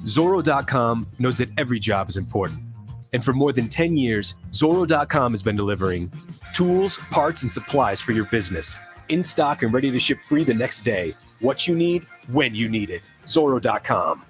Zorro.com knows that every job is important. And for more than 10 years, Zorro.com has been delivering tools, parts, and supplies for your business. In stock and ready to ship free the next day. What you need, when you need it. Zorro.com.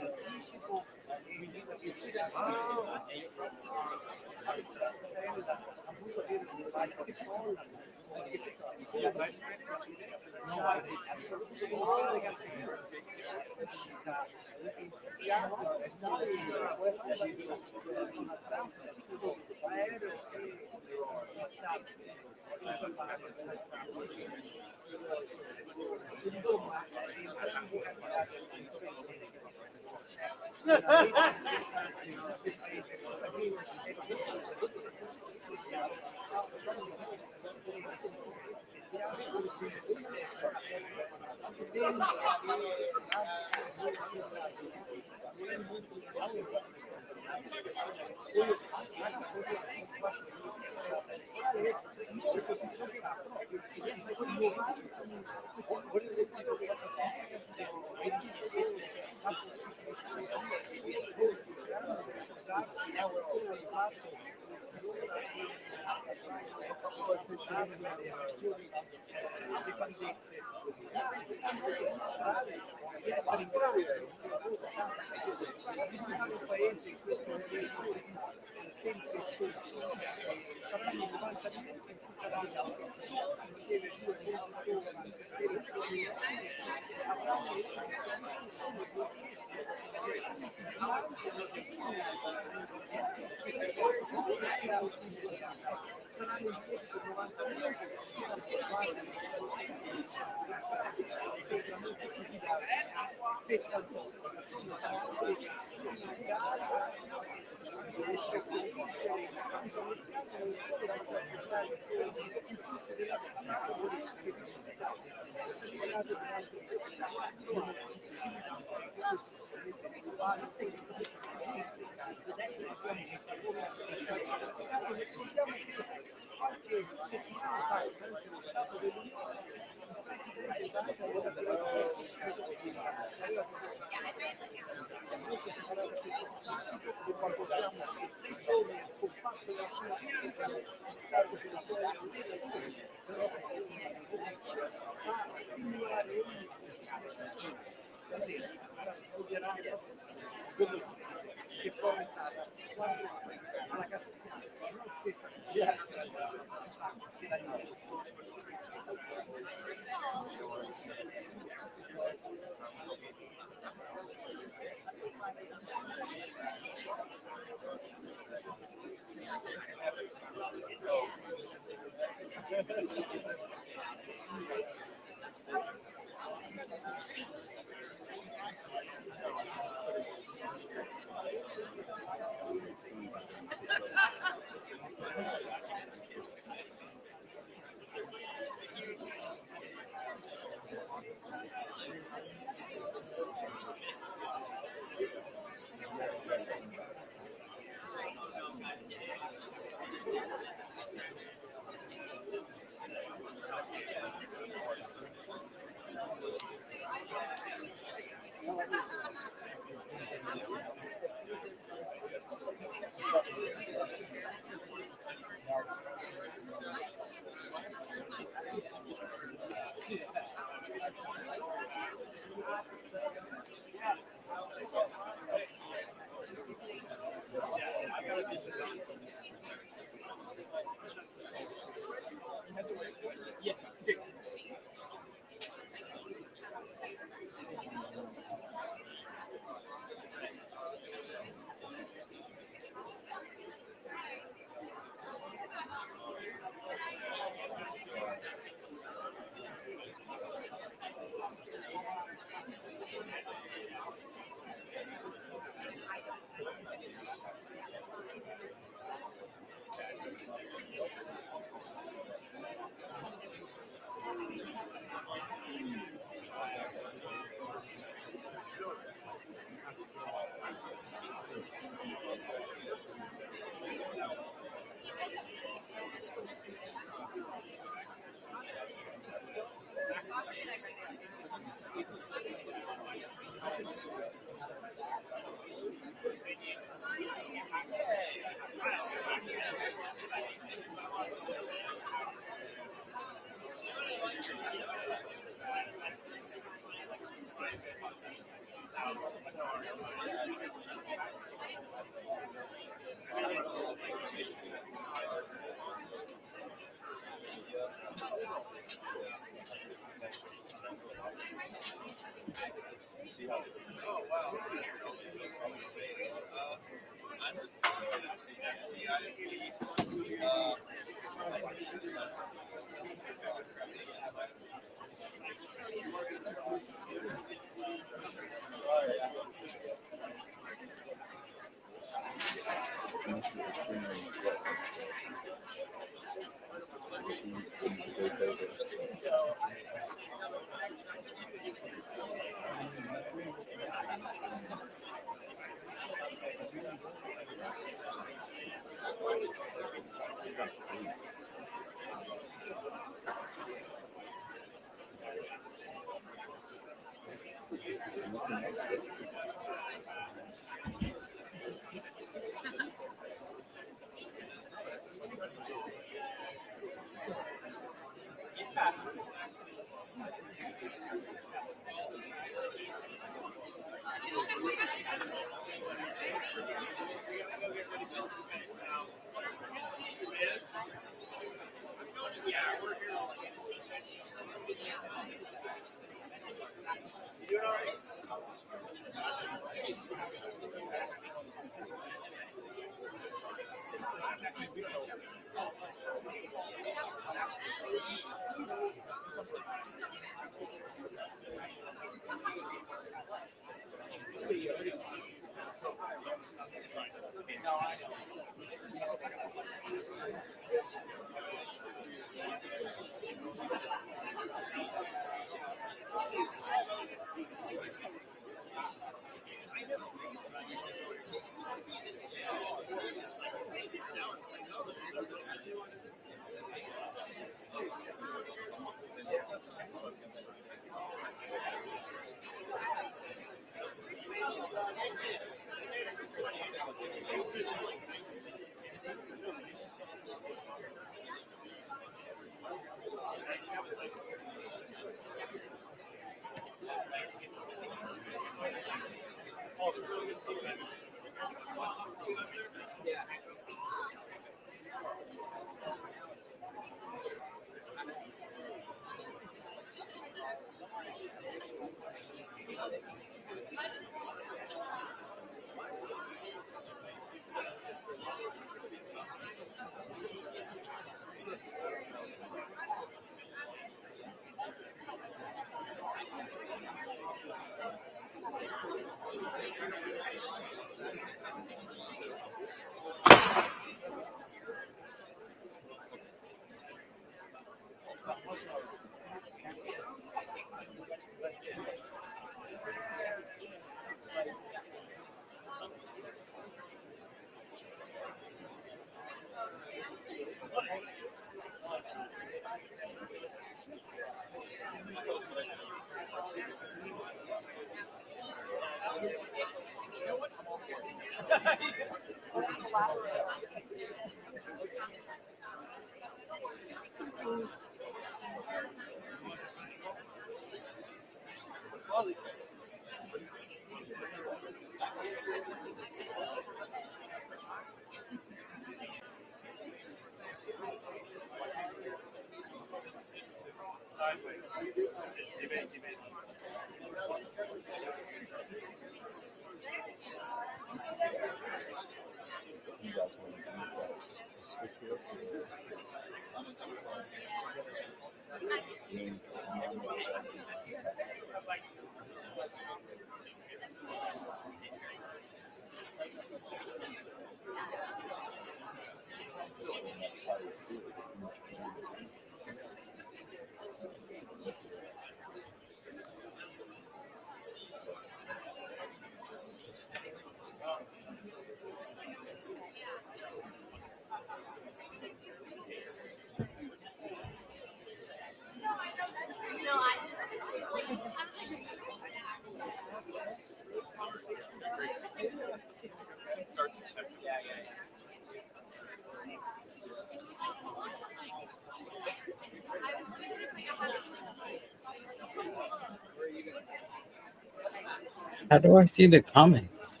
How do I see the comments?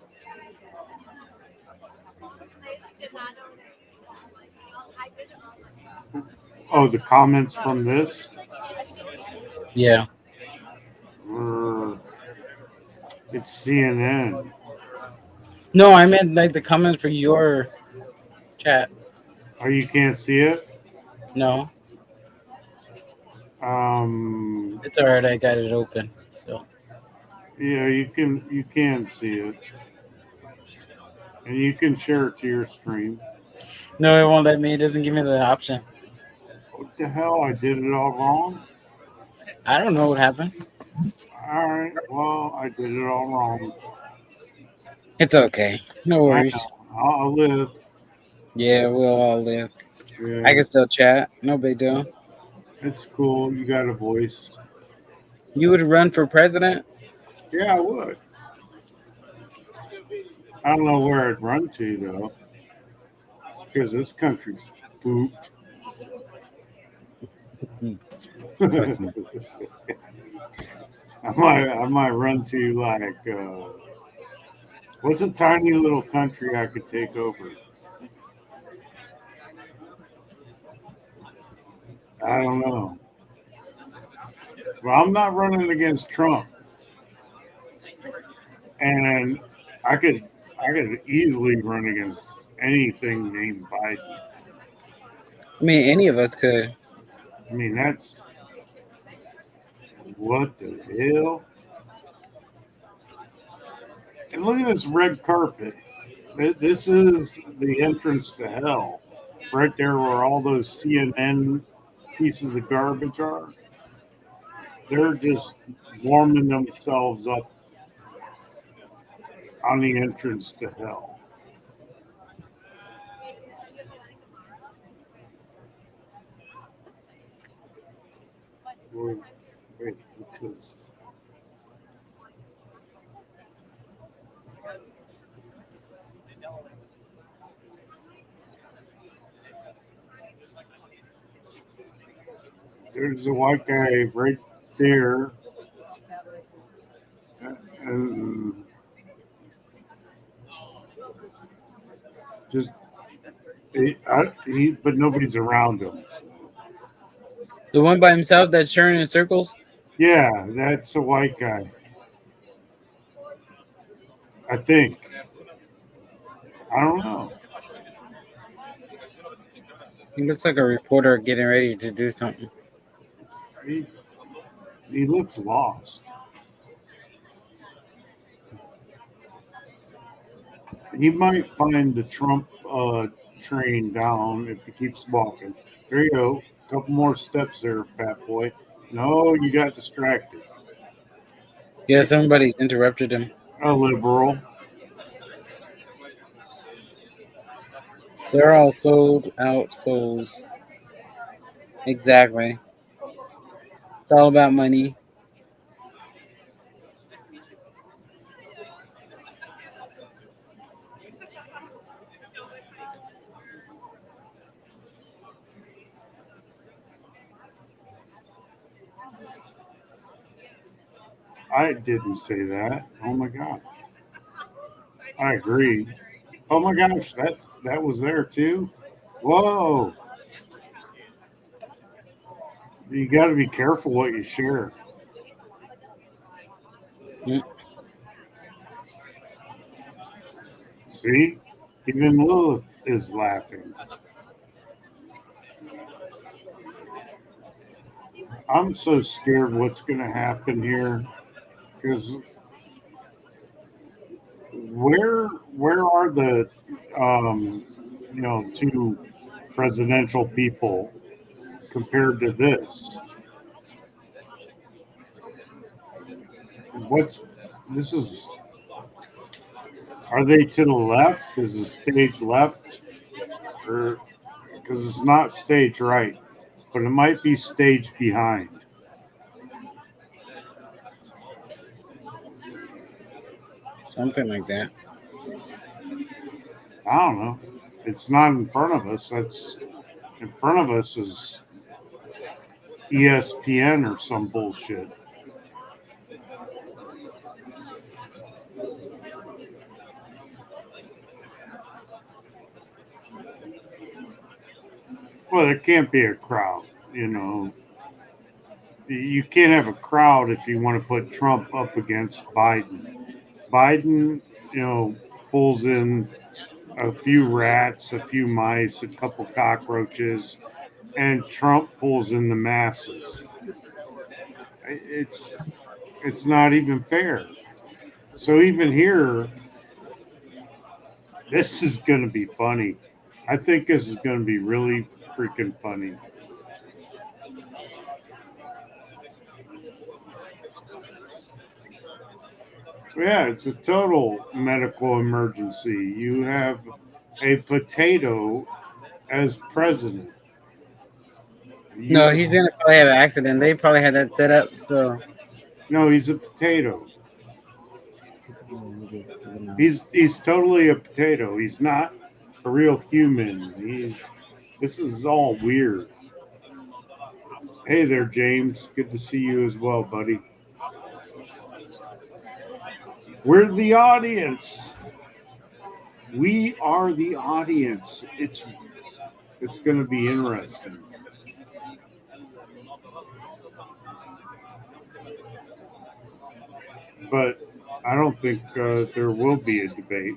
Oh, the comments from this? Yeah. It's CNN. No, I meant like the comments for your chat. Oh, you can't see it? No, Um, it's all right. I got it open. So yeah, you can see it. And you can share it to your stream. no, it won't let me. It doesn't give me the option. What the hell? I did it all wrong? I don't know what happened. All right. Well, I did it all wrong. It's okay. No I worries. know. I'll live. Yeah, we'll all live. Yeah, I can still chat. No big deal. it's cool. You got a voice. You would run for president? Yeah, I would. I don't know where I'd run to, though, because this country's pooped. Fucking- I might run to like what's a tiny little country I could take over? I don't know. Well, I'm not running against Trump, and I could easily run against anything named Biden. I mean, any of us could. I mean, that's what the hell. And look at this red carpet. This is the entrance to hell, right there where all those CNN pieces of garbage are. They're just warming themselves up on the entrance to hell. Wait, what's this? There's a white guy right there. And just but nobody's around him. The one by himself that's turning in circles? Yeah, that's a white guy. I think. I don't know. He looks like a reporter getting ready to do something. He looks lost. He might find the Trump train down if he keeps walking. There you go. A couple more steps there, fat boy. No, you got distracted. Yeah, somebody's interrupted him. A liberal. They're all sold out souls. Exactly. It's all about money. I didn't say that. Oh my gosh. I agree. Oh my gosh, that was there too. Whoa. You got to be careful what you share. Mm. See? Even Lilith is laughing. I'm so scared what's going to happen here because where are the two presidential people compared to this? What's this is? Are they to the left? Is the stage left, or because it's not stage right, but it might be stage behind? Something like that. I don't know. It's not in front of us. That's in front of us is ESPN or some bullshit. Well, it can't be a crowd, you know. You can't have a crowd if you want to put Trump up against Biden. Biden, you know, pulls in a few rats, a few mice, a couple cockroaches, and Trump pulls in the masses. It's it's not even fair. So even here, this is going to be funny. I think this is going to be really freaking funny. Yeah, it's a total medical emergency. You have a potato as president. No, You he's gonna probably have an accident. They probably had that set up. So no, he's a potato. you know. He's totally a potato. He's not a real human. He's this is all weird. Hey there, James. Good to see you as well, buddy. We're the audience. We are the audience. It's going to be interesting. But I don't think there will be a debate.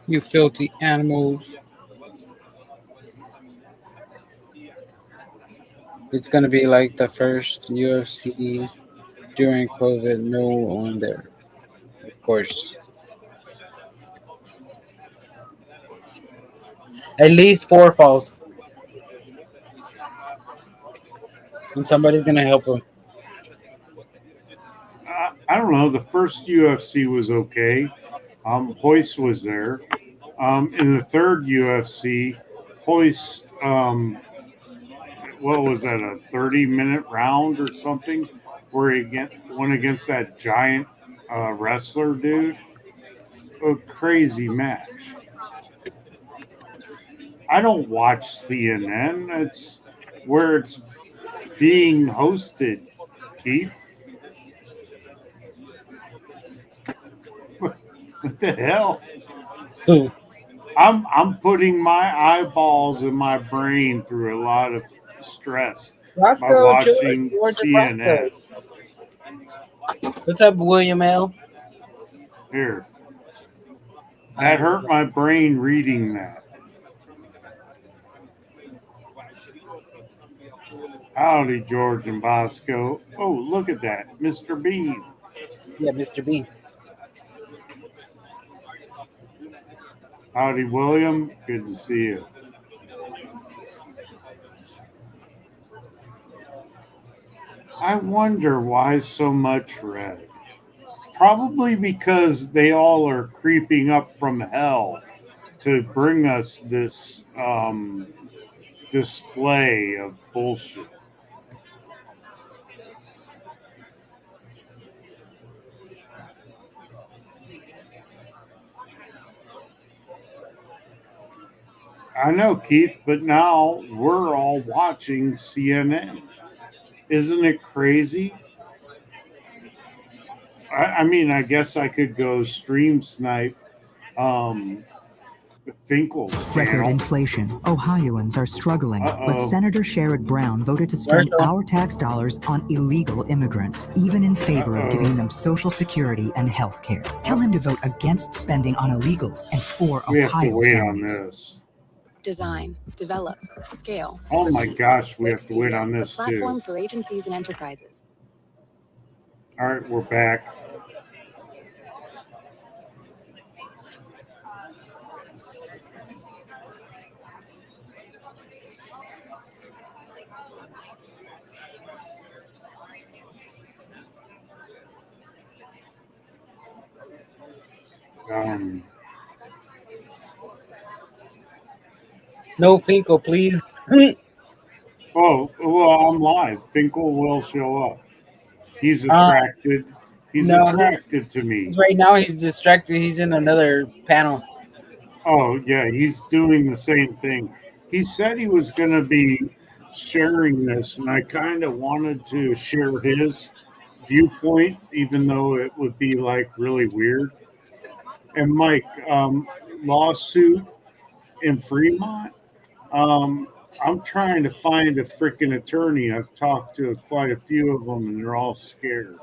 You filthy animals. It's gonna be like the first UFC during COVID. No one there, of course. At least 4 falls, and somebody's gonna help him. I don't know. The first UFC was okay. Hoist was there. In the third UFC, Hoist, what was that, a 30-minute round or something, where he went against that giant wrestler dude? A crazy match. I don't watch CNN. It's where it's being hosted, Keith. What the hell? Who? I'm putting my eyeballs and my brain through a lot of stress by Roscoe, watching George Roscoe. CNN. What's up, William L? Here, that hurt my brain reading that. Howdy, George and Bosco. Oh, look at that, Mr. Bean. Yeah, Mr. B. Howdy, William. Good to see you. I wonder why so much red. Probably because they all are creeping up from hell to bring us this display of bullshit. I know, Keith, but now we're all watching CNN. Isn't it crazy? I mean, I guess I could go stream snipe um, Finkel's Record channel. inflation. Ohioans are struggling, but Uh-oh. Senator Sherrod Brown voted to spend our tax dollars on illegal immigrants, even in favor of giving them Social Security and health care. Tell him to vote against spending on illegals and for We have to Ohio wait on families. this. Design, develop, scale. Oh my repeat. gosh, we Lake have to wait Studio, on the this platform too. for agencies and enterprises. All right, we're back. No Finkel, please. Oh, well, I'm live. Finkel will show up. He's attracted. He's no, attracted to me. Right now he's distracted. He's in another panel. Oh, yeah, he's doing the same thing. He said he was going to be sharing this, and I kind of wanted to share his viewpoint, even though it would be like really weird. And Mike, lawsuit in Fremont. I'm trying to find a freaking attorney. I've talked to quite a few of them, and they're all scared.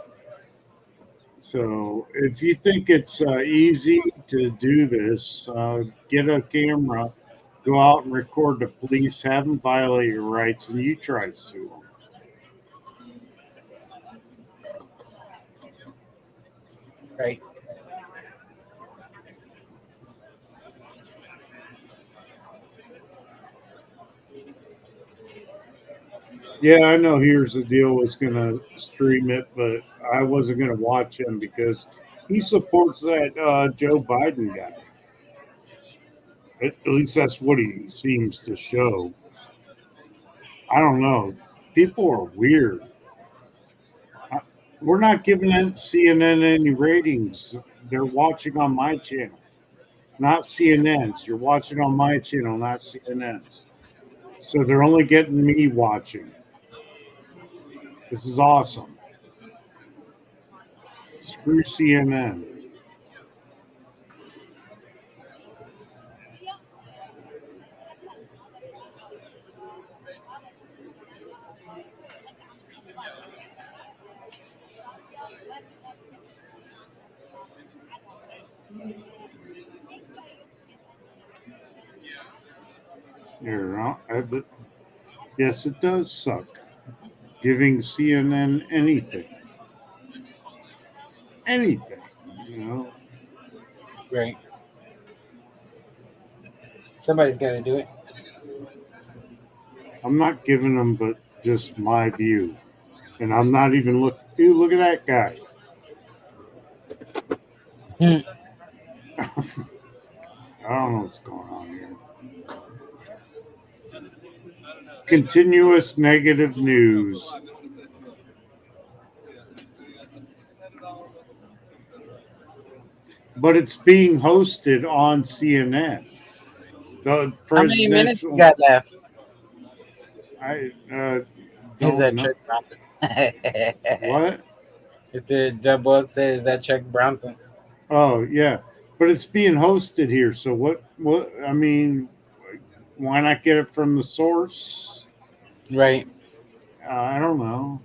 So if you think it's easy to do this, get a camera, go out and record the police, have them violate your rights, and you try to sue them. Right. Yeah, I know Here's the Deal was going to stream it, but I wasn't going to watch him because he supports that Joe Biden guy. At least that's what he seems to show. I don't know. People are weird. We're not giving CNN any ratings. They're watching on my channel, not CNN's. You're watching on my channel, not CNN's. So they're only getting me watching. This is awesome. Screw CNN. Yes, it does suck. Giving CNN anything. Anything, you know. Right. Somebody's got to do it. I'm not giving them but just my view. And I'm not even dude, look at that guy. I don't know what's going on here. Continuous negative news. But it's being hosted on CNN. The How many minutes presidential. you got left? I Is don't that know. Chuck Bronson? What? If the double says that Chuck Bronson. Oh yeah, but it's being hosted here. So what? I mean, why not get it from the source? Right. I don't know.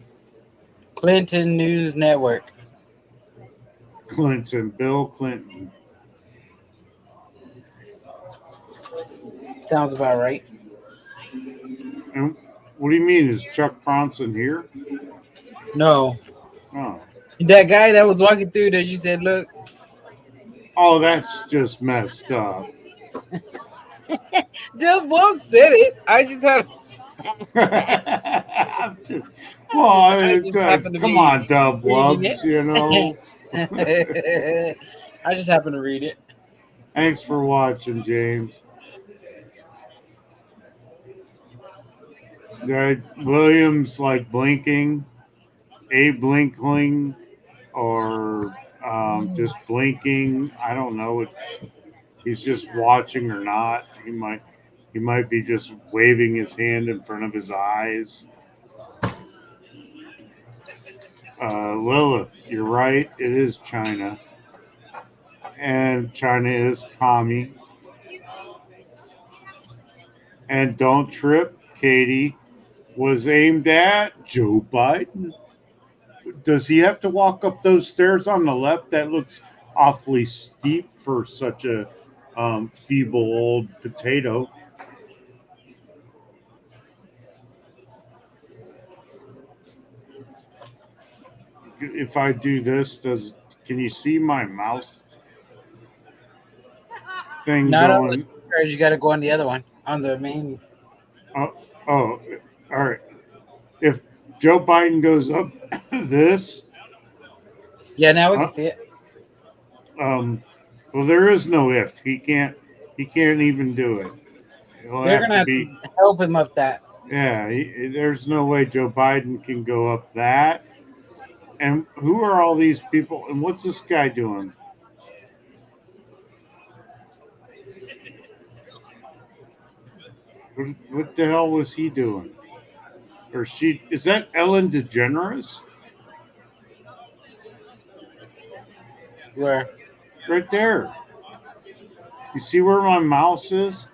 Clinton News Network. Clinton, Bill Clinton. Sounds about right. And what do you mean? Is Chuck Bronson here? No. Oh. That guy that was walking through that you said, look. Oh, that's just messed up. Just Wolf said it. I just have. Come on, Dub Wubs, you know. I just happened to read it. Thanks for watching, James. William's like blinking, blinking, or just blinking. I don't know if he's just watching or not. He might be just waving his hand in front of his eyes. Lilith, you're right. It is China. And China is commie. And don't trip, Katie, was aimed at Joe Biden. Does he have to walk up those stairs on the left? That looks awfully steep for such a feeble old potato. If I do this, can you see my mouse thing Not going? on the stairs, you got to go on the other one, on the main. Oh, all right. If Joe Biden goes up this, Yeah, now we can see it. well, there is no if. He can't even do it. They're gonna have to help him up that. Yeah, there's no way Joe Biden can go up that. And who are all these people? And what's this guy doing? What the hell was he doing? Or she? Is that Ellen DeGeneres? Where? Right there. You see where my mouse is?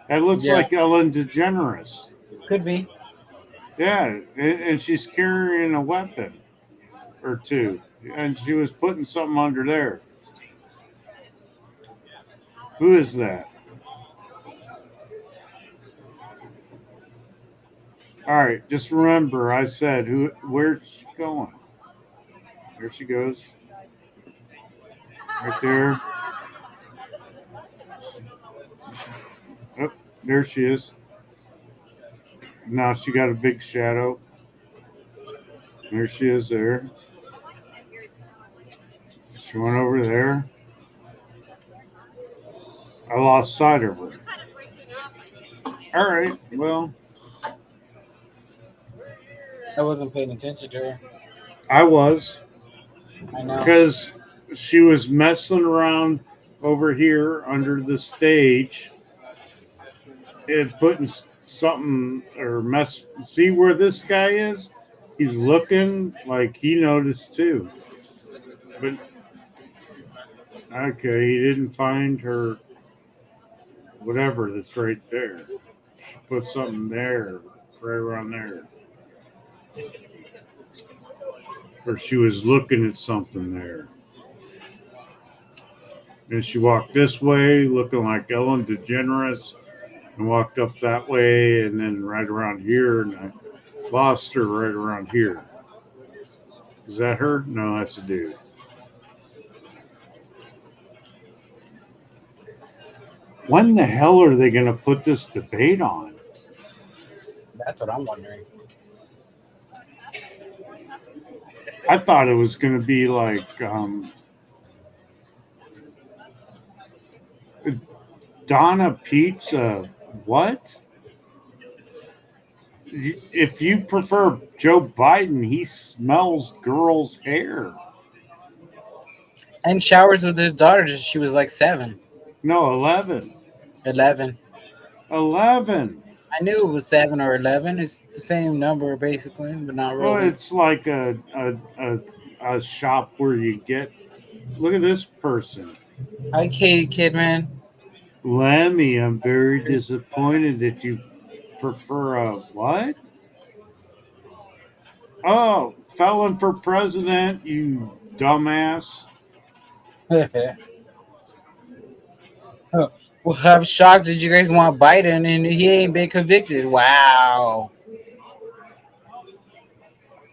That looks like Ellen DeGeneres. Could be. Yeah, and she's carrying a weapon or two. And she was putting something under there. Who is that? All right, just remember I said where's she going? There she goes. Right there. Oh, there she is. Now she got a big shadow. There she is there. She went over there. I lost sight of her. All right, well. I wasn't paying attention to her. I was. I know. Because she was messing around over here under the stage and putting something or see where this guy is? He's looking like he noticed too. But okay, he didn't find her whatever that's right there. She put something there, right around there. Or she was looking at something there. And she walked this way, looking like Ellen DeGeneres, and walked up that way, and then right around here, and I lost her right around here. Is that her? No, that's a dude. When the hell are they going to put this debate on? That's what I'm wondering. I thought it was going to be like Donna Pizza. What? If you prefer Joe Biden, he smells girls' hair. And showers with his daughter since she was like 7. No, 11. 11. 11. I knew it was 7 or 11. It's the same number basically, but not really. Well, it's like a shop where you get. Look at this person. Hi, Katie Kidman. Lemmy, I'm very disappointed that you prefer a what? Oh, felon for president, you dumbass. Well, I'm shocked that you guys want Biden and he ain't been convicted. Wow.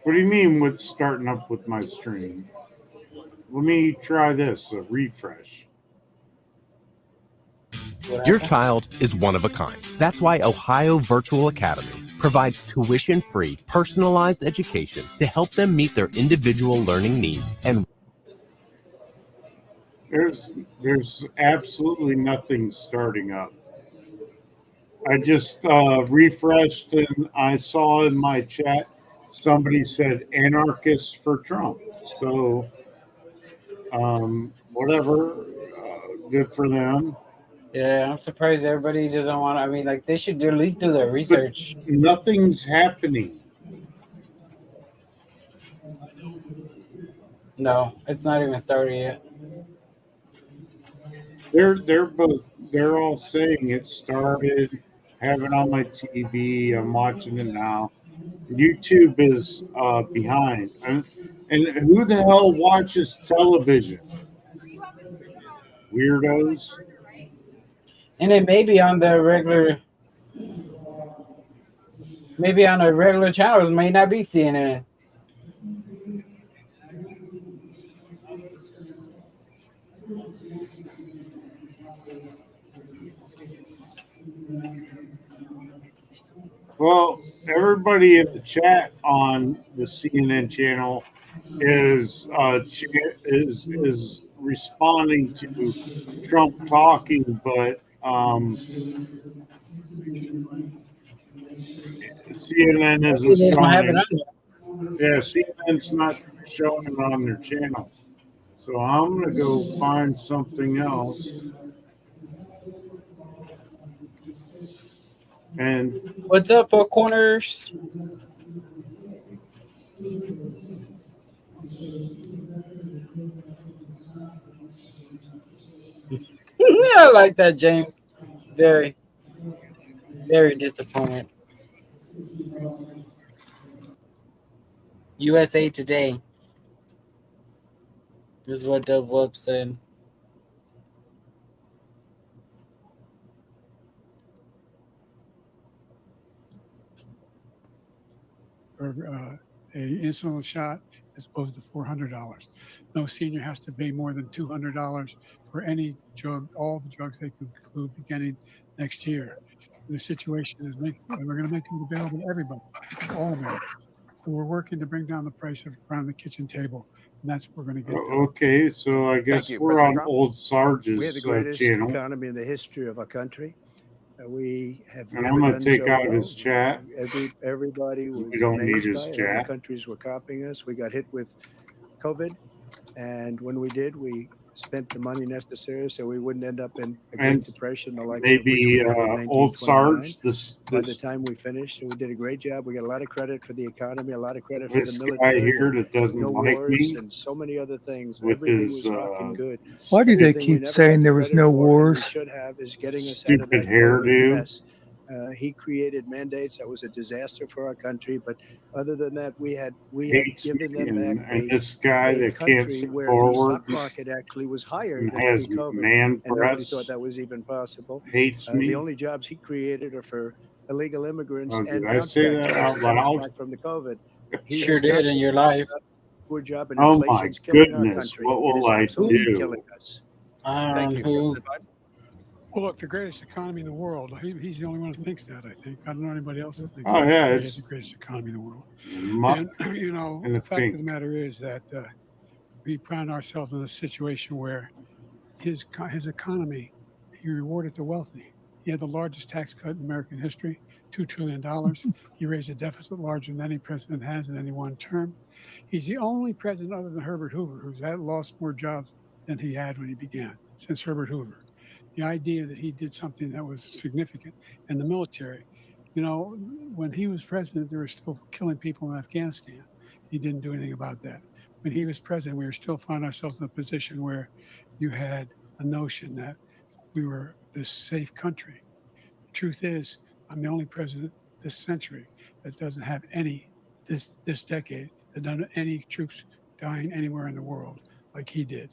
What do you mean with starting up with my stream? Let me try this, a refresh. Your child is one of a kind. That's why Ohio Virtual Academy provides tuition-free, personalized education to help them meet their individual learning needs and There's absolutely nothing starting up. I just refreshed and I saw in my chat somebody said anarchist for Trump. So whatever, good for them. Yeah, I'm surprised everybody doesn't want. I mean, like they should at least do their But research. nothing's happening. No, it's not even started yet. They're all saying it started. Have it on my TV. I'm watching it now. YouTube is behind. And who the hell watches television? Weirdos. And it may be on the regular, maybe on the regular channels, may not be CNN. Well, everybody in the chat on the CNN channel is responding to Trump talking, but CNN Maybe isn't they don't have showing it him. on there. Yeah, CNN's not showing it on their channel. So I'm gonna go find something else. And What's up, Four Corners? I like that, James. Very, very disappointed. USA Today is what Dub Wub said. For a insulin shot as opposed to $400. No senior has to pay more than $200 for any drug, all the drugs they can include beginning next year. And the situation is we're going to make them available to everybody, all Americans. So we're working to bring down the price of around the kitchen table, and that's what we're going to get done. okay, so I guess you, we're President on Trump. Old Sarge's We have the greatest channel. economy in the history of our country. We have And never I'm gonna done take so out well. his chat. Everybody was We don't need amazed his by it. chat. Other countries were copying us. We got hit with COVID, and when we did, we spent the money necessary so we wouldn't end up in a Great And Depression, the likes of which maybe we had in Old 1929. Sarge, By the time we finished, so we did a great job. We got a lot of credit for the economy, a lot of credit for this the guy military. here that doesn't No like wars me and so many other things. with Everything his was rocking good. Why do they Everything we keep never saying got the there was credit no for, and we wars? should have, is getting us out of stupid that COVID hairdo. mess. He created mandates that was a disaster for our country, but other than that, we had Hates given me, them back and this guy a that can't country sit where the forward stock market actually was higher and than has pre-COVID, man and nobody breasts, thought that was even possible. hates me. The only jobs he created are for illegal immigrants Oh, and did I bounce say back that jobs out that bounce loud? back from the COVID. He Sure has did not in your life. poor job, and Oh my inflation's killing our goodness, country. what It is will I absolutely do? killing us. Thank you, Who? President Biden. Well, look, the greatest economy in the world. He's the only one who thinks that, I think. I don't know anybody else who thinks Oh that yeah, we have it's the greatest economy in the world. muck And, and the a fact of the fink. matter is that we found ourselves in a situation where his economy, he rewarded the wealthy. He had the largest tax cut in American history, $2 trillion. He raised a deficit larger than any president has in any one term. He's the only president other than Herbert Hoover who's lost more jobs than he had when he began, since Herbert Hoover. The idea that he did something that was significant. And the military, when he was president, they were still killing people in Afghanistan. He didn't do anything about that. When he was president, we were still finding ourselves in a position where you had a notion that we were this safe country. The truth is, I'm the only president this century that doesn't have this decade, that doesn't have any troops dying anywhere in the world like he did.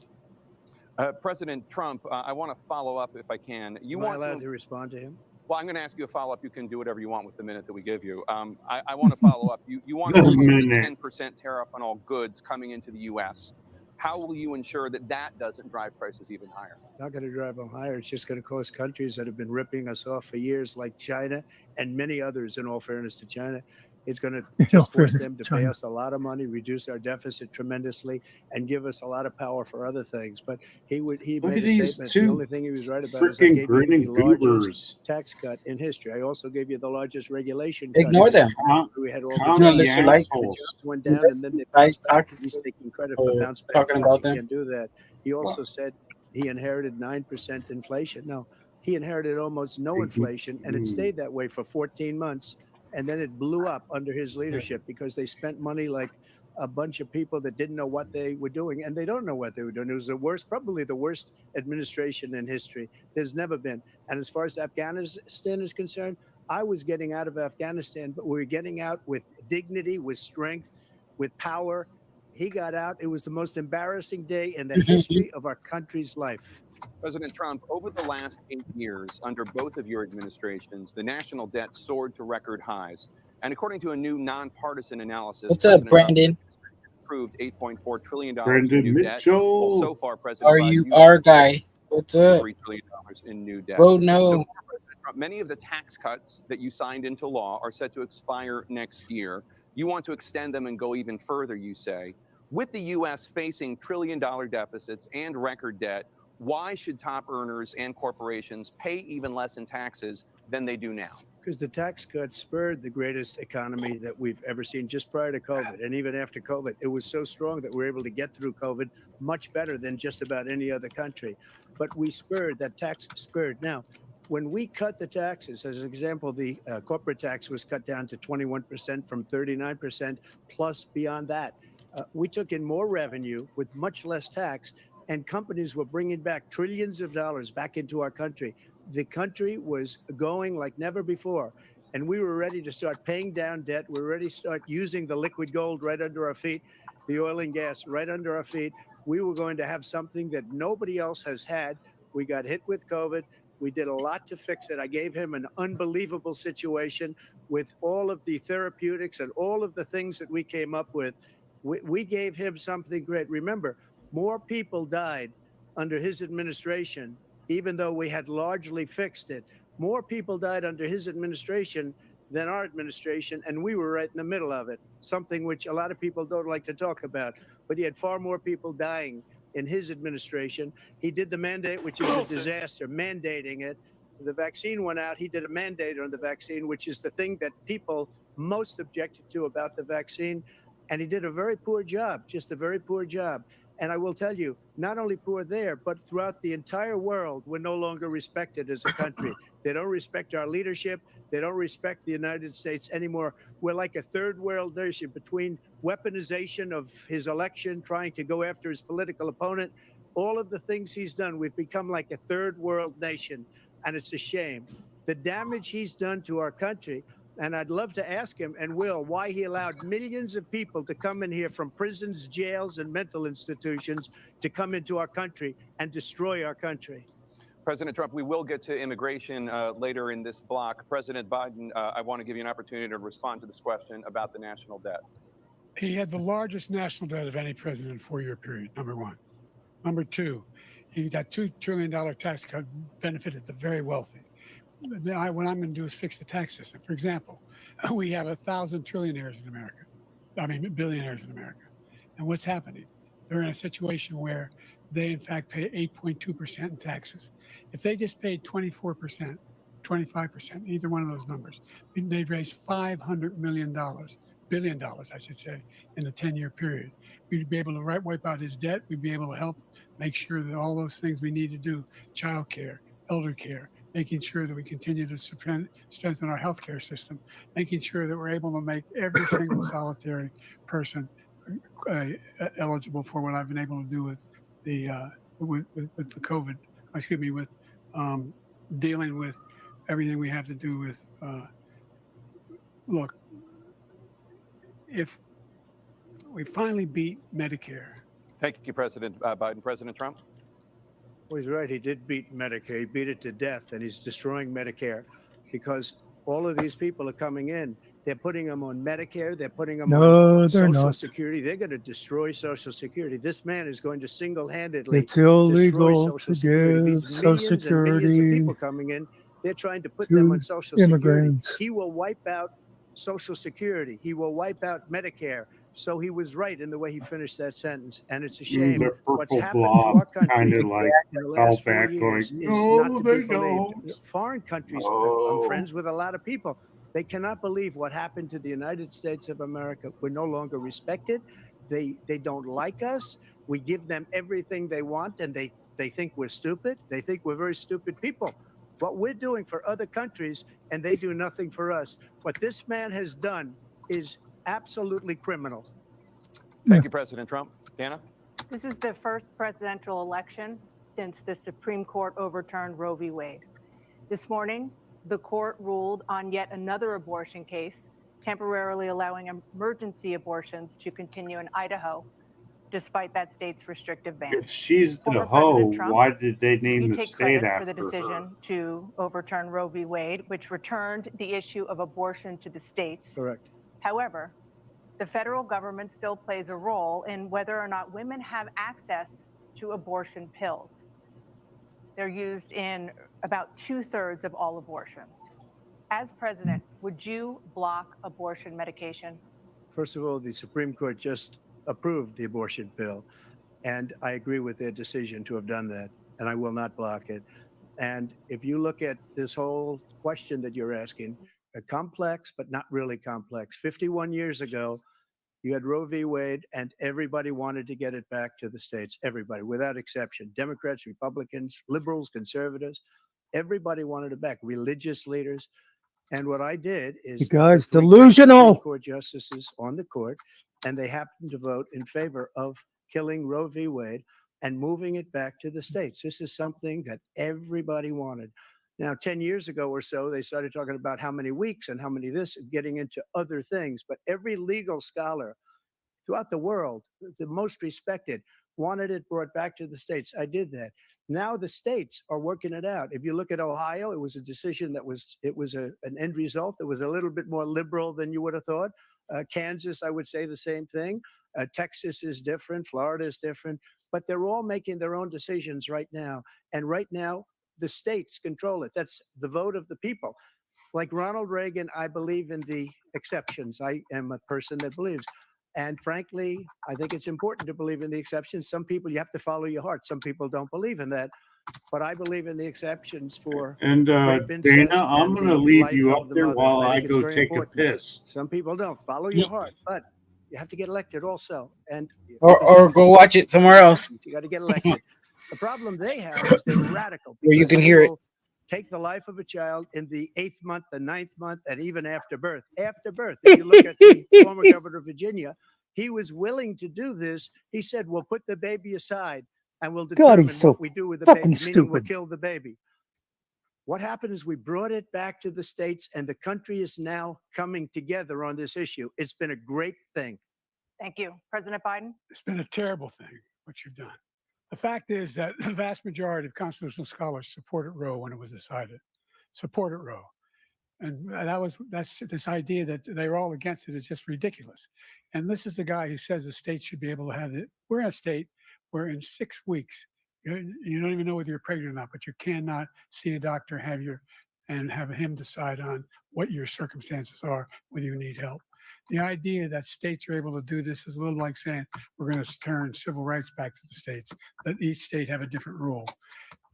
President Trump, I want to follow up if I can. Am I allowed to respond to him? Well, I'm going to ask you a follow-up. You can do whatever you want with the minute that we give you. I want to follow up. You want to The impose a minute. 10% tariff on all goods coming into the U.S. How will you ensure that that doesn't drive prices even higher? Not going to drive them higher. It's just going to cost countries that have been ripping us off for years, like China and many others, in all fairness to China. It's going to know, just for force them to pay China. us a lot of money, reduce our deficit tremendously, and give us a lot of power for other things. But he Look made at a these statement. The two only thing he was right about is I freaking gave you the grinning largest goobers. tax cut in history. I also gave you the largest regulation Ignore cut. them. We had all the Commie Unless you like the assholes. jobs went down and then they like bounced back. talking He's to taking credit for or bounce back talking jobs. about You them. can't do that. He also said he inherited 9% inflation. No, he inherited almost no inflation, and it stayed that way for 14 months. And then it blew up under his leadership because they spent money like a bunch of people that didn't know what they were doing, and they don't know what they were doing. It was the worst, probably the worst administration in history. There's never been. And as far as Afghanistan is concerned, I was getting out of Afghanistan, but we were getting out with dignity, with strength, with power. He got out. It was the most embarrassing day in the history of our country's life. President Trump, over the last 8 years, under both of your administrations, the national debt soared to record highs. And according to a new nonpartisan analysis, What's up, Brandon? approved $8.4 trillion in Brendan new debt. Well, so Mitchell. far, President Are Biden, you you've our guy? What's up? $3 trillion in new debt. Bro, So no. former President Trump, many of the tax cuts that you signed into law are set to expire next year. You want to extend them and go even further, you say. With the U.S. facing trillion-dollar deficits and record debt, why should top earners and corporations pay even less in taxes than they do now? Because the tax cuts spurred the greatest economy that we've ever seen just prior to COVID. And even after COVID, it was so strong that we were able to get through COVID much better than just about any other country. But we spurred, that tax spurred. Now, when we cut the taxes, as an example, the corporate tax was cut down to 21% from 39%, plus beyond that. We took in more revenue with much less tax, and companies were bringing back trillions of dollars back into our country. The country was going like never before, and we were ready to start paying down debt. We were ready to start using the liquid gold right under our feet, the oil and gas right under our feet. We were going to have something that nobody else has had. We got hit with COVID. We did a lot to fix it. I gave him an unbelievable situation with all of the therapeutics and all of the things that we came up with. We gave him something great. Remember, more people died under his administration, even though we had largely fixed it. More people died under his administration than our administration, and we were right in the middle of it, something which a lot of people don't like to talk about. But he had far more people dying in his administration. He did the mandate, which is a disaster, mandating it. The vaccine went out. He did a mandate on the vaccine, which is the thing that people most objected to about the vaccine. And he did a very poor job, just a very poor job. And I will tell you, not only poor there, but throughout the entire world, we're no longer respected as a country. They don't respect our leadership. They don't respect the United States anymore. We're like a third world nation between weaponization of his election, trying to go after his political opponent, all of the things he's done. We've become like a third world nation, and it's a shame. The damage he's done to our country. And I'd love to ask him, and will, why he allowed millions of people to come in here from prisons, jails, and mental institutions to come into our country and destroy our country. President Trump, we will get to immigration later in this block. President Biden, I want to give you an opportunity to respond to this question about the national debt. He had the largest national debt of any president in a 4-year period, number one. Number two, that $2 trillion tax cut benefited the very wealthy. What I'm going to do is fix the tax system. For example, we have 1,000 trillionaires in America. I mean, billionaires in America. And what's happening? They're in a situation where they, in fact, pay 8.2% in taxes. If they just paid 24%, 25%, either one of those numbers, they'd raise $500 billion, I should say, in a 10-year period. We'd be able to wipe out his debt. We'd be able to help make sure that all those things we need to do, child care, elder care, making sure that we continue to strengthen our healthcare system, making sure that we're able to make every single solitary person eligible for what I've been able to do with the COVID. Excuse me, with dealing with everything we have to do with. Look, if we finally beat Medicare. Thank you, President Biden. President Trump? Well, he's right. He did beat Medicare. He beat it to death, and he's destroying Medicare because all of these people are coming in. They're putting them on Medicare. They're putting them on Social Security. They're going to destroy Social Security. This man is going to single-handedly destroy Social Security. These millions and millions of people coming in, they're trying to put them on Social Security. He will wipe out Social Security. He will wipe out Medicare. So he was right in the way he finished that sentence. And it's a shame. The What's purple happened to blob our country kind of like in the fell last 4 back going, years is no, not to they be believed. don't. Foreign countries, I'm No. friends with a lot of people. They cannot believe what happened to the United States of America. We're no longer respected. They don't like us. We give them everything they want, and they think we're stupid. They think we're very stupid people. What we're doing for other countries, and they do nothing for us. What this man has done is absolutely criminal. Thank you, President Trump. Dana? This is the first presidential election since the Supreme Court overturned Roe v. Wade. This morning, the court ruled on yet another abortion case, temporarily allowing emergency abortions to continue in Idaho, despite that state's restrictive ban. If she's the Former hoe, President Trump, why did they name you the take state credit for the after her? decision to overturn Roe v. Wade, which returned the issue of abortion to the states. Correct. However, the federal government still plays a role in whether or not women have access to abortion pills. They're used in about 2/3 of all abortions. As president, would you block abortion medication? First of all, the Supreme Court just approved the abortion bill, and I agree with their decision to have done that, and I will not block it. And if you look at this whole question that you're asking, complex, but not really complex. 51 years ago, you had Roe v. Wade, and everybody wanted to get it back to the states. Everybody, without exception. Democrats, Republicans, liberals, conservatives, everybody wanted it back. Religious leaders. And what I did is, you guys three delusional. Supreme Court justices on the court, and they happened to vote in favor of killing Roe v. Wade and moving it back to the states. This is something that everybody wanted. Now, 10 years ago or so, they started talking about how many weeks and how many this, getting into other things. But every legal scholar throughout the world, the most respected, wanted it brought back to the states. I did that. Now the states are working it out. If you look at Ohio, it was a decision that was, an end result that was a little bit more liberal than you would have thought. Kansas, I would say the same thing. Texas is different. Florida is different. But they're all making their own decisions right now. And right now, the states control it. That's the vote of the people. Like Ronald Reagan, I believe in the exceptions. I am a person that believes. And frankly, I think it's important to believe in the exceptions. Some people, you have to follow your heart. Some people don't believe in that. But I believe in the exceptions for And rape, incest, Dana, I'm and going to the leave life you of up the there mother. while I think it's go very take important. a piss. Some people don't. Follow your heart. But you have to get elected also. And Or go watch it somewhere else you got to get elected. The problem they have is they're radical. where you because can they hear it. will take the life of a child in the 8th month, the 9th month, and even after birth. After birth, if you look at the former governor of Virginia, he was willing to do this. He said, we'll put the baby aside and we'll determine he's so what we do with the fucking baby, meaning we'll stupid. kill the baby. What happened is we brought it back to the states, and the country is now coming together on this issue. It's been a great thing. Thank you. President Biden? It's been a terrible thing, what you've done. The fact is that the vast majority of constitutional scholars supported Roe when it was decided, supported Roe. And that's this idea that they're all against it is just ridiculous. And this is the guy who says the state should be able to have it. We're in a state where in 6 weeks, you don't even know whether you're pregnant or not, but you cannot see a doctor, and have him decide on what your circumstances are, whether you need help. The idea that states are able to do this is a little like saying we're going to turn civil rights back to the states, that each state have a different rule.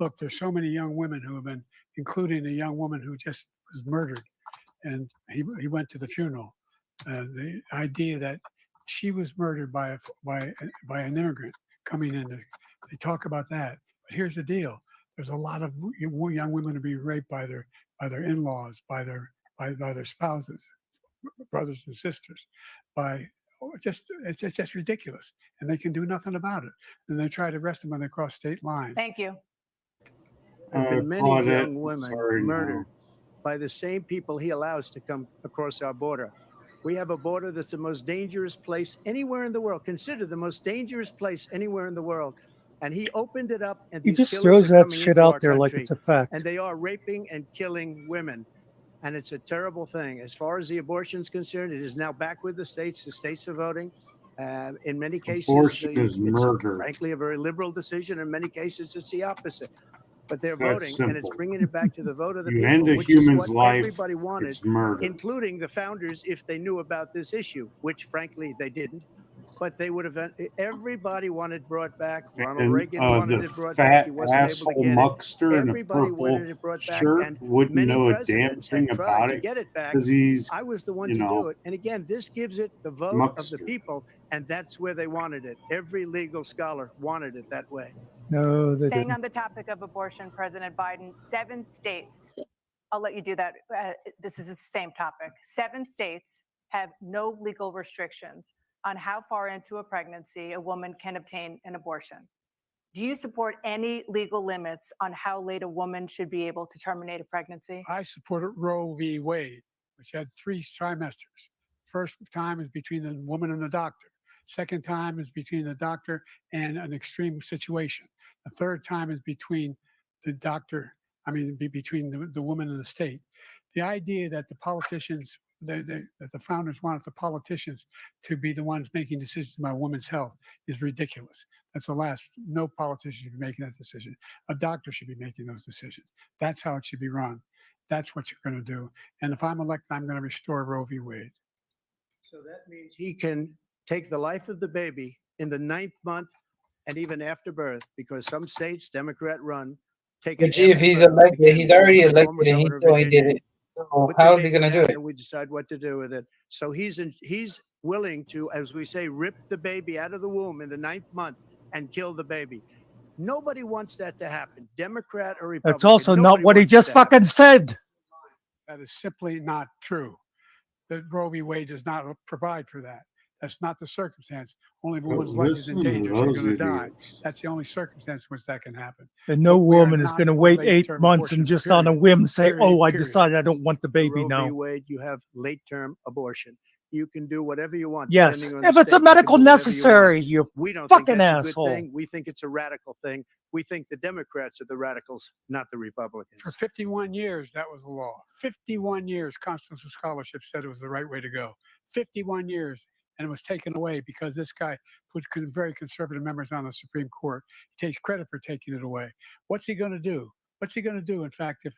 Look, there's so many young women who have been, including a young woman who just was murdered, and he went to the funeral. The idea that she was murdered by an immigrant coming in, they talk about that. But here's the deal: there's a lot of young women who are being raped by their in-laws, by their spouses, brothers and sisters, it's just ridiculous, and they can do nothing about it. And they try to arrest them when they cross state lines. Thank you. There have been many Claudette, young women sorry, murdered by the same people he allows to come across our border. We have a border that's the most dangerous place anywhere in the world, considered the most dangerous place anywhere in the world. And he opened it up, and He these just killers throws are that coming shit into out our there like country, it's a fact. and they are raping and killing women. And it's a terrible thing. As far as the abortion is concerned, it is now back with the states. The states are voting. In many cases, Abortion is it's murder. frankly a very liberal decision. In many cases, it's the opposite. but they're That's voting, and it's simple. bringing it back to the vote of the You people, end a which is human's what life, everybody wanted, it's murder. including the founders, if they knew about this issue, which frankly they didn't. But they would have. Everybody wanted brought back. Ronald And Reagan wanted the it brought back. fat He wasn't able to asshole get it. muckster in a Everybody purple wanted it brought back, shirt and wouldn't many know a damn presidents thing had tried about to it get it back. because he's, I was the one you to do know, it. And again, this gives it the vote of the muckster. people, and that's where they wanted it. Every legal scholar wanted it that way. No, they Staying didn't. on the topic of abortion, President Biden, 7 states, I'll let you do that. This is the same topic. 7 states have no legal restrictions on how far into a pregnancy a woman can obtain an abortion. Do you support any legal limits on how late a woman should be able to terminate a pregnancy? I supported Roe v. Wade, which had 3 trimesters. First time is between the woman and the doctor. Second time is between the doctor and an extreme situation. The third time is between the doctor, between the woman and the state. The idea that the politicians, that the founders wanted the politicians to be the ones making decisions about women's health is ridiculous. That's the last. No politician should be making that decision. A doctor should be making those decisions. That's how it should be run. That's what you're going to do. And if I'm elected, I'm going to restore Roe v. Wade. So that means he can take the life of the baby in the 9th month and even after birth, because some states, Democrat run, take it. But gee, if after he's birth. elected, Again, he's already former elected and he governor of thought he did Virginia, it. So put the how is he baby going to do down it? and we decide what to do with it. So he's willing to, as we say, rip the baby out of the womb in the 9th month and kill the baby. Nobody wants that to happen, Democrat or Republican. That's also not Nobody what he wants just it to happen. fucking said. That is simply not true. The Roe v. Wade does not provide for that. That's not the circumstance. Only if a woman's life is in Listen to danger, she's those going to die. idiots. That's the only circumstance in which that can happen. And no But we are woman is not going to for wait late 8 term months and abortion, just on a period. whim say, Period, "Oh, I period. decided I don't want the baby Roe v. now." Wade, you have late-term abortion. You can do whatever you want. Yes, depending on if the it's state, a you can medical do whatever you want. necessary, you We don't think fucking that's a asshole. good thing. We think it's a radical thing. We think the Democrats are the radicals, not the Republicans. For 51 years, that was the law. 51 years, constitutional scholarship said it was the right way to go. 51 years, and it was taken away because this guy put very conservative members on the Supreme Court. He takes credit for taking it away. What's he going to do? What's he going to do, in fact, if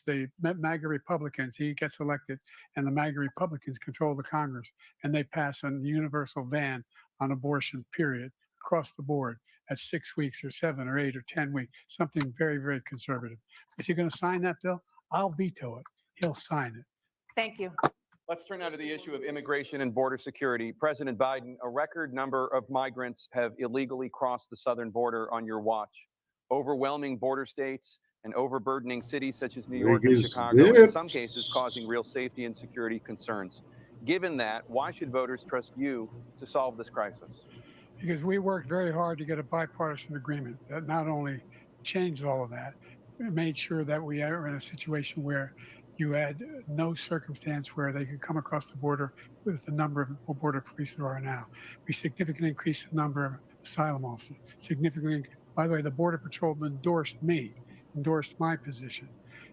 the MAGA Republicans, he gets elected, and the MAGA Republicans control the Congress, and they pass a universal ban on abortion, period, across the board at 6 weeks or 7 or 8 or 10 weeks, something very, very conservative. Is he going to sign that bill? I'll veto it. He'll sign it. Thank you. Let's turn now to the issue of immigration and border security. President Biden, a record number of migrants have illegally crossed the southern border on your watch. Overwhelming border states and overburdening cities such as New York and Biggest Chicago, and in some bitch. cases causing real safety and security concerns. Given that, why should voters trust you to solve this crisis? Because we worked very hard to get a bipartisan agreement that not only changed all of that, it made sure that we are in a situation where you had no circumstance where they could come across the border with the number of border police there are now. We significantly increased the number of asylum officers. Significantly, by the way, the Border Patrol endorsed my position.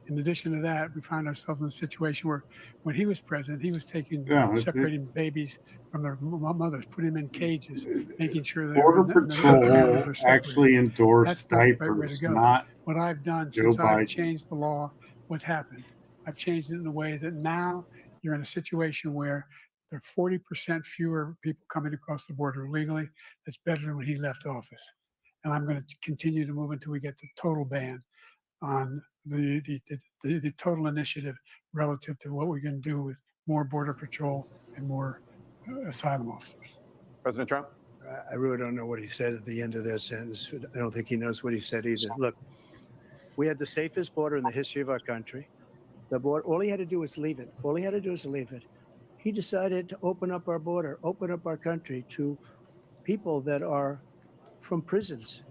In addition to that, we found ourselves in a situation where when he was president, he was separating babies from their mothers, putting them in cages, making sure that Border Patrol actually endorsed diapers, not what I've done Joe since Biden. I've changed the law. What's happened? I've changed it in a way that now you're in a situation where there are 40% fewer people coming across the border illegally. That's better than when he left office. And I'm going to continue to move until we get the total ban on the total initiative relative to what we're going to do with more border patrol and more asylum officers. President Trump? I really don't know what he said at the end of that sentence. I don't think he knows what he said either. Look, we had the safest border in the history of our country. The border, all he had to do was leave it. All he had to do was leave it. He decided to open up our border, open up our country to people that are from prisons,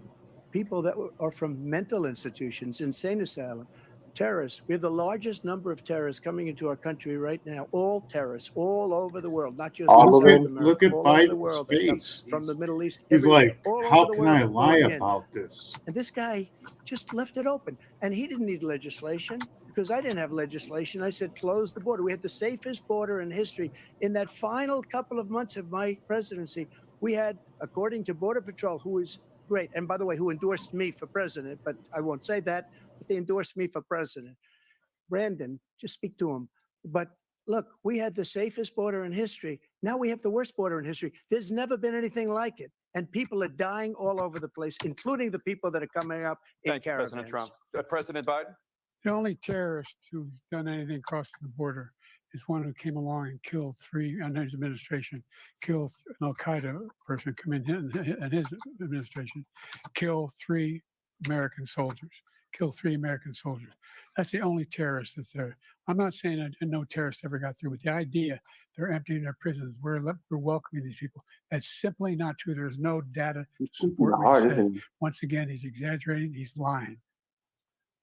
people that are from mental institutions, insane asylum, terrorists. We have the largest number of terrorists coming into our country right now. All terrorists, all over the world, not just Look South at America, all over the Biden's world. They come face. from the Middle East. He's everywhere, like, all how over the can world, I they're lie pouring in. about this? And this guy just left it open. And he didn't need legislation because I didn't have legislation. I said, close the border. We had the safest border in history. In that final couple of months of my presidency, we had, according to Border Patrol, who is great. And by the way, who endorsed me for president, but I won't say that, but they endorsed me for president. Brandon, just speak to him. But look, we had the safest border in history. Now we have the worst border in history. There's never been anything like it. And people are dying all over the place, including the people that are coming up in Thank you, caravans. President Trump. President Biden? The only terrorist who's done anything across the border is one who came along and killed three, under his administration, killed an Al-Qaeda person come in his administration, killed three American soldiers. That's the only terrorist that's there. I'm not saying that no terrorist ever got through, but the idea they're emptying their prisons, we're welcoming these people. That's simply not true. There's no data to support what he said. Once again, he's exaggerating, he's lying.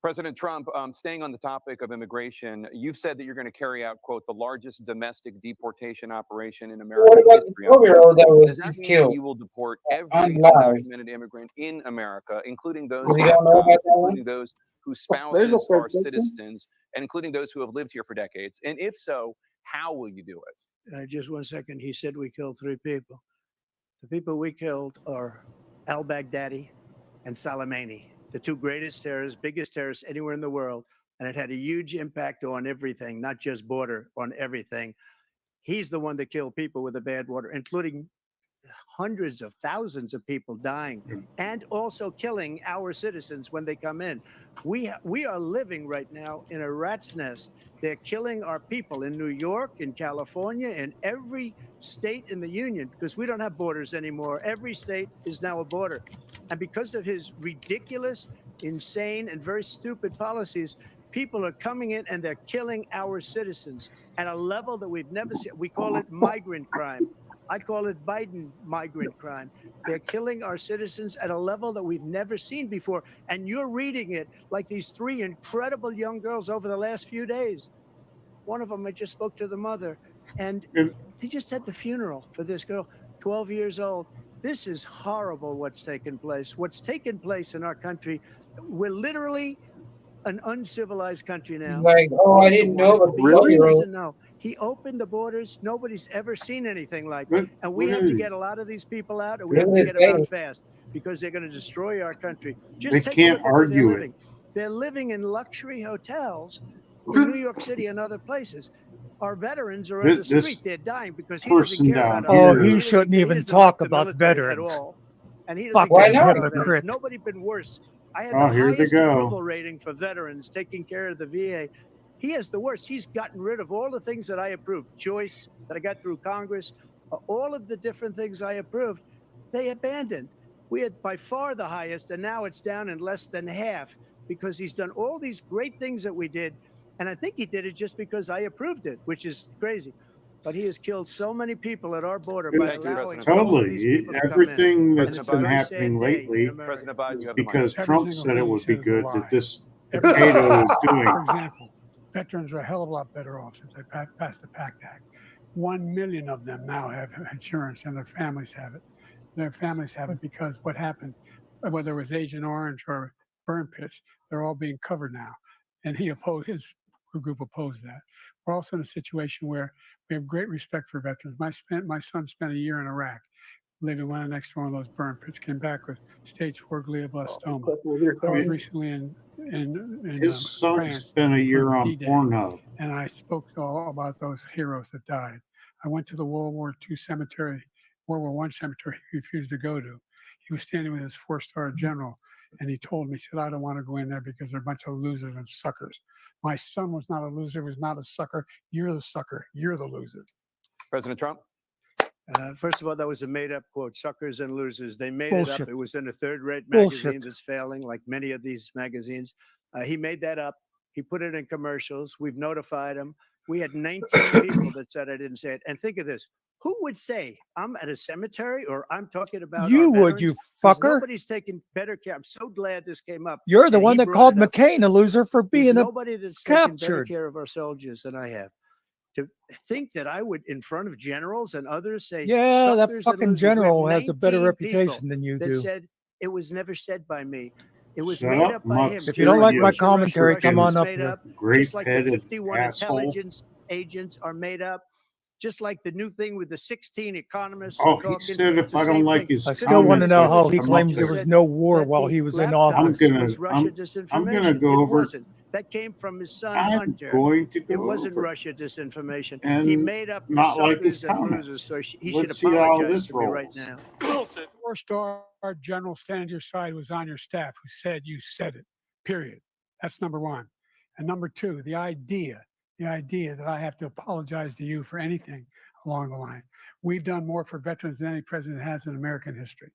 President Trump, staying on the topic of immigration, you've said that you're going to carry out, quote, the largest domestic deportation operation in American history. Does that mean that you will deport every undocumented immigrant in America, including those whose spouses are citizens, and including those who have lived here for decades? And if so, how will you do it? Just 1 second. He said we killed 3 people. The people we killed are al-Baghdadi and Soleimani, the 2 greatest terrorists, biggest terrorists anywhere in the world. And it had a huge impact on everything, not just border, on everything. He's the one that killed people with the bad water, including hundreds of thousands of people dying and also killing our citizens when they come in. We are living right now in a rat's nest. They're killing our people in New York, in California, in every state in the union, because we don't have borders anymore. Every state is now a border. And because of his ridiculous, insane, and very stupid policies, people are coming in and they're killing our citizens at a level that we've never seen. We call it migrant crime. I call it Biden migrant crime. They're killing our citizens at a level that we've never seen before. And you're reading it like these 3 incredible young girls over the last few days. One of them, I just spoke to the mother, and they just had the funeral for this girl, 12 years old. This is horrible what's taken place. What's taken place in our country, we're literally an uncivilized country now. Like, oh, I didn't know, but He doesn't know. He opened the borders. Nobody's ever seen anything like it. And we have to get a lot of these people out, and we have to get them out fast, because they're going to destroy our country. Just they can't argue it. They're living in luxury hotels in New York City and other places. Our veterans are on the street. They're dying because he doesn't care about our veterans. Oh, you shouldn't even talk about veterans at all. And he doesn't care about veterans. Nobody been worse. I had the highest approval rating for veterans taking care of the VA. He has the worst. He's gotten rid of all the things that I approved. Choice that I got through Congress, all of the different things I approved, they abandoned. We had by far the highest, and now it's down in less than half because he's done all these great things that we did. And I think he did it just because I approved it, which is crazy. But he has killed so many people at our border by allowing totally everything that's been happening lately, because Trump said it would be good that this potato is doing. For example, veterans are a hell of a lot better off since they passed the PACT Act. 1 million of them now have insurance, and their families have it. Their families have it because what happened, whether it was Agent Orange or burn pits, they're all being covered now. And his group opposed that. We're also in a situation where we have great respect for veterans. My son spent a year in Iraq, living right next to one of those burn pits, came back with stage 4 glioblastoma. I was recently in his son France spent a year on Pornhub. And I spoke all about those heroes that died. I went to the World War I cemetery he refused to go to. He was standing with his 4-star general, and he told me, he said, I don't want to go in there because they're a bunch of losers and suckers. My son was not a loser, was not a sucker. You're the sucker. You're the loser. President Trump? First of all, that was a made-up quote, suckers and losers. They made it up. It was in a third-rate magazine that's failing, like many of these magazines. He made that up. He put it in commercials. We've notified him. We had 19 people that said I didn't say it. And think of this. Who would say I'm at a cemetery or I'm talking about you would, you fucker? Nobody's taking better care. I'm so glad this came up. You're the one that called McCain a loser for being nobody that's taking better care of our soldiers than I have. To think that I would, in front of generals and others, say, yeah, that fucking general has a better reputation than you do. Said it was never said by me. It was made up by him. If you don't like my commentary, come on up here. Just like the 51 intelligence agents are made up. just like the new thing with the 16 economists. Oh, are he talking, said it's if the I don't same like thing. his I still want to know how he I'm up claims there there. was no war That while the he was in laptop I'm office. gonna was Russia I'm disinformation. gonna go It over. wasn't. That came from his son I'm Hunter. going to It go wasn't over Russia disinformation. He and made up the not like his suckers and losers, so comments. he should Let's see how apologize this to me right rolls. now. Wilson, four-star general standing to your side was on your staff who said you said it, period. That's number one. And number two, the idea that I have to apologize to you for anything along the line. We've done more for veterans than any president has in American history.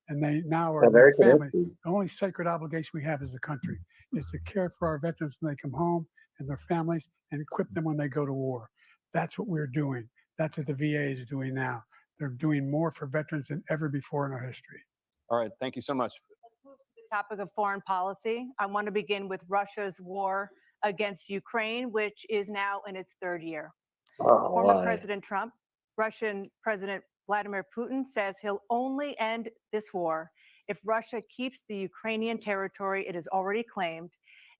And they now are their family. The only sacred obligation we have as a country is to care for our veterans when they come home and their families and equip them when they go to war. That's what we're doing. That's what the VA is doing now. They're doing more for veterans than ever before in our history. All right. Thank you so much. Let's move to the topic of foreign policy. I want to begin with Russia's war against Ukraine, which is now in its third year. Former President Trump, Russian President Vladimir Putin says he'll only end this war if Russia keeps the Ukrainian territory it has already claimed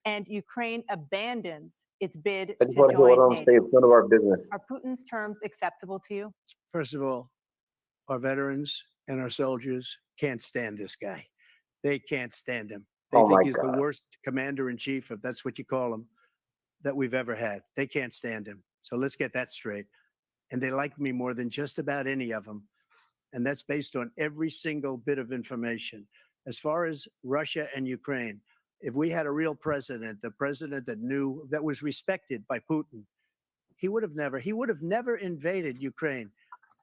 and Ukraine abandons its bid to join NATO. It's none of our business. Are Putin's terms acceptable to you? First of all, our veterans and our soldiers can't stand this guy. They can't stand him. They think he's the worst commander-in-chief, if that's what you call him, that we've ever had. They can't stand him. So let's get that straight. And they like me more than just about any of them. And that's based on every single bit of information. As far as Russia and Ukraine, if we had a real president, the president that knew, that was respected by Putin, he would have never invaded Ukraine.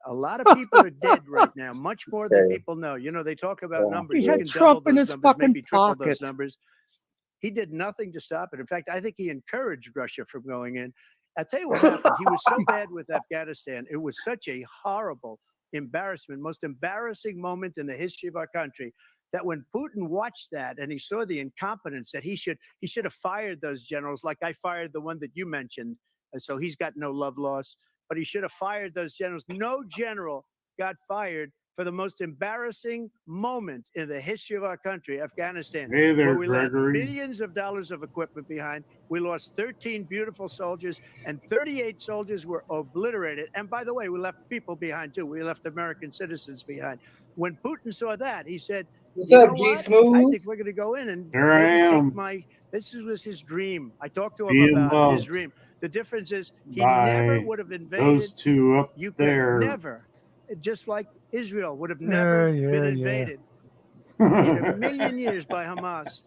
A lot of people are dead right now, much more than people know. You know, they talk about numbers. He had Trump in his fucking maybe triple those pocket. numbers. He did nothing to stop it. In fact, I think he encouraged Russia from going in. I'll tell you what happened. He was so bad with Afghanistan. It was such a horrible embarrassment, most embarrassing moment in the history of our country, that when Putin watched that and he saw the incompetence, that he should have fired those generals, like I fired the one that you mentioned. And so he's got no love lost, but he should have fired those generals. No general got fired for the most embarrassing moment in the history of our country, Afghanistan. Hey there, where we Gregory. left billions of dollars of equipment behind. We lost 13 beautiful soldiers, and 38 soldiers were obliterated. And by the way, we left people behind too. We left American citizens behind. When Putin saw that, he said, What's up, G I Smooth? think we're going to go in and There I am. this was his dream. I talked to him Being about his loved dream. The difference is he by never would have invaded those two up Ukraine. there. Never. Just like Israel would have never been invaded in a million years by Hamas.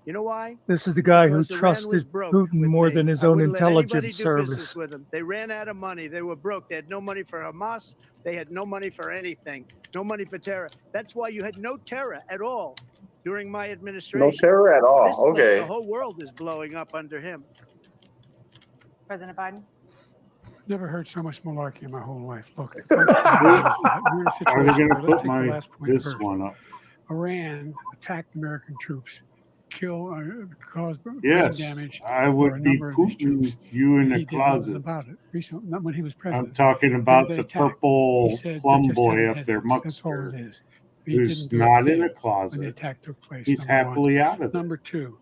You know why? This is the guy who Because Iran was trusted broke Putin with more me. than his I own wouldn't let anybody intelligence do business service. with them. They ran out of money. They were broke. They had no money for Hamas. They had no money for anything. No money for terror. That's why you had no terror at all during my administration. No terror at all. This place, Okay. the whole world is blowing up under him. President Biden? Never heard so much malarkey in my whole life. Look, the fact of the matter is that we're in a Are they situation going to where, let's put take the my last point this first. one up? Iran attacked American troops, caused brain Yes, damage I for a would be number of these putting troops. you in He a did nothing closet. about it recently, not when he was president. I'm talking Who about they the attack? purple He said they plum just boy had up there, headaches. That's all Muckster, it is. He who's didn't do a not in thing a when the closet. attack took place. He's number one. happily out of it. Number two,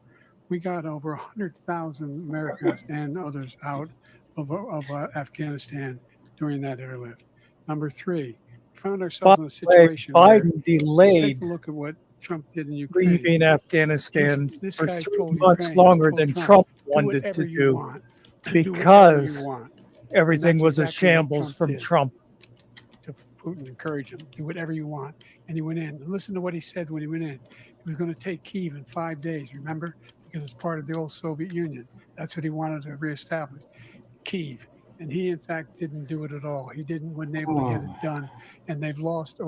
we got over 100,000 Americans and others out of Afghanistan during that airlift. Number three, we found ourselves in a situation where Biden take delayed a look at what Trump did in Ukraine. leaving Afghanistan This for guy 3 told months Ukraine, longer told than Trump, Trump do wanted whatever to you do want. Do whatever you because want. everything And was that's a exactly what shambles from did Trump. To Putin, encourage him, do whatever you want. And he went in. Listen to what he said when he went in. He was going to take Kyiv in 5 days, remember? Because it's part of the old Soviet Union. That's what he wanted to reestablish, Kyiv. And he, in fact, didn't do it at all. He wasn't able to get it done. And they've lost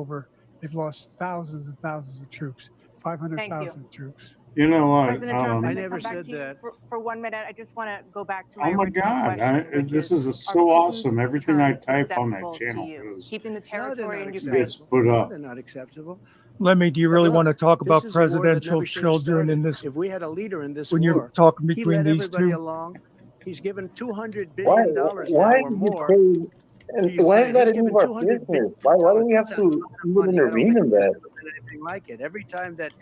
thousands and thousands of troops, 500,000 troops. You know what? President Trump, I I'm never gonna come back said to you that. for 1 minute. I just want to go back to my Oh my original God! question, which This is are so Putin's awesome. Everything I terms type on that acceptable to channel you? goes Keeping the No, they're territory not in acceptable. Ukraine. gets put No, up. they're not acceptable. Lemmy, do you really But want to look, talk about this is a war that presidential never should have children in started. this If we had a leader in this when you're war, talking he between led these everybody two? along. He's given $200 Why? billion now Why or did more you say? to And why is Ukraine. that He's any given of our $200 billion. business? Why do we have That's a to lot of even money. I don't intervene think in there's that? ever been anything like it. Every time that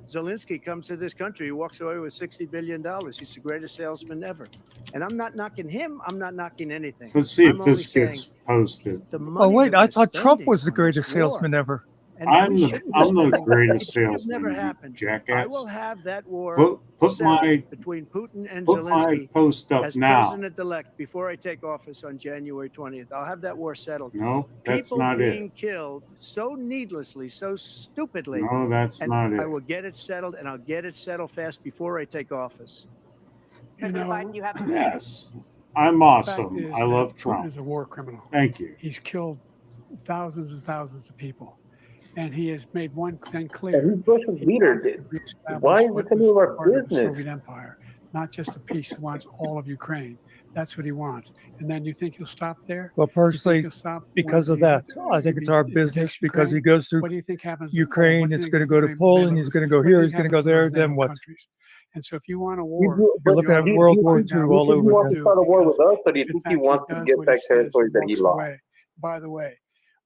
Zelensky comes to this country, he walks away with $60 billion. He's the greatest salesman ever. And I'm not knocking him. I'm not knocking anything. Let's see if I'm only this gets saying posted. the money Oh wait, that I we're thought Trump spending was the on this greatest war, salesman ever. and I'm we the shouldn't be I'm the spending. greatest It should have salesman, never you happened. I jackass. will have that war Put settled my between Putin and put my Zelensky post up as now. president-elect before I take office on January 20th. I'll have that war settled. No, that's People not being it. killed so needlessly, so stupidly. No, that's And not I it. will get it settled, and I'll get it settled fast before I take office. President Biden, you have a minute. Yes, I'm The fact awesome. is I that love Putin Trump. is a war criminal. Thank you. He's killed thousands and thousands of people. And he has made one thing And clear. he's Russia's He leader. wants to reestablish Why is what this any was of our part of the business? Soviet Empire, not just a piece. He wants all of Ukraine. That's what he wants. And then you think he'll stop there? Well, You think personally, he'll stop because when of that, I if think he- it's our if he business takes because he Ukraine? goes through What do you think happens? Ukraine, what do it's you going to think go to NATO- Poland, he's going to go what do here, you he's think going to go happens to those there, then NATO what? countries? And so if you want a Do war, you, You're but looking at do you, World do War you, II do you all think he over wants again. to start a war with us, or do you if in think he fact wants he to does get what back he says, territories that he walks lost, away. By the way,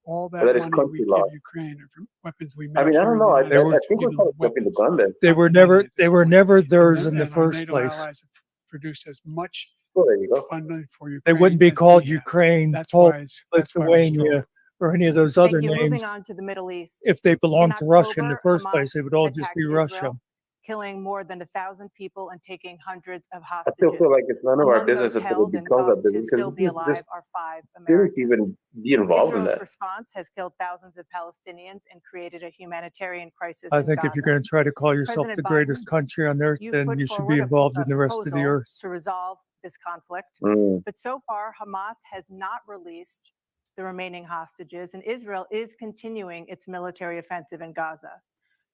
all or that that his money we country give lost? Ukraine are from weapons we I make mean, I here don't in the know. United They were- I States. We think give we're them kind the of jumping the weapons, gun then. They not were the money never at this they were point. never And, theirs then, in the and our first NATO place. allies have produced as much Well, there you go. funding for Ukraine They wouldn't be as called we have. Ukraine, That's Poland, why that's why we're Lithuania, strong. or any of those other Thank you. names. Moving on to the Middle East. If they In belonged to Russia in the October, first place, they Hamas would all just attacked be Russia. Israel, killing more than 1,000 people and taking hundreds of I still feel hostages. like it's none of our Among business those until it held and becomes our thought to business, still because be this alive just are 5 shouldn't Americans. even be involved in Israel's that. response has killed thousands of Palestinians and created a humanitarian crisis I in think Gaza. if you're going to try to call yourself President the greatest Biden, country on earth, you've then put you should be forward involved a in the rest of the proposal earth. to resolve this conflict. But so far, Hamas has not released the remaining hostages, and Israel is continuing its military offensive in Gaza.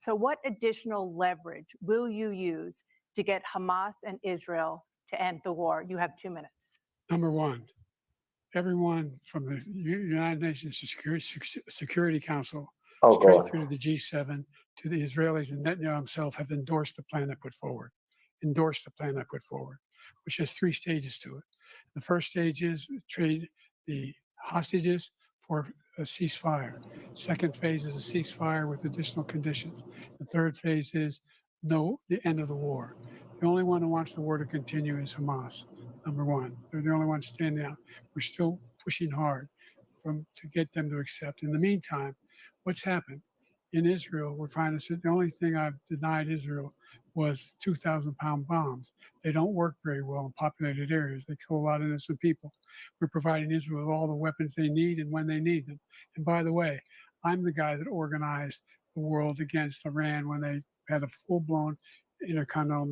So what additional leverage will you use to get Hamas and Israel to end the war? You have 2 minutes. Number one, everyone from the United Nations Security Council Oh, straight God. through to the G7 to the Israelis and Netanyahu himself have endorsed the plan I put forward. Which has 3 stages to it. The first stage is trade the hostages for a ceasefire. Second phase is a ceasefire with additional conditions. The third phase is the end of the war. The only one who wants the war to continue is Hamas, number one. They're the only ones standing out. We're still pushing hard to get them to accept. In the meantime, what's happened? In Israel, we're finding that the only thing I've denied Israel was 2,000-pound bombs. They don't work very well in populated areas. They kill a lot of innocent people. We're providing Israel with all the weapons they need and when they need them. And by the way, I'm the guy that organized the world against Iran when they had a full-blown intercontinental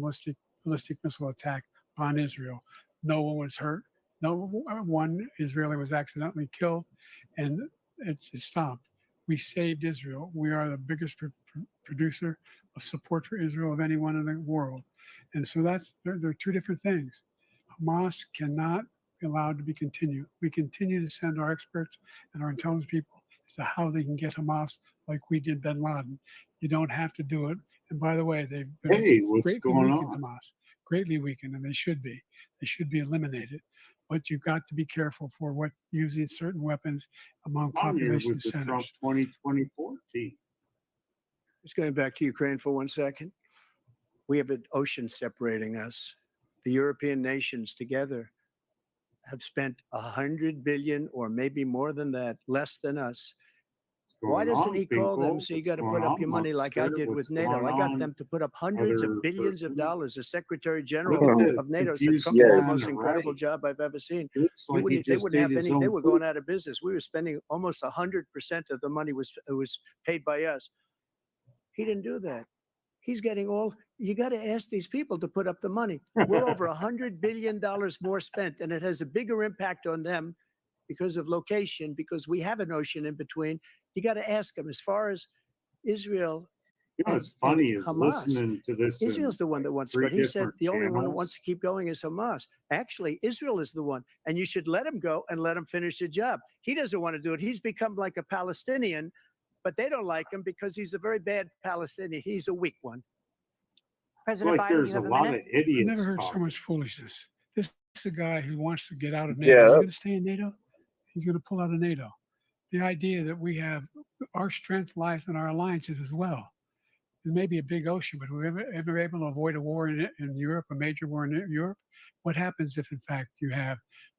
ballistic missile attack on Israel. No one was hurt. No one Israeli was accidentally killed, and it just stopped. We saved Israel. We are the biggest producer of support for Israel of anyone in the world. And so there are 2 different things. Hamas cannot be allowed to be continued. We continue to send our experts and our intelligence people as to how they can get Hamas like we did bin Laden. You don't have to do it. And by the way, they've been What's greatly going weakened, on? Hamas, greatly weakened, and they should be. They should be eliminated. But you've got to be careful for what using certain weapons among I'm here population with the Trump centers. 2024 team. Just going back to Ukraine for 1 second. We have an ocean separating us. The European nations together have spent 100 billion, or maybe more than that, less than us. Why doesn't he call them? So you got to put up your money like I did with NATO. I got them to put up hundreds of billions of dollars. The Secretary General of NATO said Trump did the most incredible job I've ever seen. They wouldn't have any. They were going out of business. We were spending almost 100% of the money was paid by us. He didn't do that. He's getting all. You got to ask these people to put up the money. We're over $100 billion more spent, and it has a bigger impact on them because of location, because we have an ocean in between. You got to ask them. As far as Israel, You know what's funny is listening to this. Israel's the one that wants to go. He said the only one that wants to keep going is Hamas. Actually, Israel is the one, and you should let him go and let him finish the job. He doesn't want to do it. He's become like a Palestinian, but they don't like him because he's a very bad Palestinian. He's a weak one. President Biden, there's you have a a lot minute. of idiots. I've never heard talking. so much foolishness. This is a guy who wants to get out of NATO. Yeah. You're going to stay in NATO? He's going to pull out of NATO. The idea that we have our strength lies in our alliances as well. may be a big ocean, but we're ever able to avoid a war in Europe, a major war in Europe? What happens if, in fact, you have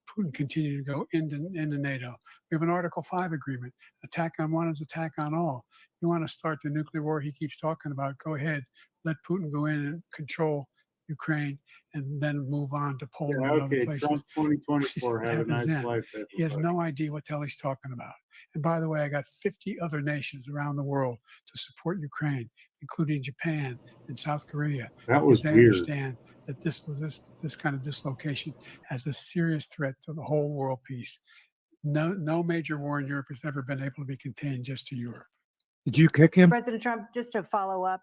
Putin continue to go into NATO? We have an Article 5 agreement. Attack on one is attack on all. You want to start the nuclear war he keeps talking about, go ahead. Let Putin go in and control Ukraine and then move on to Poland and other places. Trump 2024. Have a nice then. life, everybody. He has no idea what the hell he's talking about. And by the way, I got 50 other nations around the world to support Ukraine, including Japan and South Korea. That was they weird. Understand that this kind of dislocation has a serious threat to the whole world peace. No major war in Europe has ever been able to be contained just to Europe. Did you kick him? President Trump, just to follow up,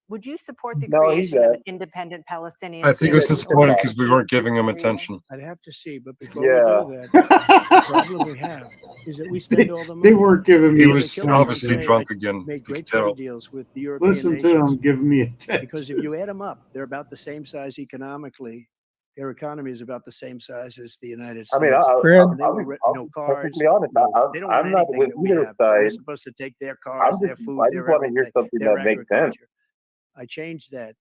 would you support the creation of an independent Palestinian I think it was state? disappointing because we weren't giving him attention. I'd have to see, but before we do that, the problem we have is that we spend all the money. They weren't giving me. He was obviously drunk again. Made great tell. trade deals with the European Listen to nations them giving me attention. because if you add them up, they're about the same size economically. Their economy is about the same size as the United States. I mean, no cars. be honest. They don't I'm want not anything with that we either have. We're side. supposed to take their cars, their food, I just their want to hear everything, something their that makes sense. agriculture. I changed that.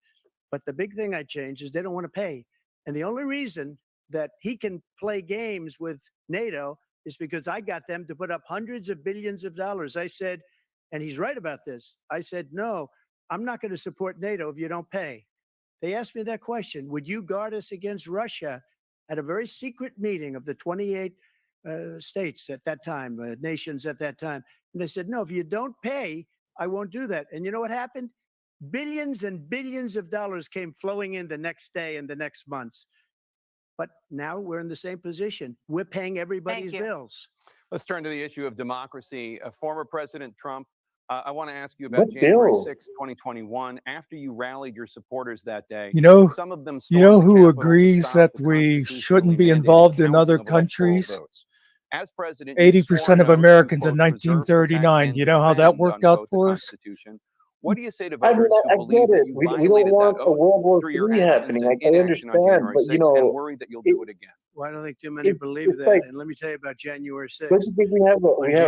But the big thing I changed is they don't want to pay. And the only reason that he can play games with NATO is because I got them to put up hundreds of billions of dollars. I said, and he's right about this. I said, no, I'm not going to support NATO if you don't pay. They asked me that question. Would you guard us against Russia at a very secret meeting of the 28 states at that time, nations at that time? And they said, no, if you don't pay, I won't do that. And you know what happened? Billions and billions of dollars came flowing in the next day and the next months. But now we're in the same position. We're paying everybody's bills. Let's turn to the issue of democracy. Former President Trump, I want to ask you about January 6, 2021. After you rallied your supporters that day, some of them who agrees that we shouldn't be involved in other countries? As president, 80% of Americans in 1939. Do you know how that worked out for us? What do you say to I voters mean, I who believe get it. that you We don't violated want that a World War through your III actions happening. and I inaction on understand, January but 6th, and worry that you'll do it again? Well, I don't think too many believe that. like, And let me tell you about January 6th. don't you think we have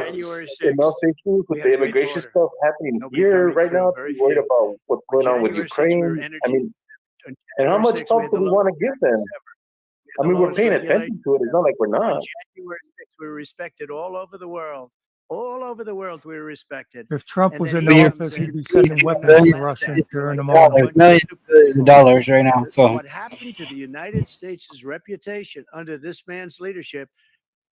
January 6th, enough issues with the immigration stuff happening here right now? To be worried about what's going on with Ukraine. I mean, and how much help do we want to give them? I mean, we're paying attention to it. It's not like we're not. January 6th, we were respected all over the world. All over the world, we were respected. If Trump And was then in he office, comes he'd in, be sending weapons to Russia during them all. Millions of dollars right now. So what happened to the United States' reputation under this man's leadership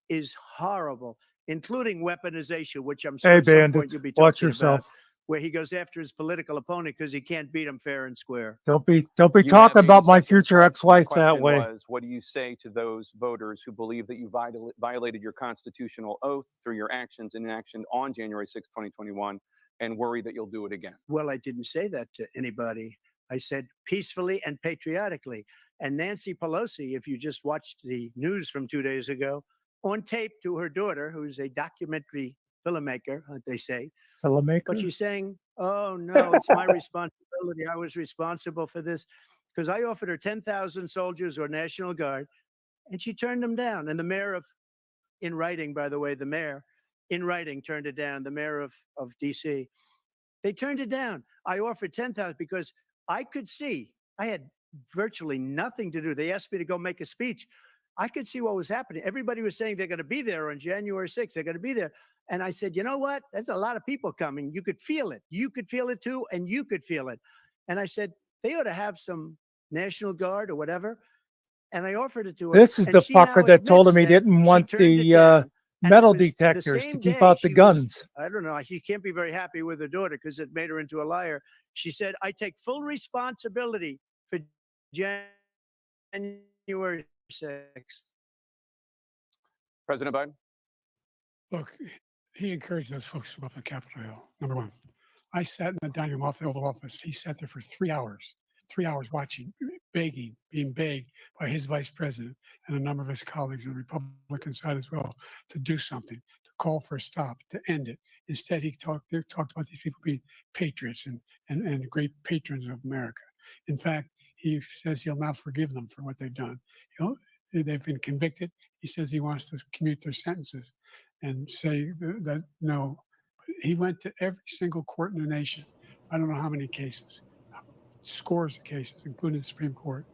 is horrible, including weaponization, which I'm sure Hey, at some point bandits, you'll be watch talking yourself. about, where he goes after his political opponent because he can't beat him fair and square. Don't be You talking have about 80 my seconds. future My ex-wife that question way. was, what do you say to those voters who believe that you violated your constitutional oath through your actions and inaction on January 6, 2021, and worry that you'll do it again? Well, I didn't say that to anybody. I said peacefully and patriotically. And Nancy Pelosi, if you just watched the news from 2 days ago, on tape to her daughter, who's a documentary filmmaker, they say. Filmmaker? But she's saying, oh, no, it's my responsibility. I was responsible for this. Because I offered her 10,000 soldiers or National Guard, and she turned them down. And the mayor of, in writing, by the way, the mayor, in writing, turned it down, the mayor of D.C. They turned it down. I offered 10,000 because I could see, I had virtually nothing to do. They asked me to go make a speech. I could see what was happening. Everybody was saying they're going to be there on January 6th. They're going to be there. And I said, you know what? There's a lot of people coming. You could feel it. You could feel it too, and you could feel it. And I said, they ought to have some National Guard or whatever. And I offered it to her. This is the fucker that told him he didn't want the metal detectors to keep out the guns. I don't know. She can't be very happy with her daughter because it made her into a liar. She said, I take full responsibility for January 6th. President Biden? Look, he encouraged those folks to go up to Capitol Hill. Number one, I sat in the dining room off the Oval Office. He sat there for 3 hours watching, begging, being begged by his vice president and a number of his colleagues on the Republican side as well to do something, to call for a stop, to end it. Instead, they talked about these people being patriots and great patrons of America. In fact, he says he'll now forgive them for what they've done. They've been convicted. He says he wants to commute their sentences and say that no. He went to every single court in the nation. I don't know how many cases, scores of cases, including the Supreme Court.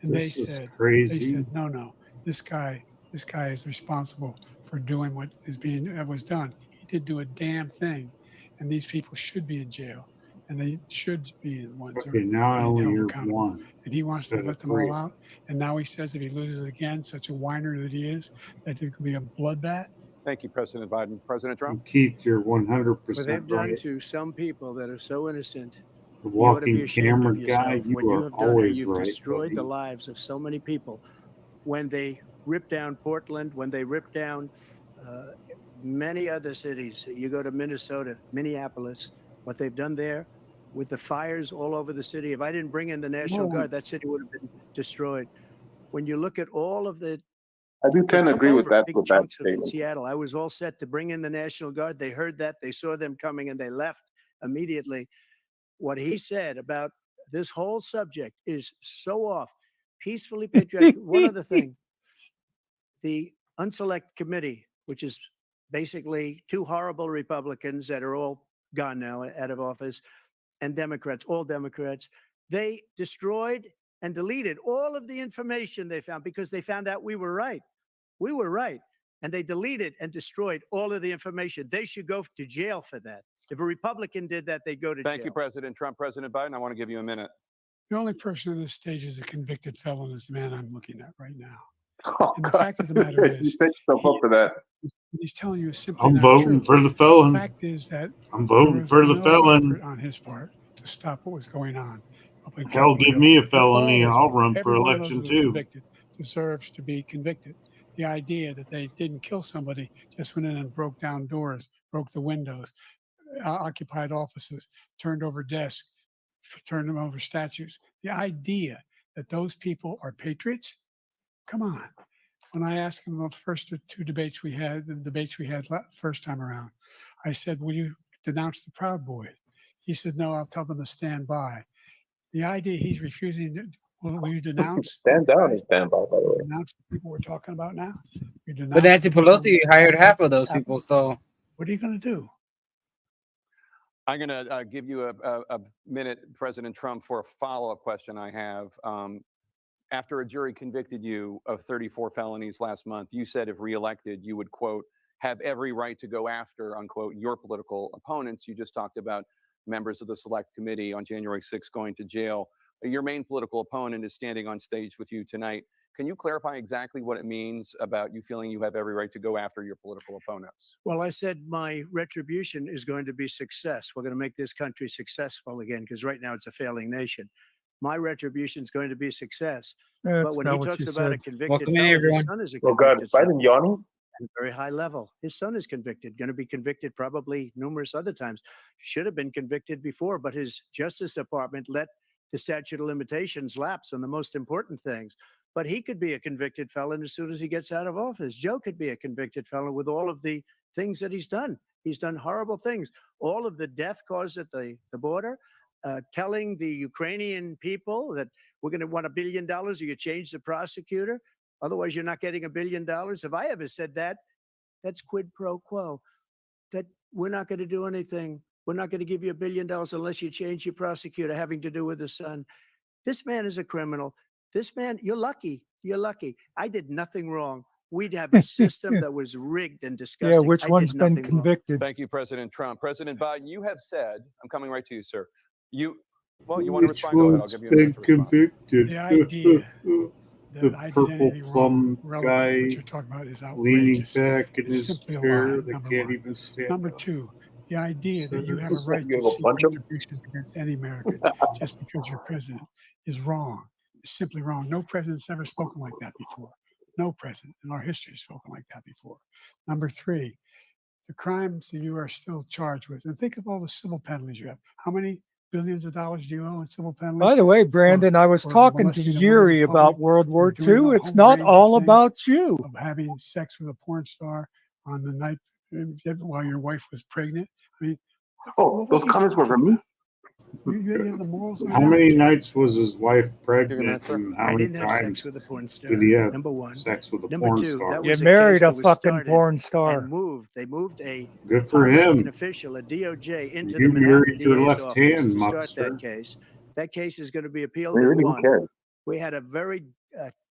And This is crazy. no, this guy is responsible for doing what was done. He did do a damn thing, and these people should be in jail, and they should be the ones who are Okay, now I being only held hear accountable. one. And he wants to instead let of them three. all out. And now he says if he loses again, such a whiner that he is, that it could be a bloodbath. Thank you, President Biden. President Trump? Keith, you're What 100% they've done right. to some people that are so innocent, The you ought to be walking ashamed camera of yourself. guy, What you you are have done, how always you've right, destroyed the buddy. lives of so many people. When they ripped down Portland, when they ripped down many other cities, you go to Minnesota, Minneapolis, what they've done there with the fires all over the city. If I didn't bring in the National Guard, that city would have been destroyed. When you look at all of the I do tend to agree with that big chunks of statement. Seattle, I was all set to bring in the National Guard. They heard that, they saw them coming, and they left immediately. What he said about this whole subject is so off. Peacefully patriotic. One other thing, the Unselect Committee, which is basically two horrible Republicans that are all gone now, out of office, and Democrats, all Democrats, they destroyed and deleted all of the information they found because they found out we were right. We were right. And they deleted and destroyed all of the information. They should go to jail for that. If a Republican did that, they'd go to jail. Thank you, President Trump. President Biden, I want to give you a minute. The only person on this stage is a convicted felon is the man I'm looking at right now. Oh, And the God. fact of the matter You is, set yourself up for that. he's telling you simply I'm not voting true. for the felon. The fact is that I'm voting there was for the no felon. effort on his part to stop what was going on up in Hell, Capitol give Hill. me a And felony, all those I'll people, run for every one of those election that was too. convicted deserves to be convicted. The idea that they didn't kill somebody, just went in and broke down doors, broke the windows, occupied offices, turned over desks, turned them over statues. The idea that those people are patriots, come on. When I asked him the first two debates we had, first time around, I said, will you denounce the Proud Boys? He said, no, I'll tell them to stand by. The idea he's refusing to, will you denounce? Stand down and stand by the way. Denounce the people we're talking about now? But Nancy Pelosi hired half of those people, so. What are you going to do? I'm going to give you a minute, President Trump, for a follow-up question I have. After a jury convicted you of 34 felonies last month, you said if reelected, you would, quote, have every right to go after, unquote, your political opponents. You just talked about members of the Select Committee on January 6th going to jail. Your main political opponent is standing on stage with you tonight. Can you clarify exactly what it means about you feeling you have every right to go after your political opponents? Well, I said my retribution is going to be success. We're going to make this country successful again, because right now it's a failing nation. My retribution is going to be success. But when he talks about a convicted felon, his son is a Oh God, convicted felon. Biden yawning? At a very high level. His son is convicted, going to be convicted probably numerous other times. Should have been convicted before, but his Justice Department let the statute of limitations lapse on the most important things. But he could be a convicted felon as soon as he gets out of office. Joe could be a convicted felon with all of the things that he's done. He's done horrible things. All of the death caused at the border, telling the Ukrainian people that we're going to want $1 billion or you change the prosecutor. Otherwise, you're not getting $1 billion. If I ever said that, that's quid pro quo. That we're not going to do anything. We're not going to give you $1 billion unless you change your prosecutor having to do with the son. This man is a criminal. This man, you're lucky. You're lucky. I did nothing wrong. We'd have a system that was rigged and disgusting. Yeah, which one's been convicted? Thank you, President Trump. President Biden, you have said, I'm coming right to you, sir. You want to respond? Go ahead. I'll give you a minute to respond. Convicted? The idea the purple plum guy what you're talking about is leaning outrageous. back in It's his simply a chair lie, that number can't one. even stand Number up. two, the idea that you have a right You to have a seek bunch of- retribution against any American just because you're president is wrong. It's simply wrong. No president's ever spoken like that before. No president in our history has spoken like that before. Number three, the crimes that you are still charged with, and think of all the civil penalties you have. How many billions of dollars do you owe in civil penalties? By the way, Brandon, I was for talking to molesting a woman Yuri in public, about World War for doing II. the It's whole not range of all things, about you. of having sex with a porn star on the night while your wife was pregnant. I mean, Oh, those comments were from me? You have the morals. How many nights was his wife pregnant, sir. and how I many didn't have sex times with a porn star. did he have Number one. sex with a Number porn two, star? that You was a married case a that was fucking started porn and star. moved. They moved a Good for high-ranking him. official, a DOJ, into You the Manhattan married your DA's left office hand, to start mobster. that case. That case is going to be appealed They and really won. care. We had a very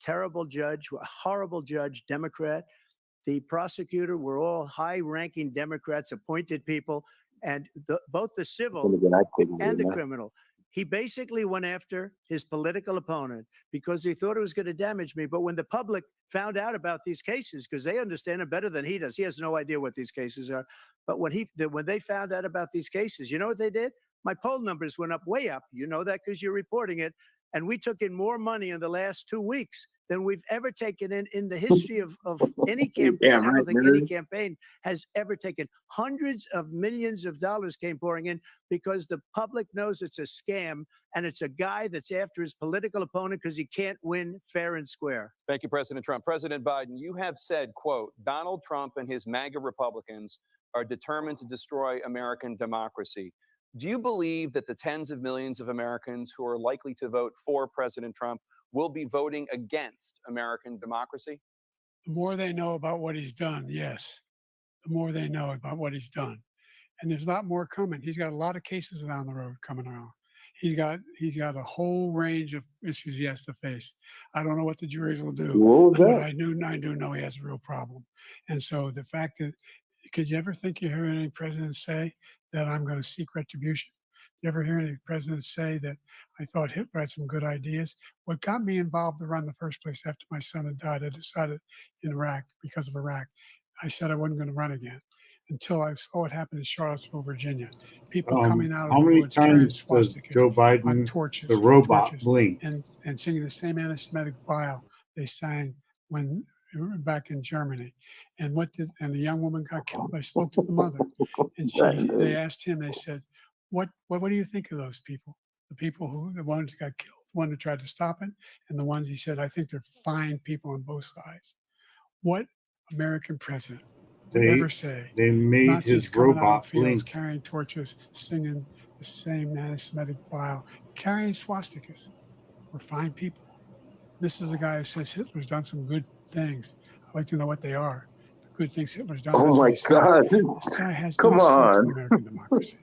terrible judge, a horrible judge, Democrat. The prosecutor were all high-ranking Democrats, appointed people, and both the civil and the criminal. He basically went after his political opponent because he thought it was going to damage me. But when the public found out about these cases, because they understand it better than he does, he has no idea what these cases are. But when they found out about these cases, you know what they did? My poll numbers went up, way up. You know that because you're reporting it. And we took in more money in the last 2 weeks than we've ever taken in the history of any campaign. I don't think any campaign has ever taken. Hundreds of millions of dollars came pouring in because the public knows it's a scam, and it's a guy that's after his political opponent because he can't win fair and square. Thank you, President Trump. President Biden, you have said, quote, Donald Trump and his MAGA Republicans are determined to destroy American democracy. Do you believe that the tens of millions of Americans who are likely to vote for President Trump will be voting against American democracy? The more they know about what he's done, yes. The more they know about what he's done. And there's a lot more coming. He's got a lot of cases down the road coming around. He's got a whole range of issues he has to face. I don't know what the juries will do. But I do know he has a real problem. And so the fact that, could you ever think you hear any president say that I'm going to seek retribution? You ever hear any president say that I thought Hitler had some good ideas? What got me involved to run in the first place after my son had died, I decided in Iraq, because of Iraq, I said I wasn't going to run again until I saw what happened in Charlottesville, Virginia. People coming out of How the many woods carrying times does swastikas Joe on Biden, torches, the robot, blink? and singing the same anti-Semitic bile they sang when back in Germany. And the young woman got killed. I spoke to the mother, and they asked him. They said, "What do you think of those people? The ones who got killed, the one who tried to stop it, and the ones," he said, "I think they're fine people on both sides." What American president would ever say They made Nazis his coming out of robot the fields blink? carrying torches, singing the same anti-Semitic bile, carrying swastikas were fine people? This is a guy who says Hitler's done some good things. I'd like to know what they are. The good things Hitler's done. Oh That's what my he said. God! This guy has Come no sense of on. American democracy.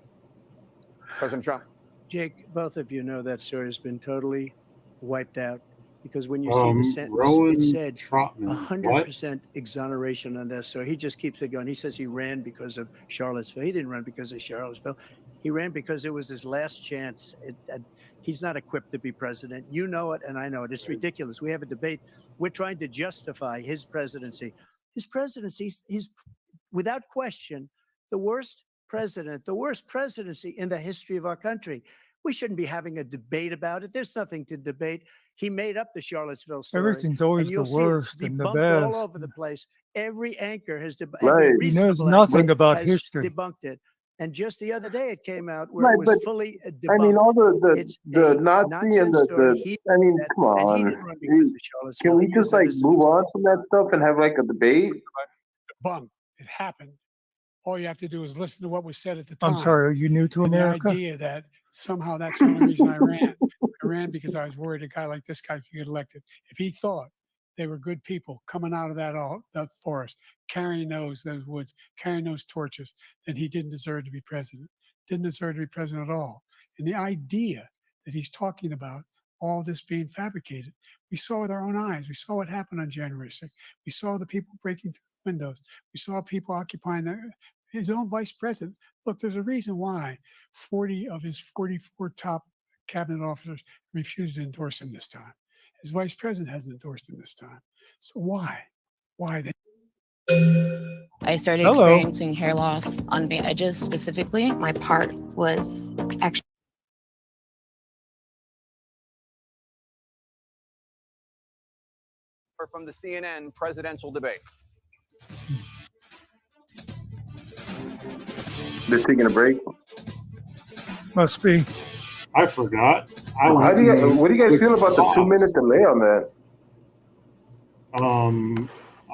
President Trump. Jake, both of you know that story has been totally wiped out because when you see the sentence, Rowan it said Trotman. 100% exoneration on this. So he just keeps it going. He says he ran because of Charlottesville. He didn't run because of Charlottesville. He ran because it was his last chance. He's not equipped to be president. You know it, and I know it. It's ridiculous. We have a debate. We're trying to justify his presidency. His presidency, he's without question the worst president, the worst presidency in the history of our country. We shouldn't be having a debate about it. There's nothing to debate. He made up the Charlottesville story. Everything's always and you'll the see worst it's and the debunked all best. over the place. Every anchor has Right. every He knows reasonable nothing anchor about has history. debunked it. And just the other day, it came out where Right, it was but fully debunked. I mean, all It's the a Nazi and nonsense story. He I mean, did that, come and he on. didn't run because of Charlottesville. Can we He just used that like as move on from that stuff and have like a debate? Bunk. It happened. All you have to do is listen to what was said at the time. I'm sorry, are you new to And the America? idea that somehow that's the only reason I ran. I ran because I was worried a guy like this guy could get elected. If he thought they were good people coming out of that forest, carrying those woods, carrying those torches, then he didn't deserve to be president. Didn't deserve to be president at all. And the idea that he's talking about all this being fabricated, we saw with our own eyes. We saw what happened on January 6th. We saw the people breaking through the windows. We saw people occupying his own vice president. Look, there's a reason why 40 of his 44 top cabinet officers refused to endorse him this time. His vice president hasn't endorsed him this time. So why? Why? I started experiencing hair loss on my edges specifically. My part was actually. From the CNN presidential debate. They're taking a break. Must be. I forgot. What do you guys feel about the 2-minute delay on that?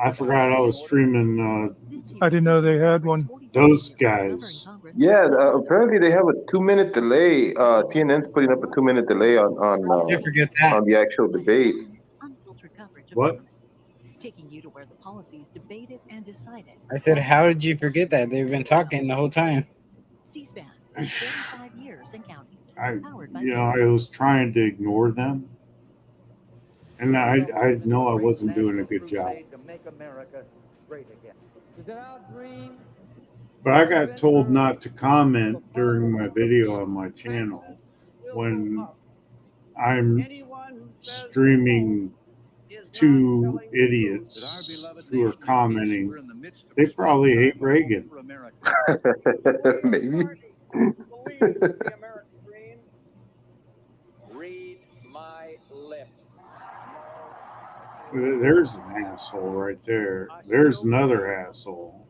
I forgot I was streaming I didn't know they had one. those guys. Yeah, apparently they have a 2 minute delay. CNN's putting up a 2 minute delay You forget that. on the actual debate. What? Taking you to where the policy is debated and decided. I said, how did you forget that? They've been talking the whole time. C-SPAN, 35 years and counting. I was trying to ignore them, and I know I wasn't doing a good job. But I got told not to comment during my video on my channel when I'm streaming two idiots who are commenting. They probably hate Reagan. Maybe. Read my lips. There's an asshole right there. There's another asshole.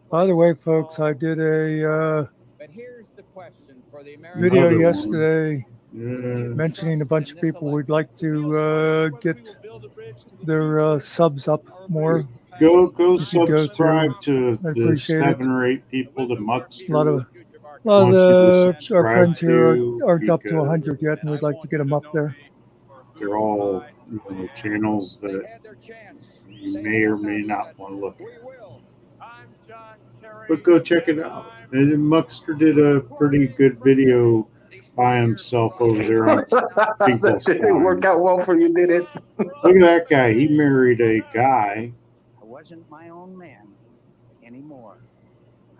By the way, folks, I did a But here's the question for the video Another one. yesterday Yeah. mentioning a bunch of people we'd like to get their subs up more. Go If you go subscribe through, to I the appreciate it. 7 or 8 people that Muckster A lot of wants you to our subscribe friends here to, aren't up to because 100 yet, and we'd like to get them up there. they're all channels that you may or may not want to look at. But go check it out. And Muckster did a pretty good video by himself over there on That Finkelstein. didn't work out well for you, did it? Look at that guy. He married a guy. I wasn't my own man anymore.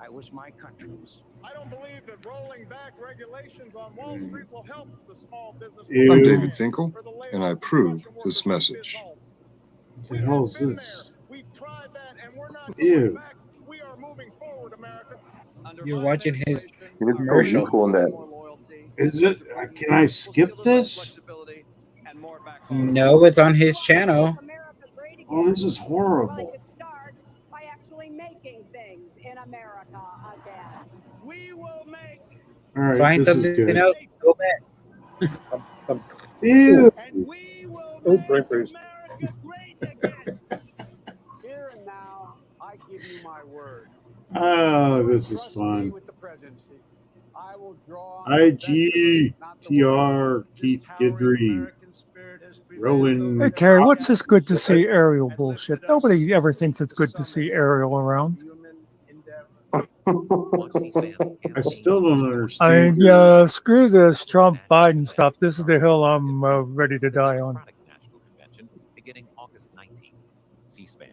I was my country's. I don't believe that rolling back regulations on Wall Street will help the small business. Ew. I'm David Finkel, and I approve this message. What the hell is this? We've tried that and we're not Ew. back. We are moving forward, America. You're watching his He was so commercial. useful in that. Is it? Can I skip this? No, it's on his channel. Oh, this is horrible. By actually making things in America again. We will make. All right, Find this is something good. else. Go back. Ew. And we will Oh, make breakfast. America great again. Here and now, I give you my word. Oh, this is fun. With the presidency, I will draw IG, TR, Keith Guidry, Rowan. Hey, Carrie, what's this good to see Ariel bullshit? Nobody ever thinks it's good to see Ariel around. I still don't I understand. mean, screw this Trump Biden stuff. This is the hill I'm ready to die on. Beginning August 19th. C-SPAN,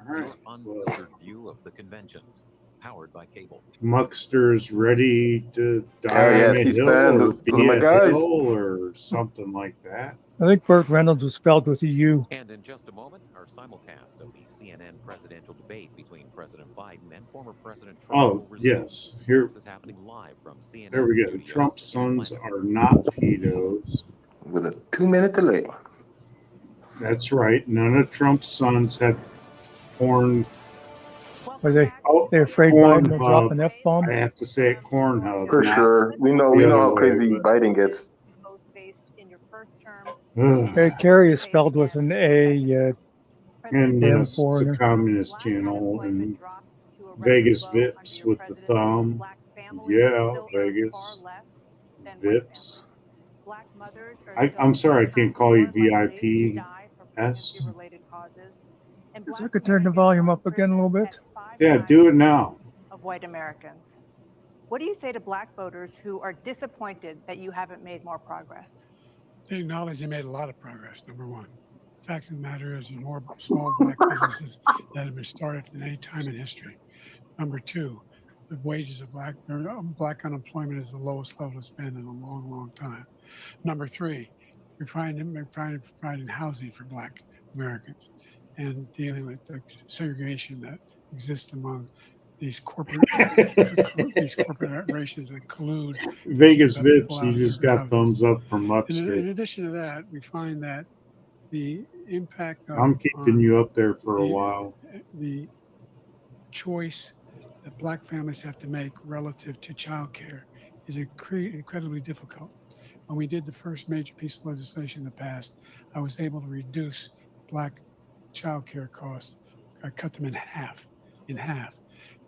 All right. your unfiltered view of the conventions, powered by cable. Muckster's ready to die Oh, on yeah, a hill C-SPAN, or those be are my a guys. hill or something like that. I think Burt Reynolds was spelled with a U. And in just a moment, our simulcast of the CNN presidential debate between President Biden and former President Trump. Oh, will resume. yes. Here, This is happening live from CNN. there we go. studios Trump's in sons Atlanta. are not pedos. With a 2 minute delay. That's right. None of Trump's sons had porn. Are they Oh, afraid Biden will Pornhub. drop an F-bomb? I have to say it, Cornhub. For not sure. We know the how other way, crazy but- Biden gets. Ugh. Hey, Carrie is spelled with an A. And Damn yes, it's foreigner. a communist channel. And Vegas Vips with the thumb. Yeah, Vegas Vips. I'm sorry, I can't call you VIP. S. So I could turn the volume up again a little bit. Yeah, do it now. Of white Americans. What do you say to black voters who are disappointed that you haven't made more progress? They acknowledge they made a lot of progress, number one. The fact of the matter is there's more small black businesses that have been started than any time in history. Number two, the wages of black unemployment is the lowest level it's been in a long, long time. Number three, we're trying to provide housing for black Americans and dealing with the segregation that exists among these corporate corporations that collude. Vegas to keep Vips, people you out of just different got thumbs up from houses. In Muckster. addition to that, we find that the impact of I'm keeping you up there for a while. the choice that black families have to make relative to childcare is incredibly difficult. When we did the first major piece of legislation in the past, I was able to reduce black childcare costs cut them in half.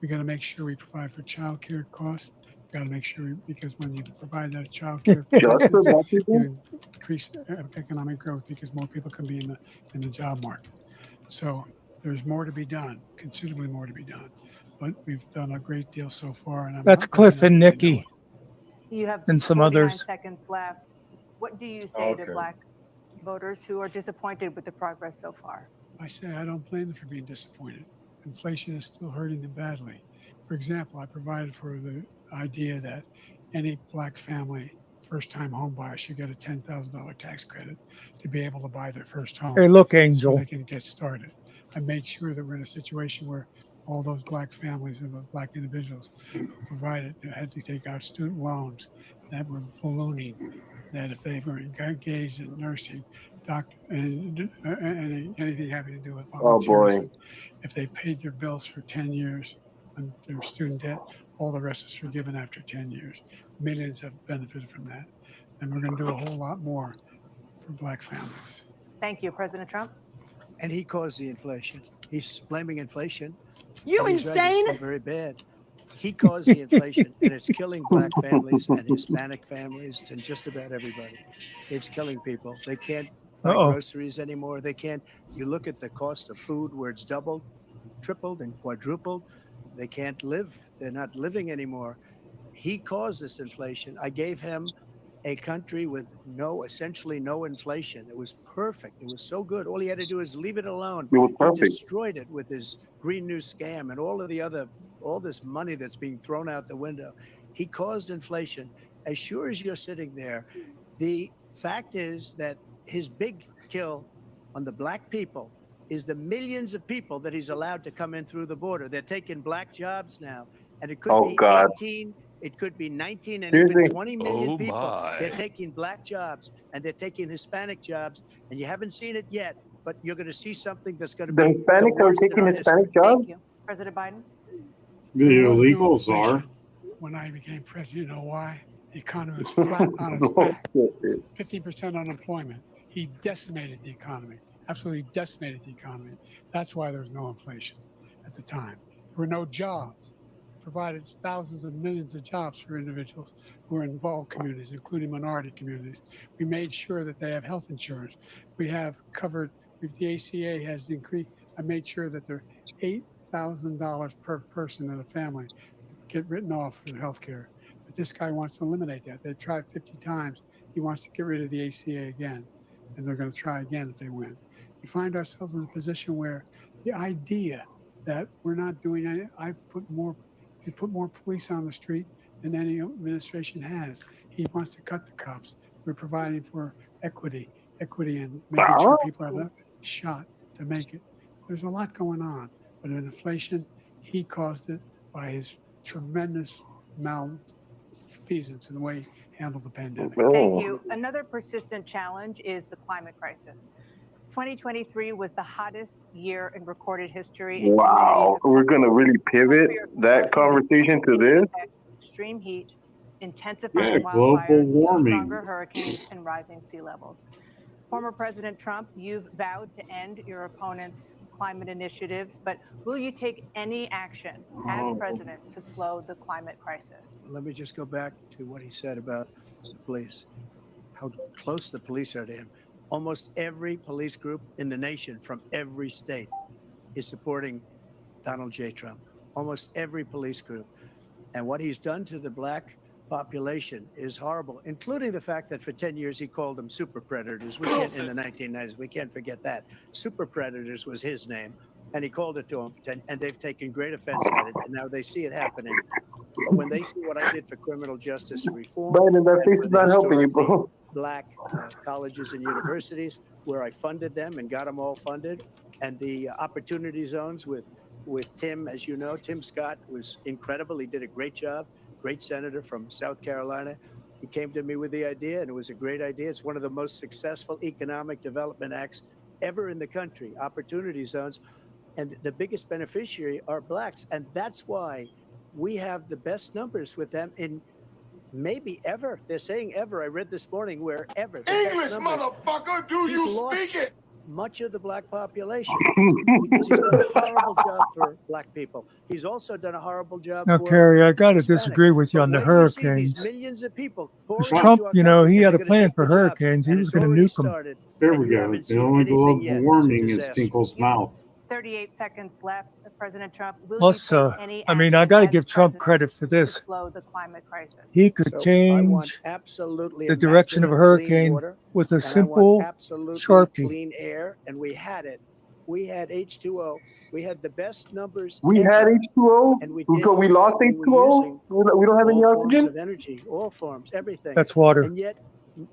We got to make sure we provide for child care costs. We got to make sure because when you provide that child care Just for black people? you increase economic growth because more people can be in the job market. So there's more to be done, considerably more to be done. But we've done a great deal so far, and I'm That's not letting Cliff and everybody know Nikki You have and some 49 others. seconds left. What do you say to Black voters who are disappointed with the progress so far? I say I don't blame them for being disappointed. Inflation is still hurting them badly. For example, I provided for the idea that any Black family first-time home buyer should get a $10,000 tax credit to be able to buy their first home. Hey, look, So Angel. they can get started. I made sure that we're in a situation where all those Black families and the Black individuals who provided had to take out student loans that were ballooning, that if they were engaged in nursing, doctor, and anything having to do with Oh boy. volunteerism, if they paid their bills for 10 years on their student debt, all the rest is forgiven after 10 years. Millions have benefited from that. And we're going to do a whole lot more for Black families. Thank you, President Trump. And he caused the inflation. He's blaming inflation. You and he's right, it's insane? been very bad. He caused the inflation, and it's killing Black families and Hispanic families and just about everybody. It's killing people. They can't buy groceries anymore. They can't. You look at the cost of food where it's doubled, tripled, and quadrupled. They can't live. They're not living anymore. He caused this inflation. I gave him a country with essentially no inflation. It was perfect. It was so good. All he had to do is leave it alone. It was He perfect. destroyed it with his Green New scam and all this money that's being thrown out the window. He caused inflation. As sure as you're sitting there, the fact is that his big kill on the Black people is the millions of people that he's allowed to come in through the border. They're taking Black jobs now, and it could be 18, it could be 19, and even 20 million people. They're taking Black jobs, and they're taking Hispanic jobs, and you haven't seen it yet, but you're going to see something that's going to The be Hispanics are taking Hispanic jobs? Thank you. President Biden? The illegals are. When I became president, you know why? The economy was flat on its back. 50% unemployment. He decimated the economy, absolutely decimated the economy. That's why there was no inflation at the time. There were no jobs. Provided thousands of millions of jobs for individuals who are in all communities, including minority communities. We made sure that they have health insurance. We have covered, the ACA has increased. I made sure that they're $8,000 per person in a family to get written off for health care. But this guy wants to eliminate that. They've tried 50 times. He wants to get rid of the ACA again, and they're going to try again if they win. We find ourselves in a position where the idea that we're not doing any, we put more police on the street than any administration has. He wants to cut the cops. We're providing for equity and making sure people have a shot to make it. There's a lot going on, but in inflation, he caused it by his tremendous malfeasance in the way he handled the pandemic. Thank you. Another persistent challenge is the climate crisis. 2023 was the hottest year in recorded history. Wow, we're going to really pivot that conversation to this? Extreme heat, intensifying global wildfires, warming. stronger hurricanes, and rising sea levels. Former President Trump, you've vowed to end your opponent's climate initiatives, but will you take any action as president to slow the climate crisis? Let me just go back to what he said about the police, how close the police are to him. Almost every police group in the nation from every state is supporting Donald J. Trump. Almost every police group. And what he's done to the Black population is horrible, including the fact that for 10 years he called them super predators. We can't, in the 1990s, we can't forget that. Super predators was his name, and he called it to them for 10, and they've taken great offense at it, and now they see it happening. But when they see what I did for criminal justice reform, Biden, that face is not helping you, bro. Black colleges and universities, where I funded them and got them all funded, and the opportunity zones with Tim, as you know, Tim Scott was incredible. He did a great job. Great senator from South Carolina. He came to me with the idea, and it was a great idea. It's one of the most successful economic development acts ever in the country, opportunity zones. And the biggest beneficiary are Blacks. And that's why we have the best numbers with them in maybe ever. They're saying ever. I read this morning where ever. English, motherfucker, do you speak it? much of the black population because he's done a horrible job for black people. He's also done a horrible job Now, for Kerry, I got to Hispanics. disagree with you But on the when you see these hurricanes. millions of people Because pouring Trump, into our you know, country, he and had they're a gonna plan take for the jobs, hurricanes. He and was it's going to already nuke them. started, There and we you go. haven't The seen only anything global yet. It's a warming is disaster. Finkel's mouth. 38 seconds left. President Trump, will Plus, you take any I mean, I action got to as give Trump president credit for to this. slow the climate crisis? He could So I want change absolutely the direction of a immaculate clean hurricane water, with a and I want simple absolutely Sharpie. clean air, and we had it. We had H2O. We had the best numbers We had ever, H2O. and we So we lost we were H2O. using We don't have any all forms oxygen. of energy, all forms, everything. That's water. And yet,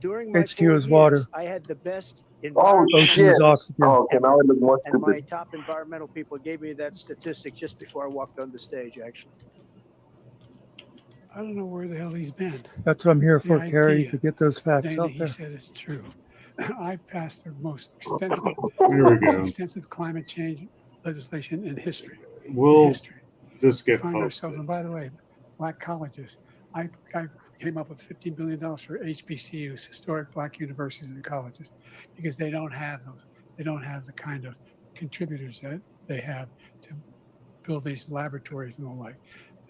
during my H2O 4 is water. years, I had the best Oh environmental O2 shit! is oxygen. Oh, okay, now I look more and my stupid. top environmental people gave me that statistic just before I walked on the stage, actually. I don't know where the hell he's been. That's what I'm here The for, Kerry, idea to get those facts that out he there. said is true. I passed the most extensive climate change legislation in history. Will this We get find ourselves, posted? and by the way, black colleges. I came up with $15 billion for HBCUs, historic black universities and colleges, because they don't have those. They don't have the kind of contributors that they have to build these laboratories and the like.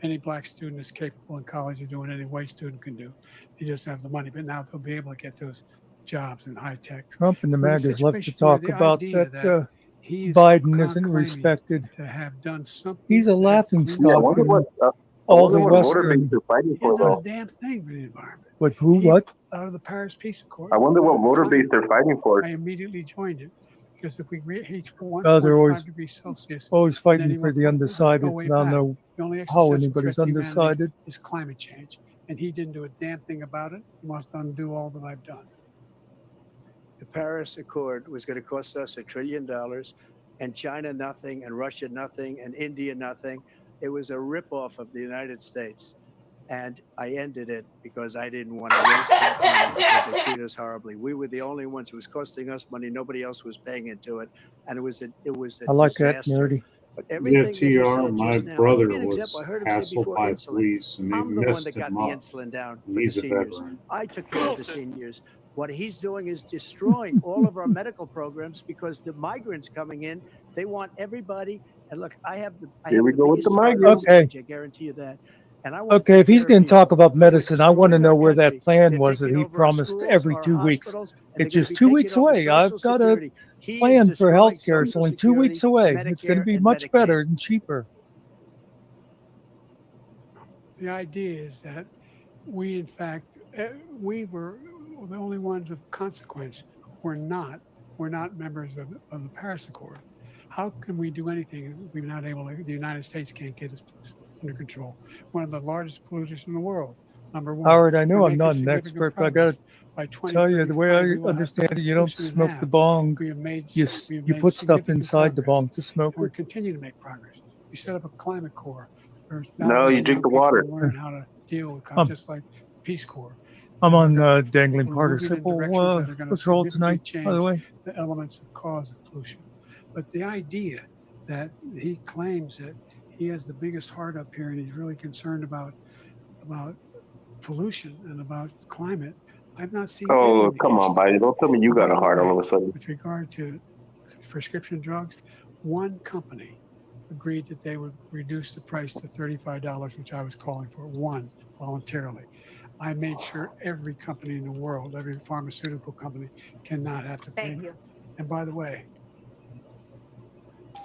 Any black student is capable in college of doing any white student can do. They just have the money, but now they'll be able to get those jobs in high tech. Trump and the We're in a MAGAs love to situation where talk the about idea that he is Biden isn't claiming respected. to have done something. He's a that laughing cleans Yeah, I stock wonder in what. I all wonder the what voter base Western. they're fighting He for, has done a though. damn thing for the environment. With who? He, What? out of the Paris Peace Accord. I wonder what voter base they're fighting for. I immediately joined it because if we reach Oh, they're 1.5 degrees Celsius, always then fighting anyone for the go undecided. way And I don't back. know The only how existential anybody's threat to humanity undecided. is climate change, and he didn't do a damn thing about it. He must undo all that I've done. The Paris Accord was going to cost us $1 trillion, and China nothing, and Russia nothing, and India nothing. It was a ripoff of the United States. And I ended it because I didn't want to waste that money because they treat us horribly. We were the only ones who was costing us money. Nobody else was paying into it. And it was a I like that, disaster. nerdy. But Yeah, everything that you TR, said my just now, I'll brother give you an was example. I heard him say hassled before by insulin. police and they I'm the one messed that got him the up. insulin down for And the he's a seniors. veteran. I took care of the seniors. What he's doing is destroying all of our medical programs because the migrants coming in, they want everybody. And look, I have the Here we go with the biggest heart on migrants. stage, I guarantee you that. And I want to Okay, take if he's care of going to people. talk about medicine, I want to destroying know our where that country. plan They're was that taking he over our promised schools, every our 2 weeks. hospitals, and It's they're gonna just be 2 taking weeks over away. I've Social got a Security. He is plan for destroying healthcare. It's Social only 2 weeks Security, away. It's going to Medicare, be and much Medicaid. better and cheaper. The idea is that we, in fact, we were the only ones of consequence who were not members of the Paris Accord. How can we do anything if we're not able to? The United States can't get us under control. One of the largest polluters in the world, number one. Howard, I know We're I'm making not an significant expert, but I got progress. to By tell you, the way 2035, I we will have understand it, you the don't pollution in smoke the half. bong. We have made You put stuff significant inside the progress. bong to smoke We're it. continuing to make progress. We set up a climate corps for No, thousands you of drink young the people water. to learn how to deal with climate, just like the Peace Corps. I'm And on dangling we're moving in participle directions that are going to patrol significantly tonight, by the way. change the elements of cause of pollution. But the idea that he claims that he has the biggest heart up here and he's really concerned about pollution and about climate, I've not seen any Oh, come on, indication. Biden. Don't tell me you And by got a the heart way, all of a sudden. with regard to prescription drugs, one company agreed that they would reduce the price to $35, which I was calling for, one, voluntarily. I made sure every company in the world, every pharmaceutical company, cannot have to pay. Thank you. And by the way,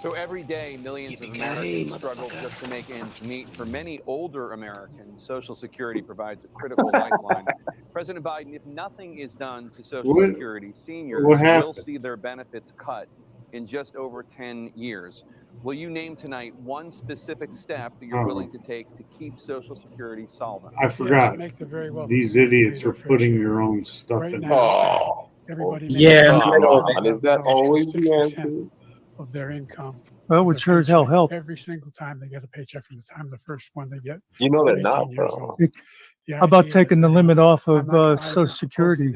So every day, millions of Americans struggle just to make ends meet. For many older Americans, Social Security provides a critical lifeline. President Biden, if nothing is done to Social Security, seniors will see their benefits cut in just over 10 years. Will you name tonight one specific step that you're willing to take to keep Social Security solvent? I forgot. These idiots are putting their own stuff in there. Oh, everybody yeah. Is that always the answer? of their income. Well, it would sure as hell help. Every single time they get a paycheck from the time the first one they get. You know that 18 not, years bro. old. How about taking the limit off of Social Security?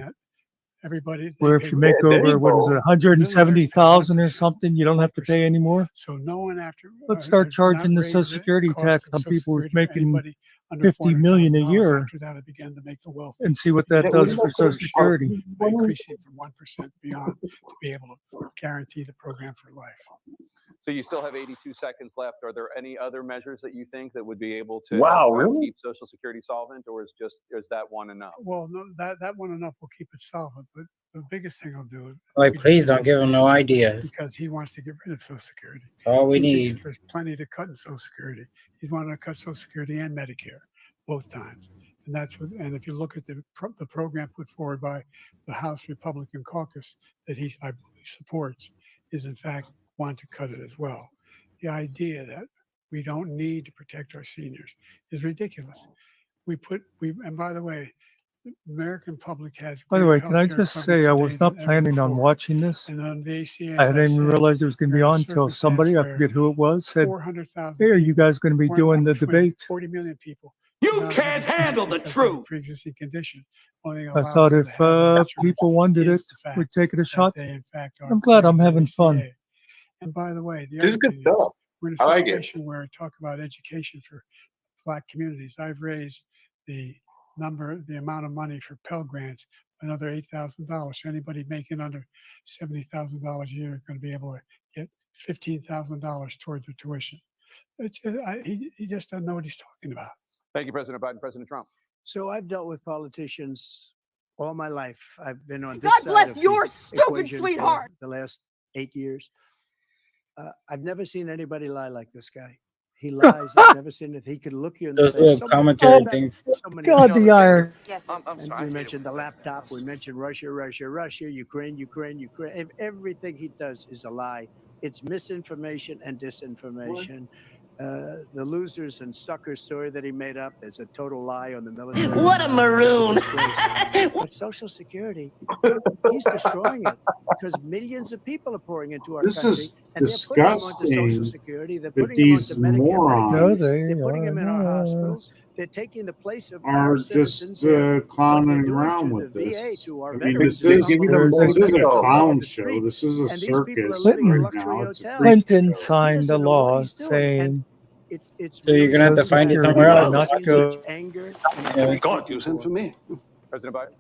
Everybody. Where if you make over, what is it, 170,000 or something, you don't have to pay anymore? So no one after. Let's start charging the Social Security tax on people who's making 50 million a year After that, it began to make the wealthy. and see what that does for Social Security. By increasing from 1% beyond to be able to guarantee the program for life. So you still have 82 seconds left. Are there any other measures that you think that would be able to keep Social Security solvent, or is that one enough? Well, no, that one enough will keep it solvent, but the biggest thing he'll do. Like, please don't give him no ideas. Because he wants to get rid of Social Security. That's all we He thinks need. there's plenty to cut in Social Security. He's wanting to cut Social Security and Medicare both times. And that's what. And if you look at the program put forward by the House Republican caucus that I believe supports, is in fact want to cut it as well. The idea that we don't need to protect our seniors is ridiculous. And by the way, the American public has. By the way, can I just say I was not planning on watching this. And on the ACA, I didn't even realize it was going to be on until somebody, I forget who it was, said, "Hey, are you guys going to be doing the debate?" 40 million people. You can't handle the truth. Pre-existing condition. I thought if people wanted it, we'd take it a shot. I'm glad I'm having fun. And by the way, the This is other good thing stuff. we're in a situation where I talk about education for Black communities. I've raised the amount of money for Pell Grants, another $8,000. So anybody making under $70,000 a year is going to be able to get $15,000 towards their tuition. He just doesn't know what he's talking about. Thank you, President Biden. President Trump. So I've dealt with politicians all my life. I've been on this God side bless of your the stupid equation for sweetheart. the last 8 years. I've never seen anybody lie like this guy. He lies. I've never seen it. He could look you in the Those face. little commentary things. God, the iron. Yes. I'm sorry. We mentioned the laptop. We mentioned Russia, Ukraine. Everything he does is a lie. It's misinformation and disinformation. The losers and suckers story that he made up is a total lie on the military. What a maroon. But Social Security, he's destroying it because millions of people are pouring into our This country. is And they're putting them onto Social disgusting Security. They're that putting them these onto Medicare, morons Medicaid. They're putting them in our hospitals. They're taking the place of are our just citizens. What clowning they're doing around to with the VA, this. to our I mean, veterans, this to is a our clown the show. street. This is a And these people are circus living in right luxury now. It's a hotels. freak Clinton show. signed a law He's doing. saying It's So you're gonna have to find it somewhere else. not I've seen go. such anger. God, you sent for me. President Biden.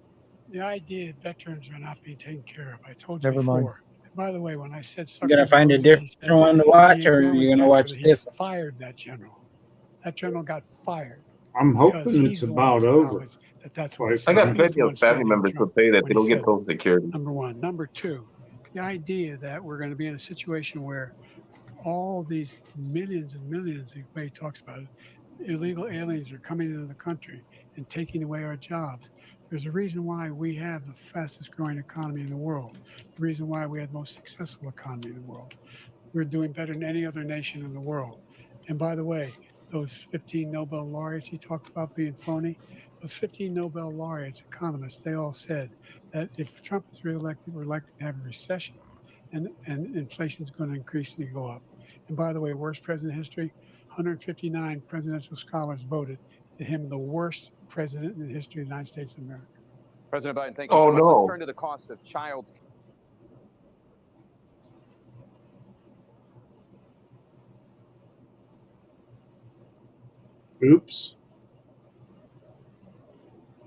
The idea that veterans are not being taken care of. I told Never you before. mind. And by the way, when I said You're gonna find a different one to watch, or you're gonna watch this one? Fired that general. That general got fired. I'm because hoping he's it's the one about who over. acknowledged that's Like, what I got he's plenty the one of family standing members with who Trump say that when they he don't get said Social Security. Number one. Number two, the idea that we're going to be in a situation where all these millions and millions, the way he talks about it, illegal aliens are coming into the country and taking away our jobs. There's a reason why we have the fastest growing economy in the world, the reason why we have the most successful economy in the world. We're doing better than any other nation in the world. And by the way, those 15 Nobel laureates he talked about being phony, those 15 Nobel laureates, economists, they all said that if Trump is reelected, we're likely to have a recession and inflation is going to increasingly go up. And by the way, worst president in history, 159 presidential scholars voted him the worst president in the history of the United States of America. President Biden, thank you Oh, so much. no. Let's turn to the cost of child Oops.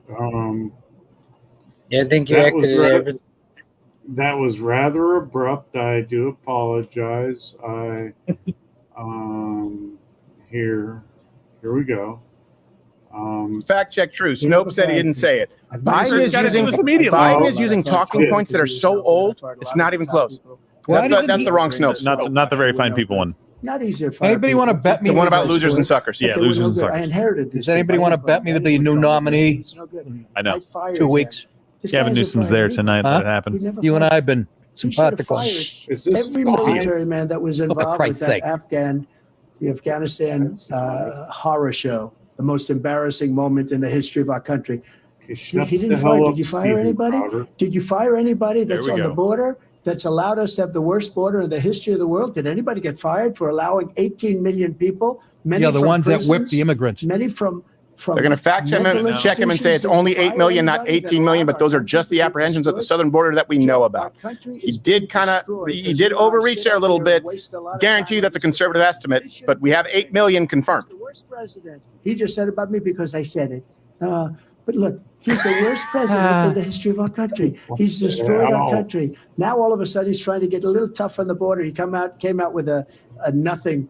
Yeah, I think you that was exited everything. that was rather abrupt. I do apologize. Here we go. Fact check true. Snopes said he didn't say it. Biden is using talking points that are so old, it's not even close. That's the wrong Snopes. Not the very fine people one. Not easier. Anybody want to bet me? The one about losers and suckers. Yeah, losers and suckers. I inherited this. Does anybody want to bet me there'll be a new nominee? I know. 2 weeks. Gavin Newsom's there tonight. That happened. You and I have been simpatico. Every military man that was involved with that the Afghanistan horror show, the most embarrassing moment in the history of our country. He didn't fire. Did you fire anybody? Did you fire anybody that's on the border? That's allowed us to have the worst border in the history of the world? Did anybody get fired for allowing 18 million people? Many the from ones that prisons, whipped the immigrants. Many from from They're going to fact check him and say it's only 8 million, not 18 million, but those are just the apprehensions at the southern border that we know about. He did overreach there a little bit. Guarantee you that's a conservative estimate, but we have 8 million confirmed. The worst president. He just said about me because I said it. But look, he's the worst president in the history of our country. He's destroyed our country. Now all of a sudden he's trying to get a little tough on the border. He came out with a nothing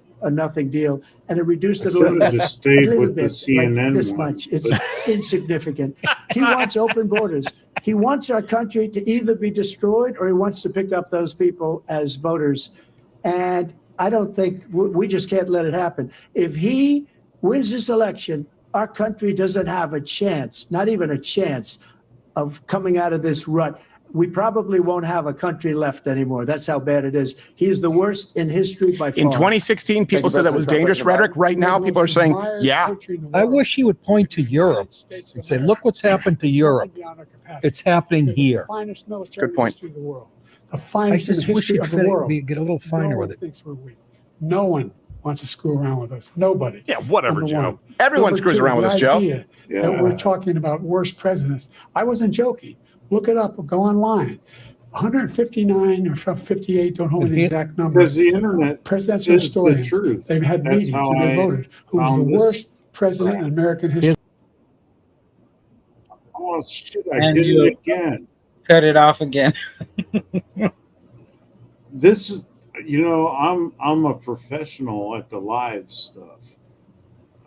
deal, and it reduced it a little bit. Just stayed with bit, the CNN like this one, much. It's insignificant. He wants open borders. He wants our country to either be destroyed or he wants to pick up those people as voters. And I don't think we just can't let it happen. If he wins this election, our country doesn't have a chance, not even a chance, of coming out of this rut. We probably won't have a country left anymore. That's how bad it is. He is the worst in history by far. In 2016, people said that was dangerous rhetoric. Right now, people are saying, yeah. I wish he would point to Europe and say, look what's happened to Europe. It's happening here. Good point. The finest I just in the wish history he'd of the world. get a little finer with it. Thinks we're weak. No one wants to screw around with us. Nobody. Yeah, whatever, Number Joe. one. Everyone Number screws two, around with the us, Joe. idea that we're talking about worst presidents. I wasn't joking. Look it up or go online. 159 or 58, don't hold me the exact number. Because the internet presidential is historians. the truth. They've had That's meetings how and they I voted. Who was found the this. worst president in American history? Oh shit! I And did you it again. cut it off again. This is, I'm a professional at the live stuff.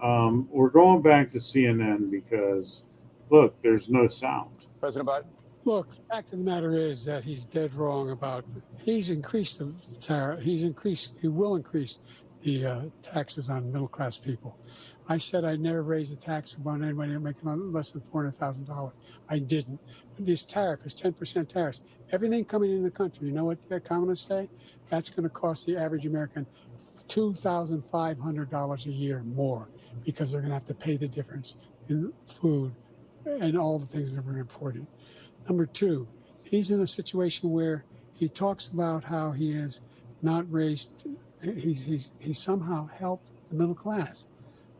We're going back to CNN because, look, there's no sound. President Biden? Look, the fact of the matter is that he's dead wrong about, he's increased the tariff, he will increase the taxes on middle-class people. I said I'd never raise a tax on anybody making less than $400,000. I didn't. But this tariff is 10% tariffs. Everything coming into the country, you know what the economists say? That's going to cost the average American $2,500 a year more because they're going to have to pay the difference in food and all the things that we're importing. Number two, he's in a situation where he talks about how he has not raised, he's somehow helped the middle class.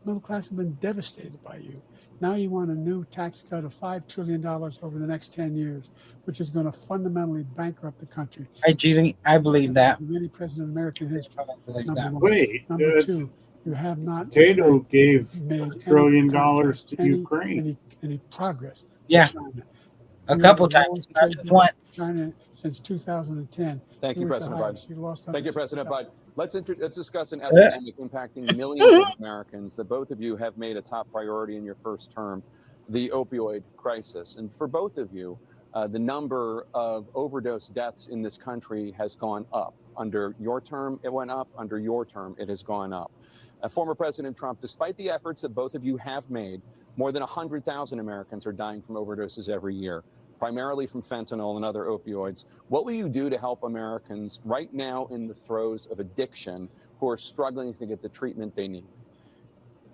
The middle class has been devastated by you. Now you want a new tax cut of $5 trillion over the next 10 years, which is going to fundamentally bankrupt the country. I believe that. Any president in American history. Number one. Wait, Number two, you have not Potato gave made $1 trillion to any, Ukraine. Any progress. Yeah. China. A couple times, not just once. China since 2010. Thank you, President Biden. Thank you, President Biden. Let's discuss an epidemic impacting millions of Americans that both of you have made a top priority in your first term, the opioid crisis. And for both of you, the number of overdose deaths in this country has gone up. Under your term, it went up. Under your term, it has gone up. Former President Trump, despite the efforts that both of you have made, more than 100,000 Americans are dying from overdoses every year, primarily from fentanyl and other opioids. What will you do to help Americans right now in the throes of addiction who are struggling to get the treatment they need?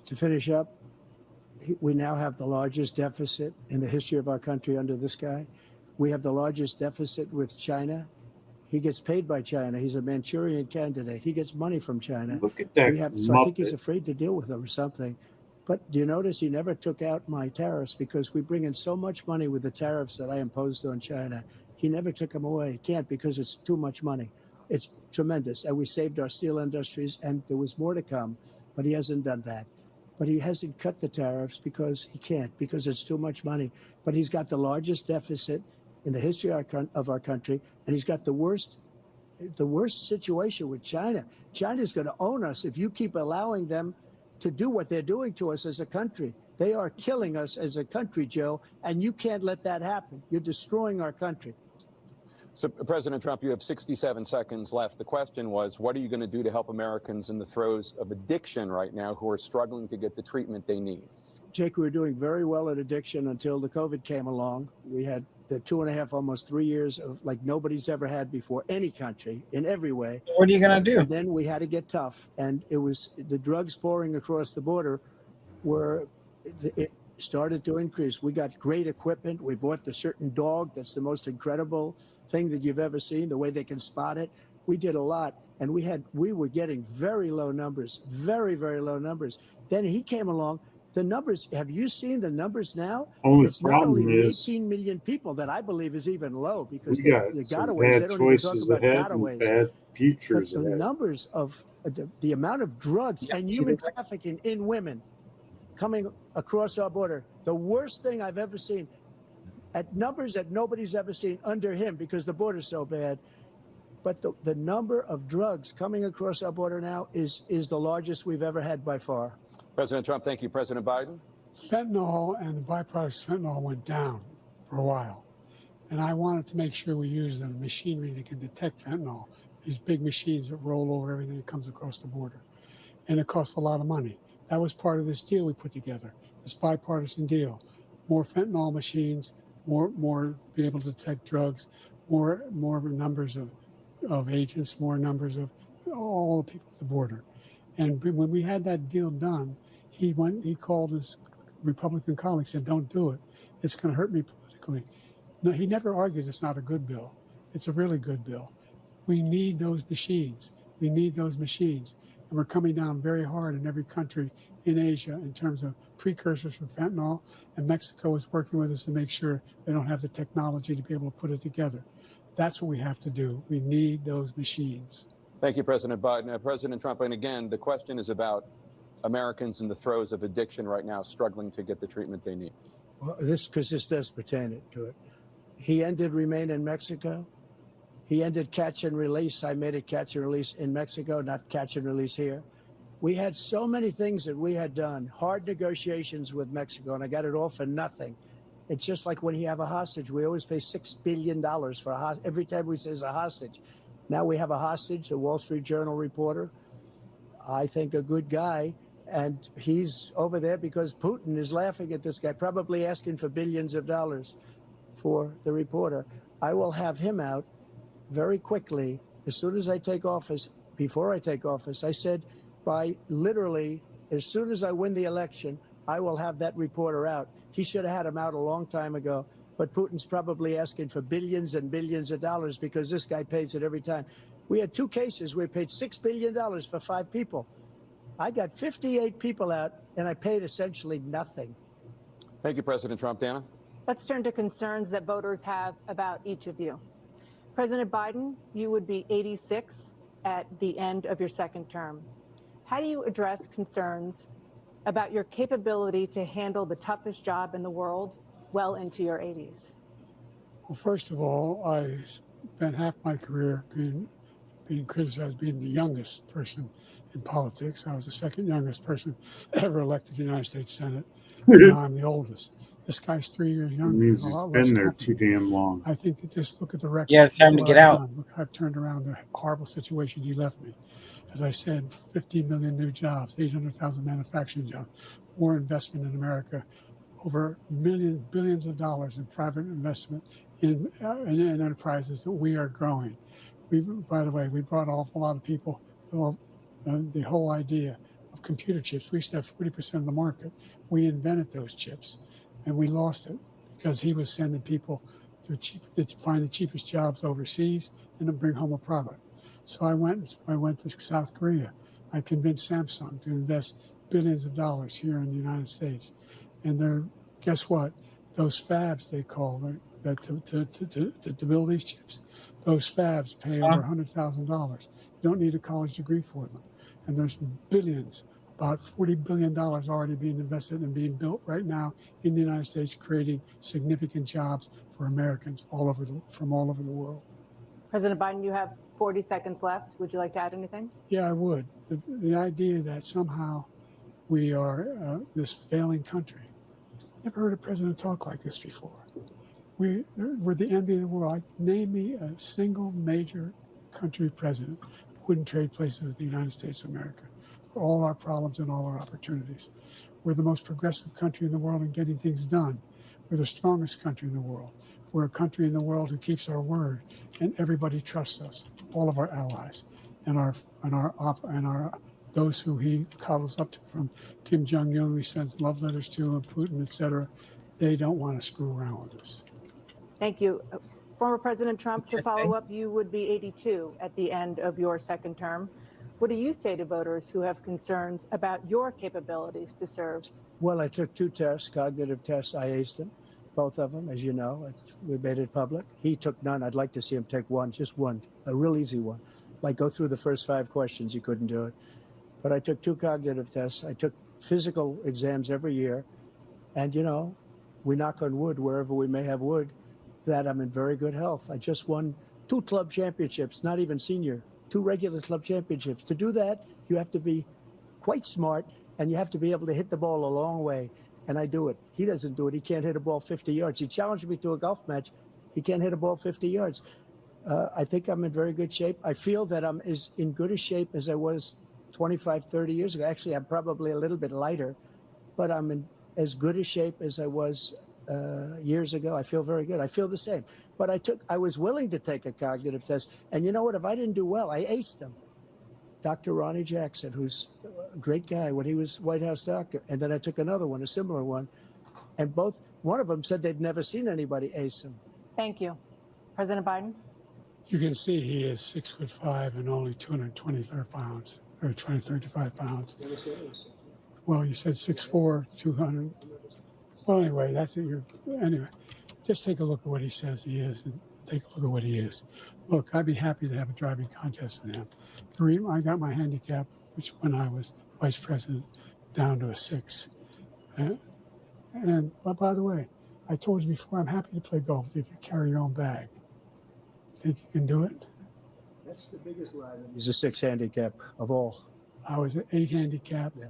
To finish up, we now have the largest deficit in the history of our country under this guy. We have the largest deficit with China. He gets paid by China. He's a Manchurian candidate. He gets money from China. Look at that. So I think he's afraid to deal with them or something. But do you notice he never took out my tariffs because we bring in so much money with the tariffs that I imposed on China. He never took them away. He can't because it's too much money. It's tremendous. And we saved our steel industries and there was more to come, but he hasn't done that. But he hasn't cut the tariffs because he can't, because it's too much money. But he's got the largest deficit in the history of our country, and he's got the worst situation with China. China's going to own us if you keep allowing them to do what they're doing to us as a country. They are killing us as a country, Joe, and you can't let that happen. You're destroying our country. So, President Trump, you have 67 seconds left. The question was, what are you going to do to help Americans in the throes of addiction right now who are struggling to get the treatment they need? Jake, we were doing very well at addiction until the COVID came along. We had the 2.5, almost 3 years of like nobody's ever had before, any country, in every way. What are you going to do? And then we had to get tough. And it was the drugs pouring across the border it started to increase. We got great equipment. We bought the certain dog. That's the most incredible thing that you've ever seen, the way they can spot it. We did a lot. And we were getting very low numbers, very, very low numbers. Then he came along The numbers, have you seen the numbers now? Only It's not only problem the is 18 million people that I believe is even low because we the got some gotaways, they bad don't even talk choices about ahead and gotaways. bad But futures the ahead. numbers of the amount of drugs and human trafficking in women coming across our border, the worst thing I've ever seen, at numbers that nobody's ever seen under him because the border's so bad. But the number of drugs coming across our border now is the largest we've ever had by far. President Trump, thank you. President Biden? Fentanyl and the byproducts of fentanyl went down for a while. And I wanted to make sure we use the machinery that can detect fentanyl, these big machines that roll over everything that comes across the border. And it costs a lot of money. That was part of this deal we put together, this bipartisan deal. More fentanyl machines, more be able to detect drugs, more numbers of agents, more numbers of all the people at the border. And when we had that deal done, he called his Republican colleagues, said, don't do it. It's going to hurt me politically. No, he never argued it's not a good bill. It's a really good bill. We need those machines. We need those machines. And we're coming down very hard in every country in Asia in terms of precursors for fentanyl. And Mexico is working with us to make sure they don't have the technology to be able to put it together. That's what we have to do. We need those machines. Thank you, President Biden. President Trump, and again, the question is about Americans in the throes of addiction right now, struggling to get the treatment they need. Well, this does pertain to it. He ended Remain in Mexico. He ended catch and release. I made it catch and release in Mexico, not catch and release here. We had so many things that we had done, hard negotiations with Mexico, and I got it all for nothing. It's just like when you have a hostage, we always pay $6 billion for a hostage. Every time we say it's a hostage. Now we have a hostage, a Wall Street Journal reporter, I think a good guy, and he's over there because Putin is laughing at this guy, probably asking for billions of dollars for the reporter. I will have him out very quickly as soon as I take office. Before I take office, I said by literally as soon as I win the election, I will have that reporter out. He should have had him out a long time ago, but Putin's probably asking for billions and billions of dollars because this guy pays it every time. We had 2 cases where we paid $6 billion for 5 people. I got 58 people out and I paid essentially nothing. Thank you, President Trump. Dana? Let's turn to concerns that voters have about each of you. President Biden, you would be 86 at the end of your second term. How do you address concerns about your capability to handle the toughest job in the world well into your 80s? Well, first of all, I spent half my career being criticized being the youngest person in politics. I was the second youngest person ever elected to the United States Senate. Now I'm the oldest. This guy's 3 years younger. It means he's been there too damn long. I think that just look at the record. Yeah, it's time to get out. Look, I've turned around the horrible situation he left me. As I said, 15 million new jobs, 800,000 manufacturing jobs, more investment in America, over billions of dollars in private investment in enterprises that we are growing. By the way, we brought an awful lot of people. Well, the whole idea of computer chips, we used to have 40% of the market. We invented those chips, and we lost it because he was sending people to find the cheapest jobs overseas and to bring home a product. So I went to South Korea. I convinced Samsung to invest billions of dollars here in the United States. And guess what? Those fabs, they call them, to build these chips, those fabs pay over $100,000. You don't need a college degree for them. And there's billions, about $40 billion already being invested and being built right now in the United States, creating significant jobs for Americans from all over the world. President Biden, you have 40 seconds left. Would you like to add anything? Yeah, I would. The idea that somehow we are this failing country. I never heard a president talk like this before. We're the envy of the world. Name me a single major country president who wouldn't trade places with the United States of America for all our problems and all our opportunities. We're the most progressive country in the world in getting things done. We're the strongest country in the world. We're a country in the world who keeps our word, and everybody trusts us. All of our allies and those who he coddles up to, from Kim Jong-un, we send love letters to, and Putin, etc. They don't want to screw around with us. Thank you. Former President Trump, to follow up, you would be 82 at the end of your second term. What do you say to voters who have concerns about your capabilities to serve? Well, I took 2 tests, cognitive tests. I aced them, both of them, as you know. We made it public. He took none. I'd like to see him take one, just one, a real easy one. Like go through the first 5 questions. He couldn't do it. But I took 2 cognitive tests. I took physical exams every year. And, you know, we knock on wood wherever we may have wood, that I'm in very good health. I just won 2 club championships, not even senior, 2 regular club championships. To do that, you have to be quite smart, and you have to be able to hit the ball a long way. And I do it. He doesn't do it. He can't hit a ball 50 yards. He challenged me to a golf match. He can't hit a ball 50 yards. I think I'm in very good shape. I feel that I'm as in good a shape as I was 25, 30 years ago. Actually, I'm probably a little bit lighter, but I'm in as good a shape as I was years ago. I feel very good. I feel the same. But I was willing to take a cognitive test. And you know what? If I didn't do well, I aced him. Dr. Ronnie Jackson, who's a great guy when he was White House doctor. And then I took another one, a similar one. And one of them said they'd never seen anybody ace him. Thank you. President Biden? You can see he is 6'5" and only 223 pounds, or 235 pounds. Well, you said 6'4", 200. Well, anyway, that's what anyway, just take a look at what he says he is and take a look at what he is. Look, I'd be happy to have a driving contest with him. I got my handicap, which when I was vice president, down to a 6. But by the way, I told you before, I'm happy to play golf if you carry your own bag. Think you can do it? That's the biggest lie. He's a 6 handicap of all. I was an 8 handicap. Yeah.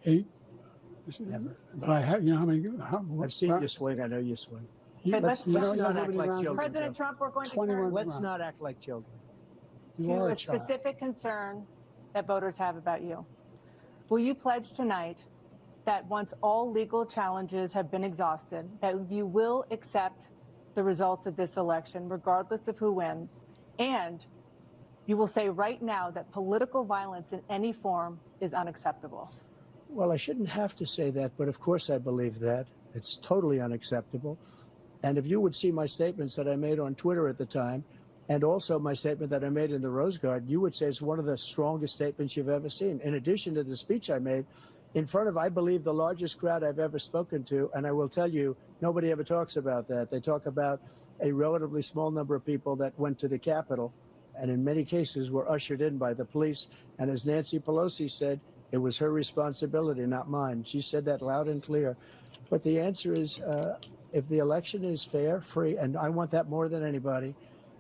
8. Never. But I have, you know how many? I've seen you swing. I know you swing. Let's not act like children. President Trump, we're going to 21 turn Let's not act like children. You to are a a child. specific concern that voters have about you. Will you pledge tonight that once all legal challenges have been exhausted, that you will accept the results of this election, regardless of who wins, and you will say right now that political violence in any form is unacceptable? Well, I shouldn't have to say that, but of course I believe that. It's totally unacceptable. And if you would see my statements that I made on Twitter at the time, and also my statement that I made in the Rose Garden, you would say it's one of the strongest statements you've ever seen. In addition to the speech I made in front of, I believe, the largest crowd I've ever spoken to. And I will tell you, nobody ever talks about that. They talk about a relatively small number of people that went to the Capitol and in many cases were ushered in by the police. And as Nancy Pelosi said, it was her responsibility, not mine. She said that loud and clear. But the answer is, if the election is fair, free, and I want that more than anybody.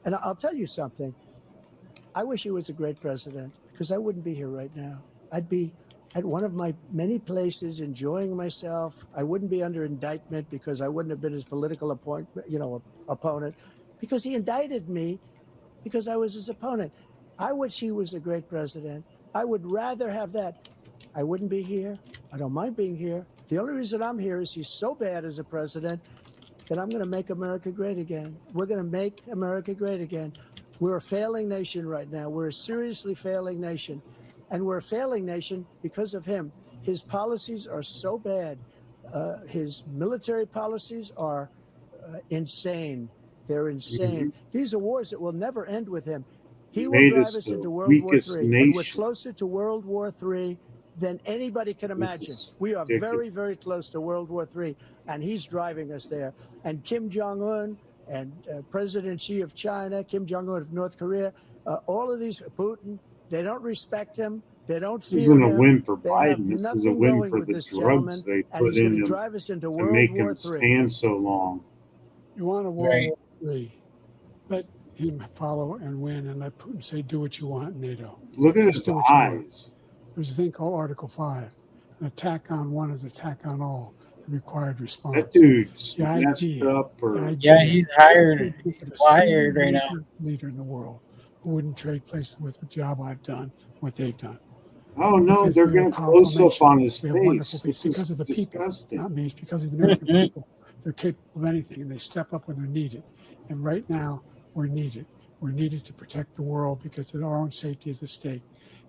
And I'll tell you something. I wish he was a great president, because I wouldn't be here right now. I'd be at one of my many places enjoying myself. I wouldn't be under indictment because I wouldn't have been his political opponent, because he indicted me because I was his opponent. I wish he was a great president. I would rather have that. I wouldn't be here. I don't mind being here. The only reason I'm here is he's so bad as a president that I'm going to make America great again. We're going to make America great again. We're a failing nation right now. We're a seriously failing nation. And we're a failing nation because of him. His policies are so bad. His military policies are insane. They're insane. These are wars that will never end with him. He will drive us into World War III. And we're closer to World War III than anybody can imagine. We are very, very close to World War III, and he's driving us there. And Kim Jong-un and President Xi of China, Kim Jong-un of North Korea, all of these, Putin, they don't respect him. They don't fear him. This isn't a win for They have Biden. This is a nothing win going for with the this drugs gentleman, they and put he's going in to him drive us into to World make War him III. stand so long. You want a World War III. Let him follow and win, and let Putin say, do what you want, NATO. Look at Just his do what you want. eyes. There's a thing called Article 5. An attack on one is attack on all. The required response. That dude's The messed idea, up. Or Yeah, he's hired. the He's wired right now. leader in the world who wouldn't trade places with the job I've done, what they've done. Oh no, Because they're we're a going to powerful close up nation. on his We have wonderful face. people. It's Because of the people, disgusting. not me. It's because of the American people. They're capable of anything, and they step up when they're needed. And right now, we're needed. We're needed to protect the world because our own safety is at stake.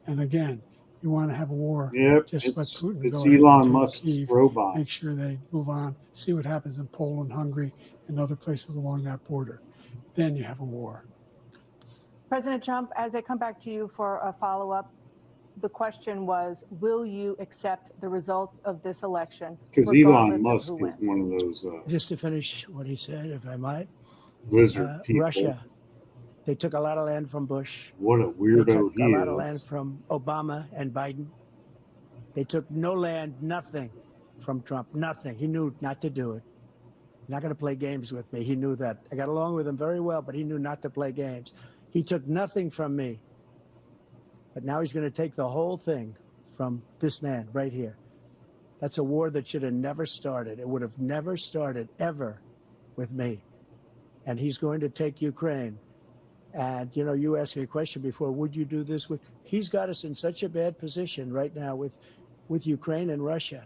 And again, you want to have a war, Yep, just let it's Putin it's go ahead Elon and take Musk's Kyiv, robot. make sure they move on, see what happens in Poland, Hungary, and other places along that border. Then you have a war. President Trump, as I come back to you for a follow-up, the question was, will you accept the results of this election? Because Elon Musk is one of those Just to finish what he said, if I might. lizard people. Russia, they took a lot of land from Bush. What a They weirdo took he a lot of is. land from Obama and Biden. They took no land, nothing from Trump, nothing. He knew not to do it. He's not going to play games with me. He knew that. I got along with him very well, but he knew not to play games. He took nothing from me. But now he's going to take the whole thing from this man right here. That's a war that should have never started. It would have never started ever with me. And he's going to take Ukraine. And, you know, you asked me a question before, would you do this with? He's got us in such a bad position right now with Ukraine and Russia,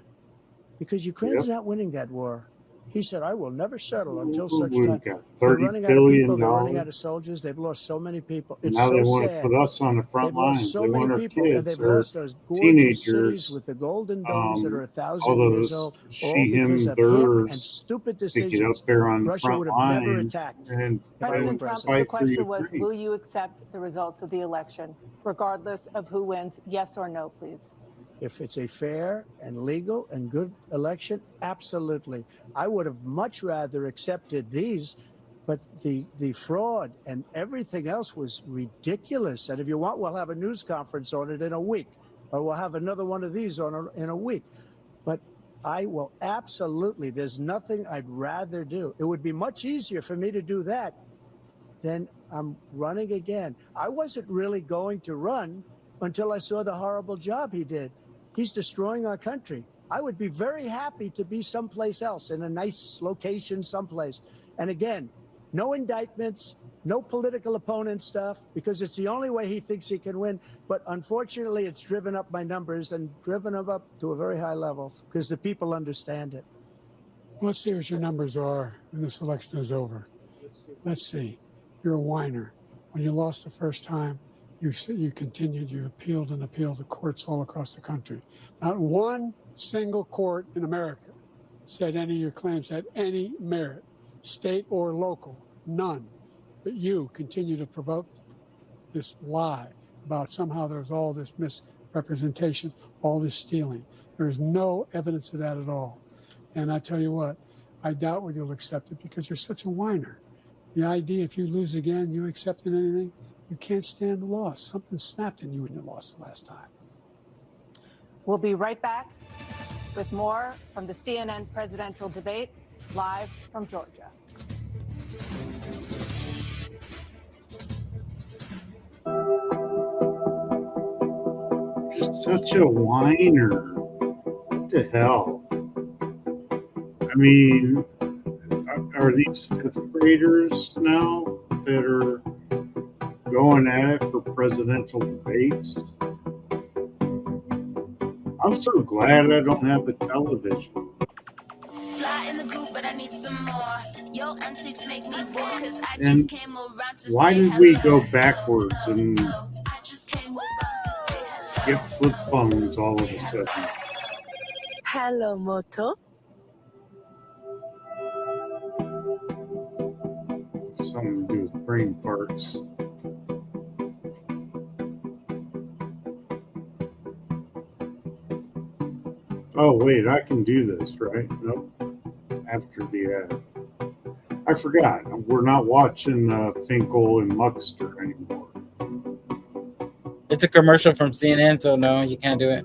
because Ukraine's not winning that war. He said, I will never settle until such We've time. got They're $30 running out of billion. people. They're running out of soldiers. They've lost so many people. It's Now so they want sad. to put us on the front They've lost lines. so They many want our people, and kids they've or lost those gorgeous teenagers. cities with the golden domes that are 1,000 all years those old, all she, because him, of him and theirs. stupid They get decisions. up there on the Russia front would have never line attacked. and President Trump, the fight for question was, Ukraine. will you accept the results of the election, regardless of who wins? Yes or no, please. If it's a fair and legal and good election, absolutely. I would have much rather accepted these, but the fraud and everything else was ridiculous. And if you want, we'll have a news conference on it in a week, or we'll have another one of these in a week. But I will absolutely, there's nothing I'd rather do. It would be much easier for me to do that than I'm running again. I wasn't really going to run until I saw the horrible job he did. He's destroying our country. I would be very happy to be someplace else, in a nice location someplace. And again, no indictments, no political opponent stuff, because it's the only way he thinks he can win. But unfortunately, it's driven up my numbers and driven them up to a very high level because the people understand it. Let's see what your numbers are when this election is over. Let's see. You're a whiner. When you lost the first time, you continued, you appealed and appealed to courts all across the country. Not one single court in America said any of your claims had any merit, state or local, none. But you continue to provoke this lie about somehow there's all this misrepresentation, all this stealing. There is no evidence of that at all. And I tell you what, I doubt whether you'll accept it because you're such a whiner. The idea, if you lose again, you accepting anything, you can't stand the loss. Something snapped in you when you lost the last time. We'll be right back with more from the CNN presidential debate, live from Georgia. You're such a whiner. What the hell? I mean, are these fifth graders now that are going at it for presidential debates? I'm so glad I don't have a television. And why did we go backwards and get flip phones all of a sudden? Hello, Moto. Something to do with brain farts. Oh, wait, I can do this, right? Nope. After the ad. I forgot. We're not watching Finkel and Muckster anymore. It's a commercial from CNN, so no, you can't do it.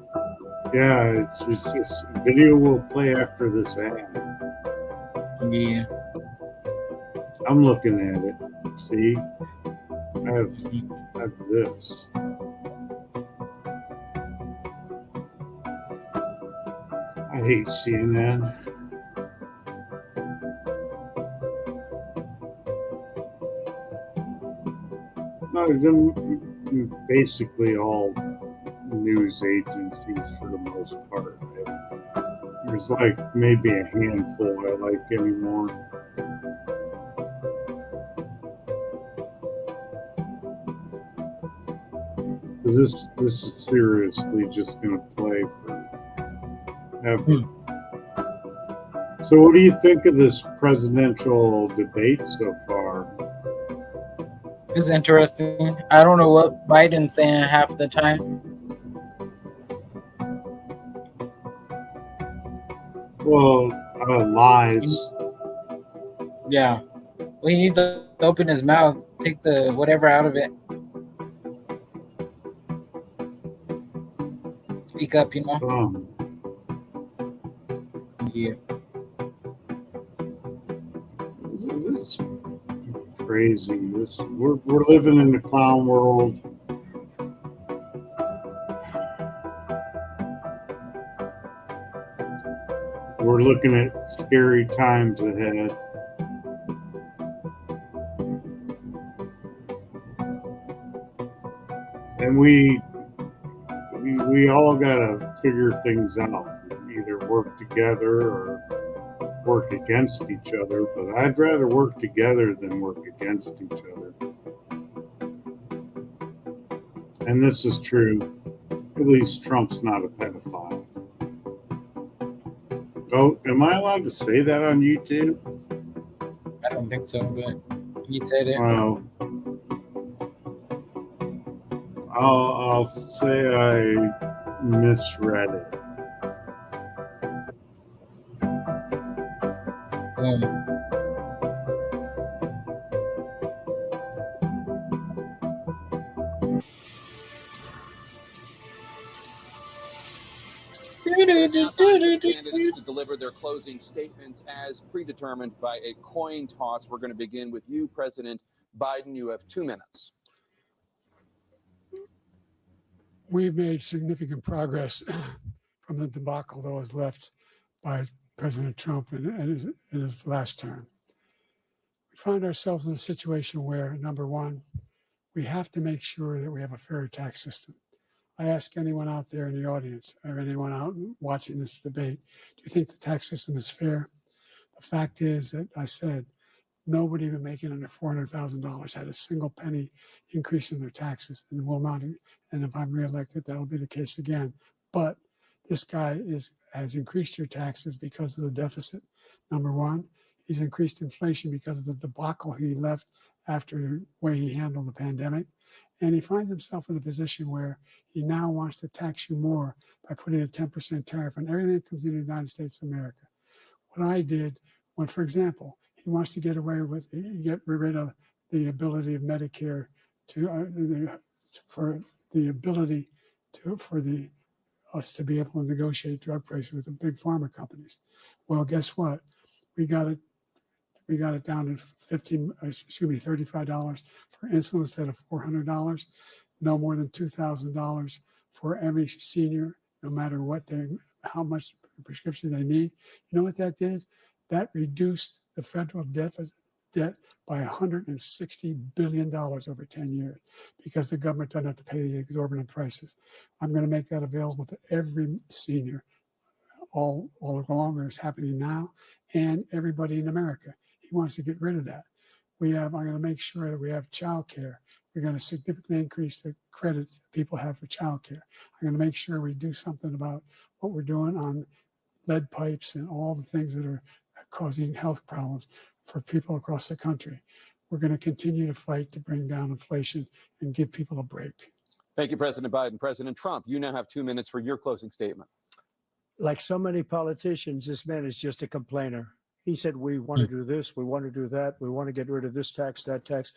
Yeah, it's just this video will play after this ad. Yeah. I'm looking at it. See? I have this. I hate CNN. No, they're basically all news agencies for the most part. There's like maybe a handful I like anymore. Because this is seriously just going to play forever. So what do you think of this presidential debate so far? It's interesting. I don't know what Biden's saying half the time. Well, lies. Yeah. Well, he needs to open his mouth, take the whatever out of it. Speak up, you know? Yeah. It's crazy. We're living in the clown world. We're looking at scary times ahead. And we all gotta figure things out. Either work together or work against each other. But I'd rather work together than work against each other. And this is true. At least Trump's not a pedophile. Oh, am I allowed to say that on YouTube? I don't think so, but you said it. Well, I'll say I misread it. Candidates to deliver their closing statements as predetermined by a coin toss. We're going to begin with you, President Biden. You have 2 minutes. We've made significant progress from the debacle that was left by President Trump in his last term. We find ourselves in a situation where, number one, we have to make sure that we have a fair tax system. I ask anyone out there in the audience or anyone out watching this debate, do you think the tax system is fair? The fact is that I said nobody even making under $400,000 had a single penny increase in their taxes and will not. And if I'm reelected, that'll be the case again. But this guy has increased your taxes because of the deficit. Number one, he's increased inflation because of the debacle he left after the way he handled the pandemic. And he finds himself in a position where he now wants to tax you more by putting a 10% tariff on everything that comes into the United States of America. What I did when, for example, he wants to get rid of the ability of Medicare for us to be able to negotiate drug prices with the big pharma companies. Well, guess what? We got it down to $35 for insulin instead of $400. No more than $2,000 for every senior, no matter how much prescription they need. You know what that did? That reduced the federal debt by $160 billion over 10 years because the government doesn't have to pay the exorbitant prices. I'm going to make that available to every senior all along, it's happening now, and everybody in America. He wants to get rid of that. I'm going to make sure that we have child care. We're going to significantly increase the credits people have for child care. I'm going to make sure we do something about what we're doing on lead pipes and all the things that are causing health problems for people across the country. We're going to continue to fight to bring down inflation and give people a break. Thank you, President Biden. President Trump, you now have 2 minutes for your closing statement. Like so many politicians, this man is just a complainer. He said, we want to do this, we want to do that, we want to get rid of this tax, that tax.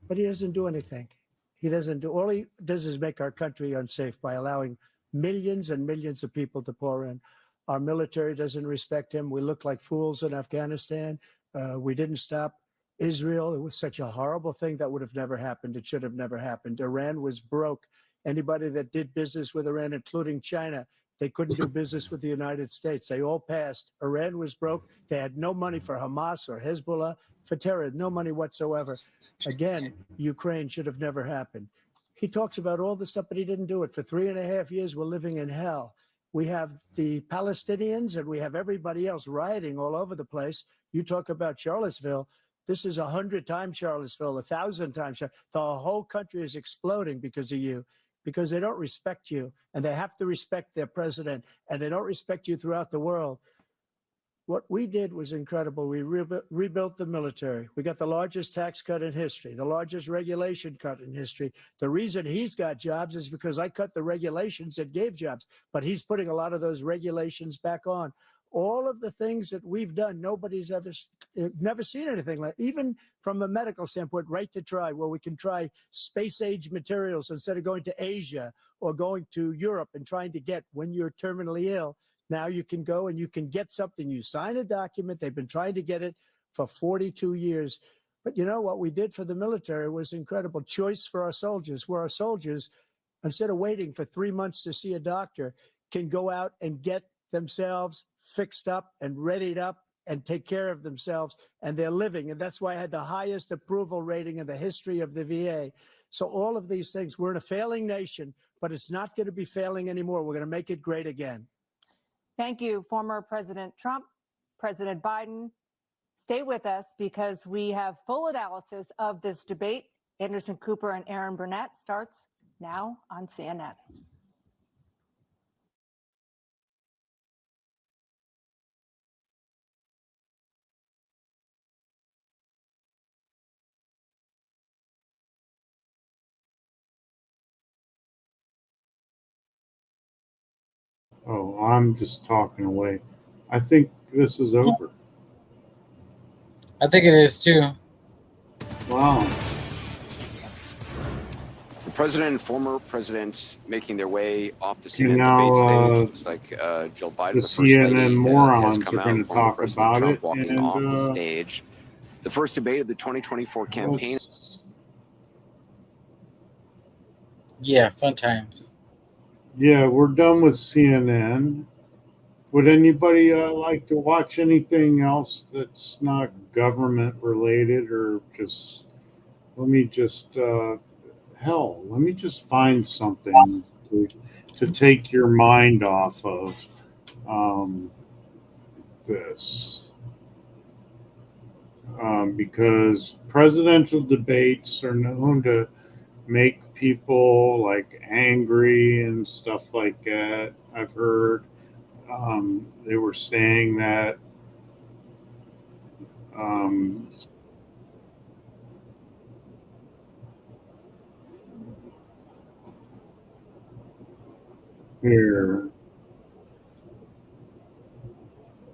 But he doesn't do anything. All he does is make our country unsafe by allowing millions and millions of people to pour in. Our military doesn't respect him. We look like fools in Afghanistan. We didn't stop Israel. It was such a horrible thing that would have never happened. It should have never happened. Iran was broke. Anybody that did business with Iran, including China, they couldn't do business with the United States. They all passed. Iran was broke. They had no money for Hamas or Hezbollah, for terror, no money whatsoever. Again, Ukraine should have never happened. He talks about all this stuff, but he didn't do it. For 3.5 years, we're living in hell. We have the Palestinians and we have everybody else rioting all over the place. You talk about Charlottesville. This is 100 times Charlottesville, 1,000 times. The whole country is exploding because of you, because they don't respect you, and they have to respect their president, and they don't respect you throughout the world. What we did was incredible. We rebuilt the military. We got the largest tax cut in history, the largest regulation cut in history. The reason he's got jobs is because I cut the regulations that gave jobs, but he's putting a lot of those regulations back on. all of the things that we've done, nobody's never seen anything like, even from a medical standpoint, right to try, where we can try space age materials instead of going to Asia or going to Europe and trying to get when you're terminally ill. Now you can go and you can get something. You sign a document. They've been trying to get it for 42 years. But you know what we did for the military was incredible. Choice for our soldiers, where our soldiers, instead of waiting for 3 months to see a doctor, can go out and get themselves fixed up and readied up and take care of themselves, and they're living. And that's why I had the highest approval rating in the history of the VA. So all of these things, we're in a failing nation, but it's not going to be failing anymore. We're going to make it great again. Thank you, former President Trump, President Biden. Stay with us because we have full analysis of this debate. Anderson Cooper and Aaron Burnett starts now on CNN. Oh, I'm just talking away. I think this is over. I think it is too. Wow. The president and former president making their way off the Okay, CNN now, debate stage. Looks like Jill Biden, the the first lady, CNN has morons come are out. going to Former talk President about Trump it, walking and off the stage. The first debate of the 2024 campaign. Yeah, fun times. yeah, we're done with CNN. Would anybody like to watch anything else that's not government related, or just let me just find something to take your mind off of this, because presidential debates are known to make people like angry and stuff like that. I've heard they were saying that here.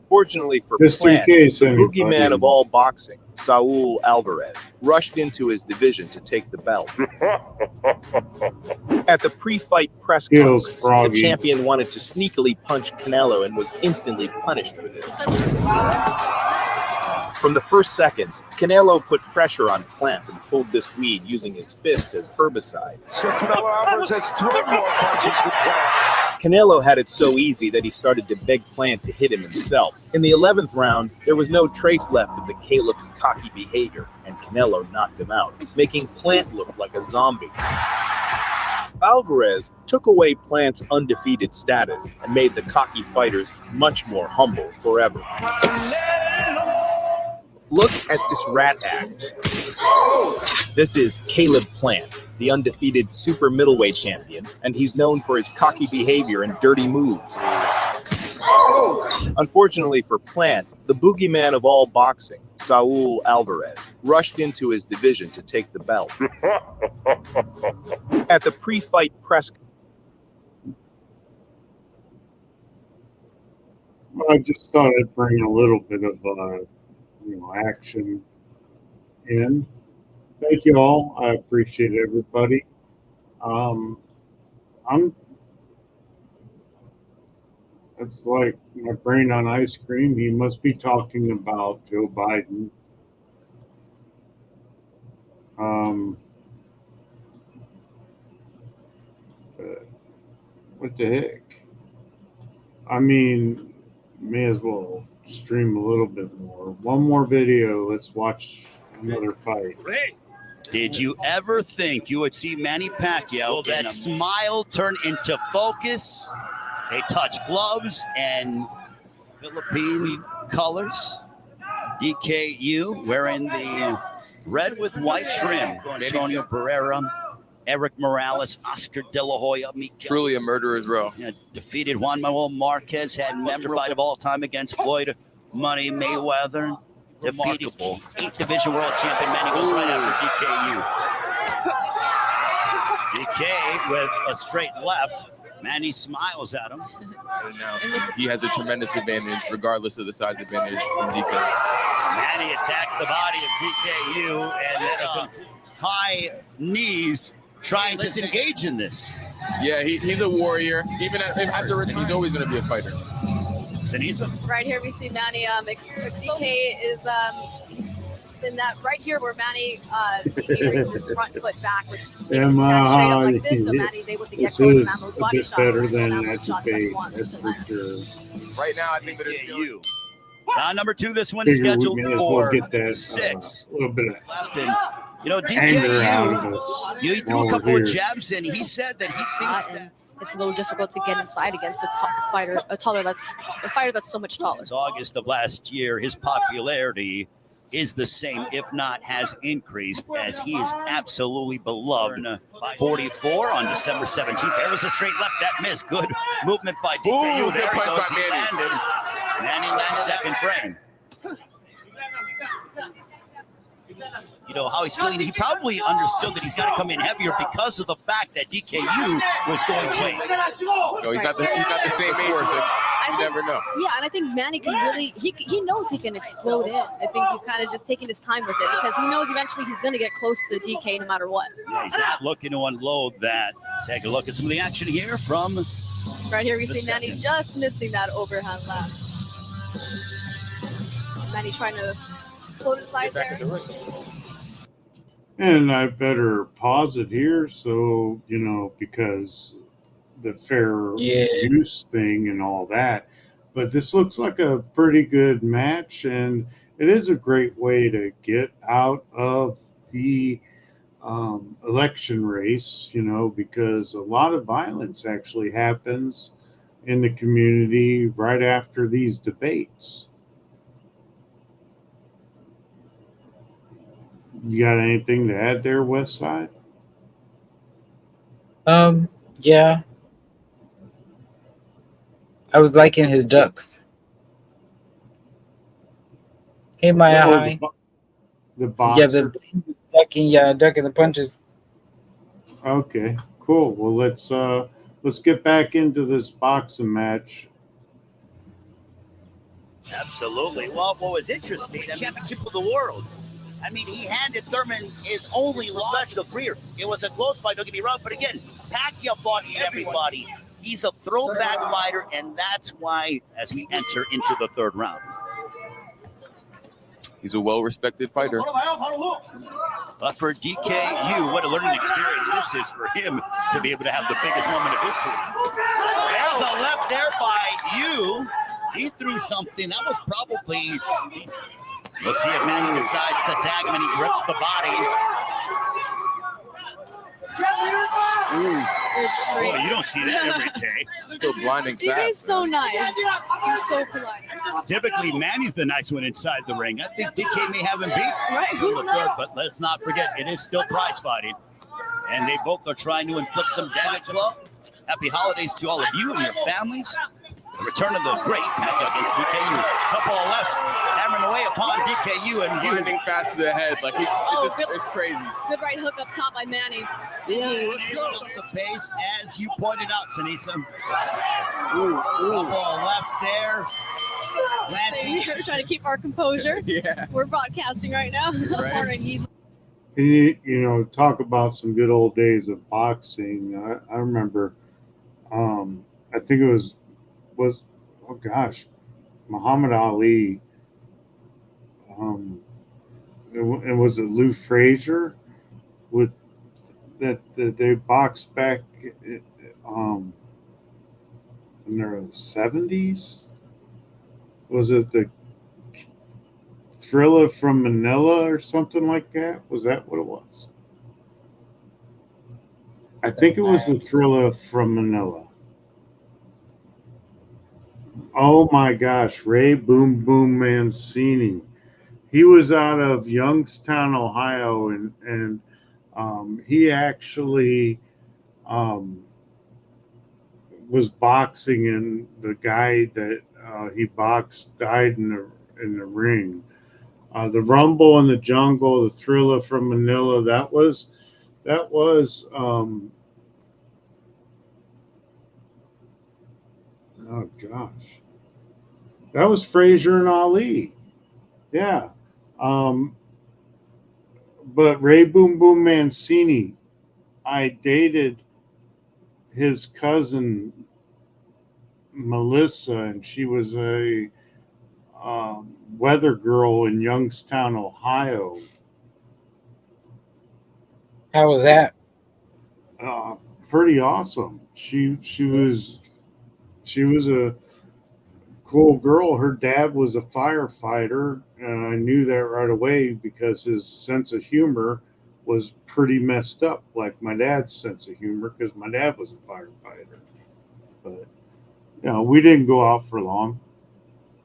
Fortunately for Just in Plant, case the anybody- boogeyman of all boxing, Saul Alvarez, rushed into his division to take the belt. At the pre-fight press conference, the champion wanted to sneakily punch Canelo and was instantly punished for this. From the first seconds, Canelo put pressure on Plant and pulled this weed using his fists as herbicide. So Canelo Alvarez has thrown more punches than Plant. Canelo had it so easy that he started to beg Plant to hit him himself. In the 11th round, there was no trace left of the Caleb's cocky behavior, and Canelo knocked him out, making Plant look like a zombie. Alvarez took away Plant's undefeated status and made the cocky fighters much more humble forever. Look at this rat act. This is Caleb Plant, the undefeated super middleweight champion, and he's known for his cocky behavior and dirty moves. Unfortunately for Plant, the boogeyman of all boxing, Saul Alvarez, rushed into his division to take the belt. At the pre-fight press I just thought I'd bring a little bit of action in. Thank you all. I appreciate everybody. It's like my brain on ice cream. He must be talking about Joe Biden. What the heck? I mean, may as well stream a little bit more. One more video. Let's watch another fight. Did you ever think you would see Manny Pacquiao that smile turn into focus? They touch gloves and Philippine colors. DKU wearing the red with white trim. Antonio Barrera, Eric Morales, Oscar De La Hoya. Truly a murderer's row. Defeated Juan Manuel Marquez, had memorable fight of all time against Floyd Money Mayweather. Defeated 8th Division World Champion Manny goes right after DKU. DK with a straight left. Manny smiles at him. And now he has a tremendous advantage, regardless of the size advantage from DK. Manny attacks the body of DKU and then high knees trying to engage in this. Yeah, he's a warrior. Even afterwards, he's always going to be a fighter. Sinisa? Right here we see Manny. DK is in that right here where Manny DK brings his front foot back, which makes him stand straight up like this. So Manny's able to get close and have those body shots. Better than that debate, that's for sure. Right now, I think that it's you. Number 2, this one is scheduled for 6. A little bit of left. And, you know, anger out of DKU, us he threw a couple of jabs in. He said that he thinks that it's a little difficult to get inside against a fighter that's so much taller. since August of last year, his popularity is the same, if not has increased, as he is absolutely beloved. 44 on December 17th. There was a straight left that missed. Good movement by DKU. There he goes. He landed. Manny lands second frame. You know how he's feeling. He probably understood that he's got to come in heavier because of the fact that DKU was going to. No, he's not the same age. You never know. Yeah, and I think Manny can really, he knows he can explode in. I think he's kind of just taking his time with it because he knows eventually he's going to get close to DK no matter what. Yeah, he's not looking to unload that. Take a look at some of the action here from. Right here we see Manny just missing that overhand left. Manny trying to float inside there. And I better pause it here, so because the fair use thing and all that. But this looks like a pretty good match, and it is a great way to get out of the election race, because a lot of violence actually happens in the community right after these debates. You got anything to add there, Westside? Yeah. I was liking his ducks. Hey, Maya, hi. The boxer. Yeah, the ducking the punches. Okay, cool. Well, let's get back into this boxing match. Absolutely. Well, what was interesting, championship of the world. I mean, he handed Thurman his only professional career. It was a close fight, don't get me wrong, but again, Pacquiao fought everybody. He's a throwback fighter, and that's why, as we enter into the third round. He's a well-respected fighter. But for DKU, what a learning experience this is for him to be able to have the biggest moment of his career. There's a left there by you. He threw something. That was probably... We'll see if Manny decides to tag him and he grips the body. Boy, you don't see that every day. Still blinding fast. DK's so nice. He's so polite. Typically, Manny's the nice one inside the ring. I think DK may have him beat. Right, who's not? But let's not forget, it is still prize fighting. And they both are trying to inflict some damage. Well, happy holidays to all of you and your families. The return of the great Pacquiao against DKU. Couple of lefts hammering away upon DKU and blinding fast to the head. Like it's crazy. Good right hook up top by Manny. Let's go. The pace, as you pointed out, Sinisa. Couple of lefts there. We're trying to keep our composure. Yeah. We're broadcasting right now. Right. And talk about some good old days of boxing. I remember, I think it was Muhammad Ali. And was it Lou Frazier with that they boxed back in their 70s? Was it the Thriller from Manila or something like that? Was that what it was? I think it was the Thriller from Manila. Oh my gosh, Ray Boom Boom Mancini. He was out of Youngstown, Ohio, and he actually was boxing, and the guy that he boxed died in the ring. The Rumble in the Jungle, the Thriller from Manila. That was Oh gosh, that was Frazier and Ali. Yeah, but Ray Boom Boom Mancini, I dated his cousin Melissa, and she was a weather girl in Youngstown, Ohio. How was that? Pretty awesome. She was a cool girl. Her dad was a firefighter, and I knew that right away because his sense of humor was pretty messed up, like my dad's sense of humor, because my dad was a firefighter. But we didn't go out for long.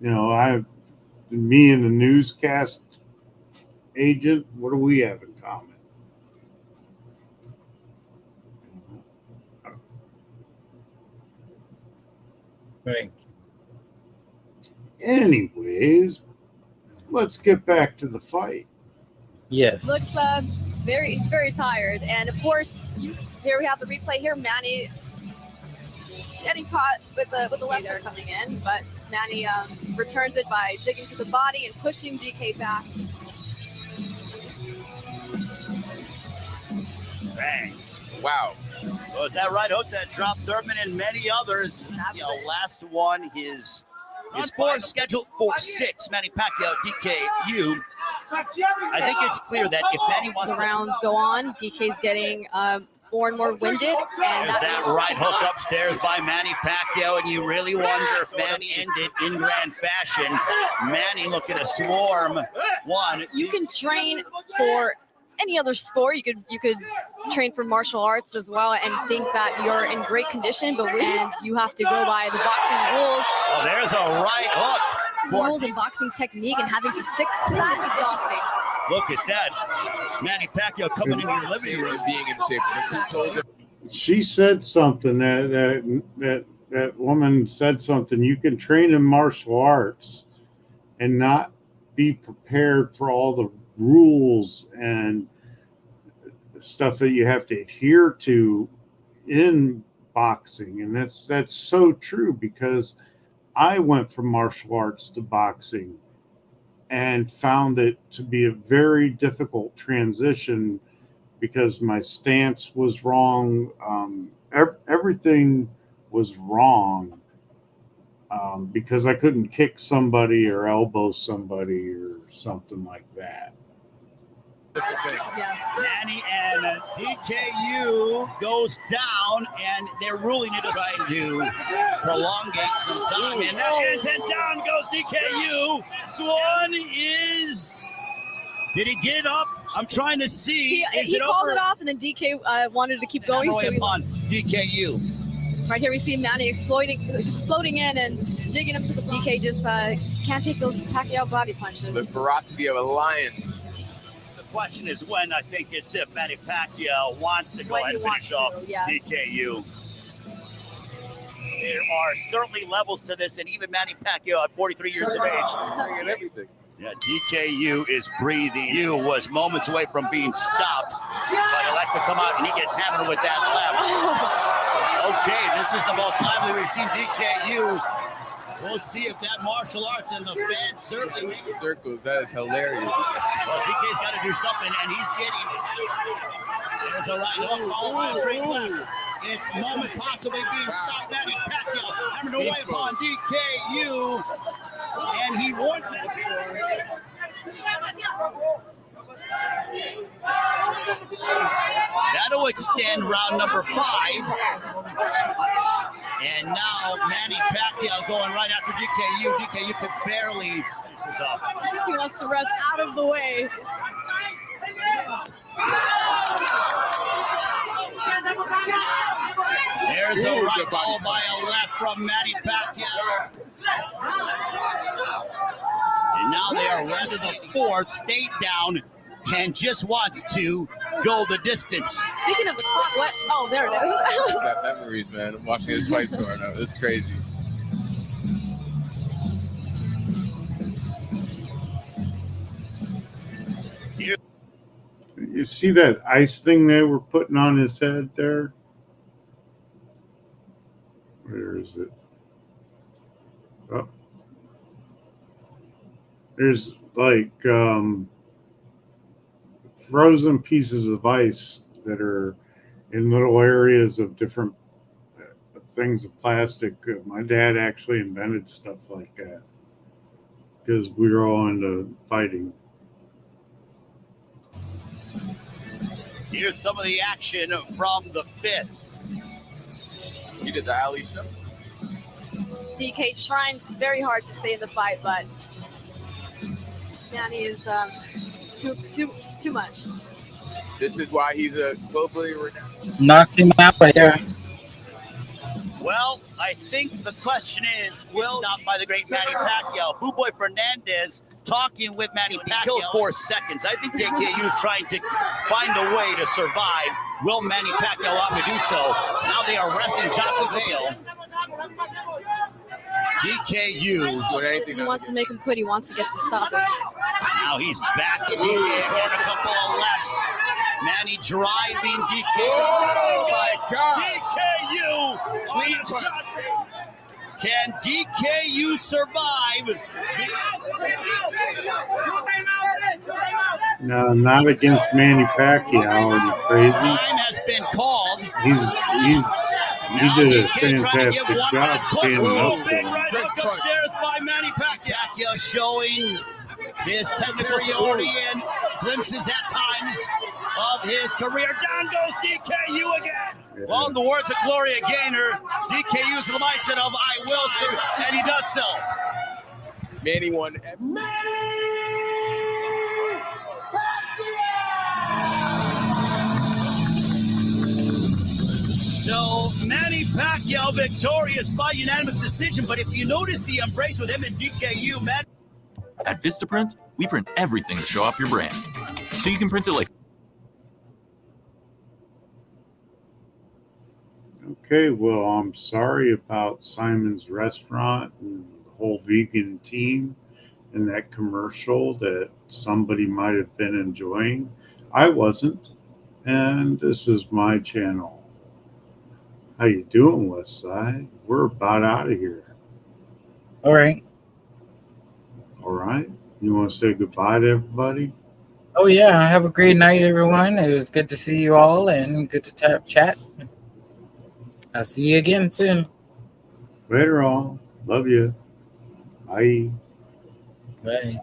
Me and the newscast agent, what do we have in common? Right. Anyways, let's get back to the fight. Yes. Looks he's very tired, and of course, here we have the replay. Here, Manny getting caught with the left there coming in, but Manny returns it by digging to the body and pushing DK back. Bang. Wow. Was that right hook that dropped Thurman and many others? Last one, his fourth, scheduled for 6. Manny Pacquiao, DKU. I think it's clear that if Manny wants the rounds go on, DK's getting more and more winded. And there's that right hook upstairs by Manny Pacquiao, and you really wonder if Manny ended in grand fashion. Manny looking to swarm one. You can train for any other sport. You could train for martial arts as well and think that you're in great condition, but you have to go by the boxing rules. Oh, there's a right hook. Rules and boxing technique, and having to stick to that is exhausting. Look at that. Manny Pacquiao coming into your living room. Being in shape. She said something that woman said something. You can train in martial arts and not be prepared for all the rules and stuff that you have to adhere to in boxing. And that's so true, because I went from martial arts to boxing and found it to be a very difficult transition because my stance was wrong. Everything was wrong because I couldn't kick somebody or elbow somebody or something like that. Manny and DKU goes down, and they're ruling it aside to prolongate some time. And down goes DKU. Swan did he get up? I'm trying to see. He called it off, and then DK wanted to keep going. So upon DKU. Right here we see Manny exploding in and digging him to the DK. Just can't take those Pacquiao body punches. The ferocity of a lion. The question is when. I think it's if Manny Pacquiao wants to go ahead and finish off DKU. There are certainly levels to this, and even Manny Pacquiao at 43 years of age. Everything. Yeah, DKU is breathing. You was moments away from being stopped, but Alexa come out and he gets hammered with that left. Okay, this is the most lively we've seen DKU. We'll see if that martial arts and the fans certainly make circles. That is hilarious. Well, DK's got to do something, and he's getting. There's a right hook followed by a straight left. It's moment possibly being stopped. Manny Pacquiao hammered away upon DKU, and he warns him. That'll extend round number 5. And now Manny Pacquiao going right after DKU. DKU could barely finish this off. He wants the ref out of the way. There's a right ball by a left from Manny Pacquiao. And now they are rest of the 4th, stayed down, and just wants to go the distance. Speaking of the clock, what? Oh, there it is. Got memories, man. I'm watching his fights going on. It's crazy. You see that ice thing they were putting on his head there? Where is it? Oh. There's like frozen pieces of ice that are in little areas of different things of plastic. My dad actually invented stuff like that because we were all into fighting. Here's some of the action from the fifth. He did the alley stuff. DK trying very hard to stay in the fight, but Manny is too much. This is why he's a globally renowned. Knocked him out right there. Well, I think the question is, will not by the great Manny Pacquiao. Boo Boy Fernandez talking with Manny Pacquiao. He killed 4 seconds. I think DKU is trying to find a way to survive. Will Manny Pacquiao opt to do so? Now they are arresting Jocelyn Vale. DKU. He wants to make him quit. He wants to get the stoppage. Now he's back to DK for a couple of lefts. Manny driving DK. Oh my God. DKU. Clean shot. Can DKU survive? No, not against Manny Pacquiao. Are you crazy? Time has been called. He did a fantastic job standing up Big there. right hook upstairs by Manny Pacquiao. Pacquiao showing his technical authority and glimpses at times of his career. Down goes DKU again. Well, in the words of Gloria Gaynor, DKU's the mindset of I will shoot, and he does so. Manny won. So Manny Pacquiao victorious by unanimous decision, but if you notice the embrace with him and DKU, Manny. At Vistaprint, we print everything to show off your brand. So you can print it like... Okay, well, I'm sorry about Simon's Restaurant and the whole vegan team and that commercial that somebody might have been enjoying. I wasn't, and this is my channel. How you doing, Westside? We're about out of here. All right. All right. You want to say goodbye to everybody? Oh, yeah. Have a great night, everyone. It was good to see you all and good to chat. I'll see you again soon. Later on. Love you. Bye. Bye.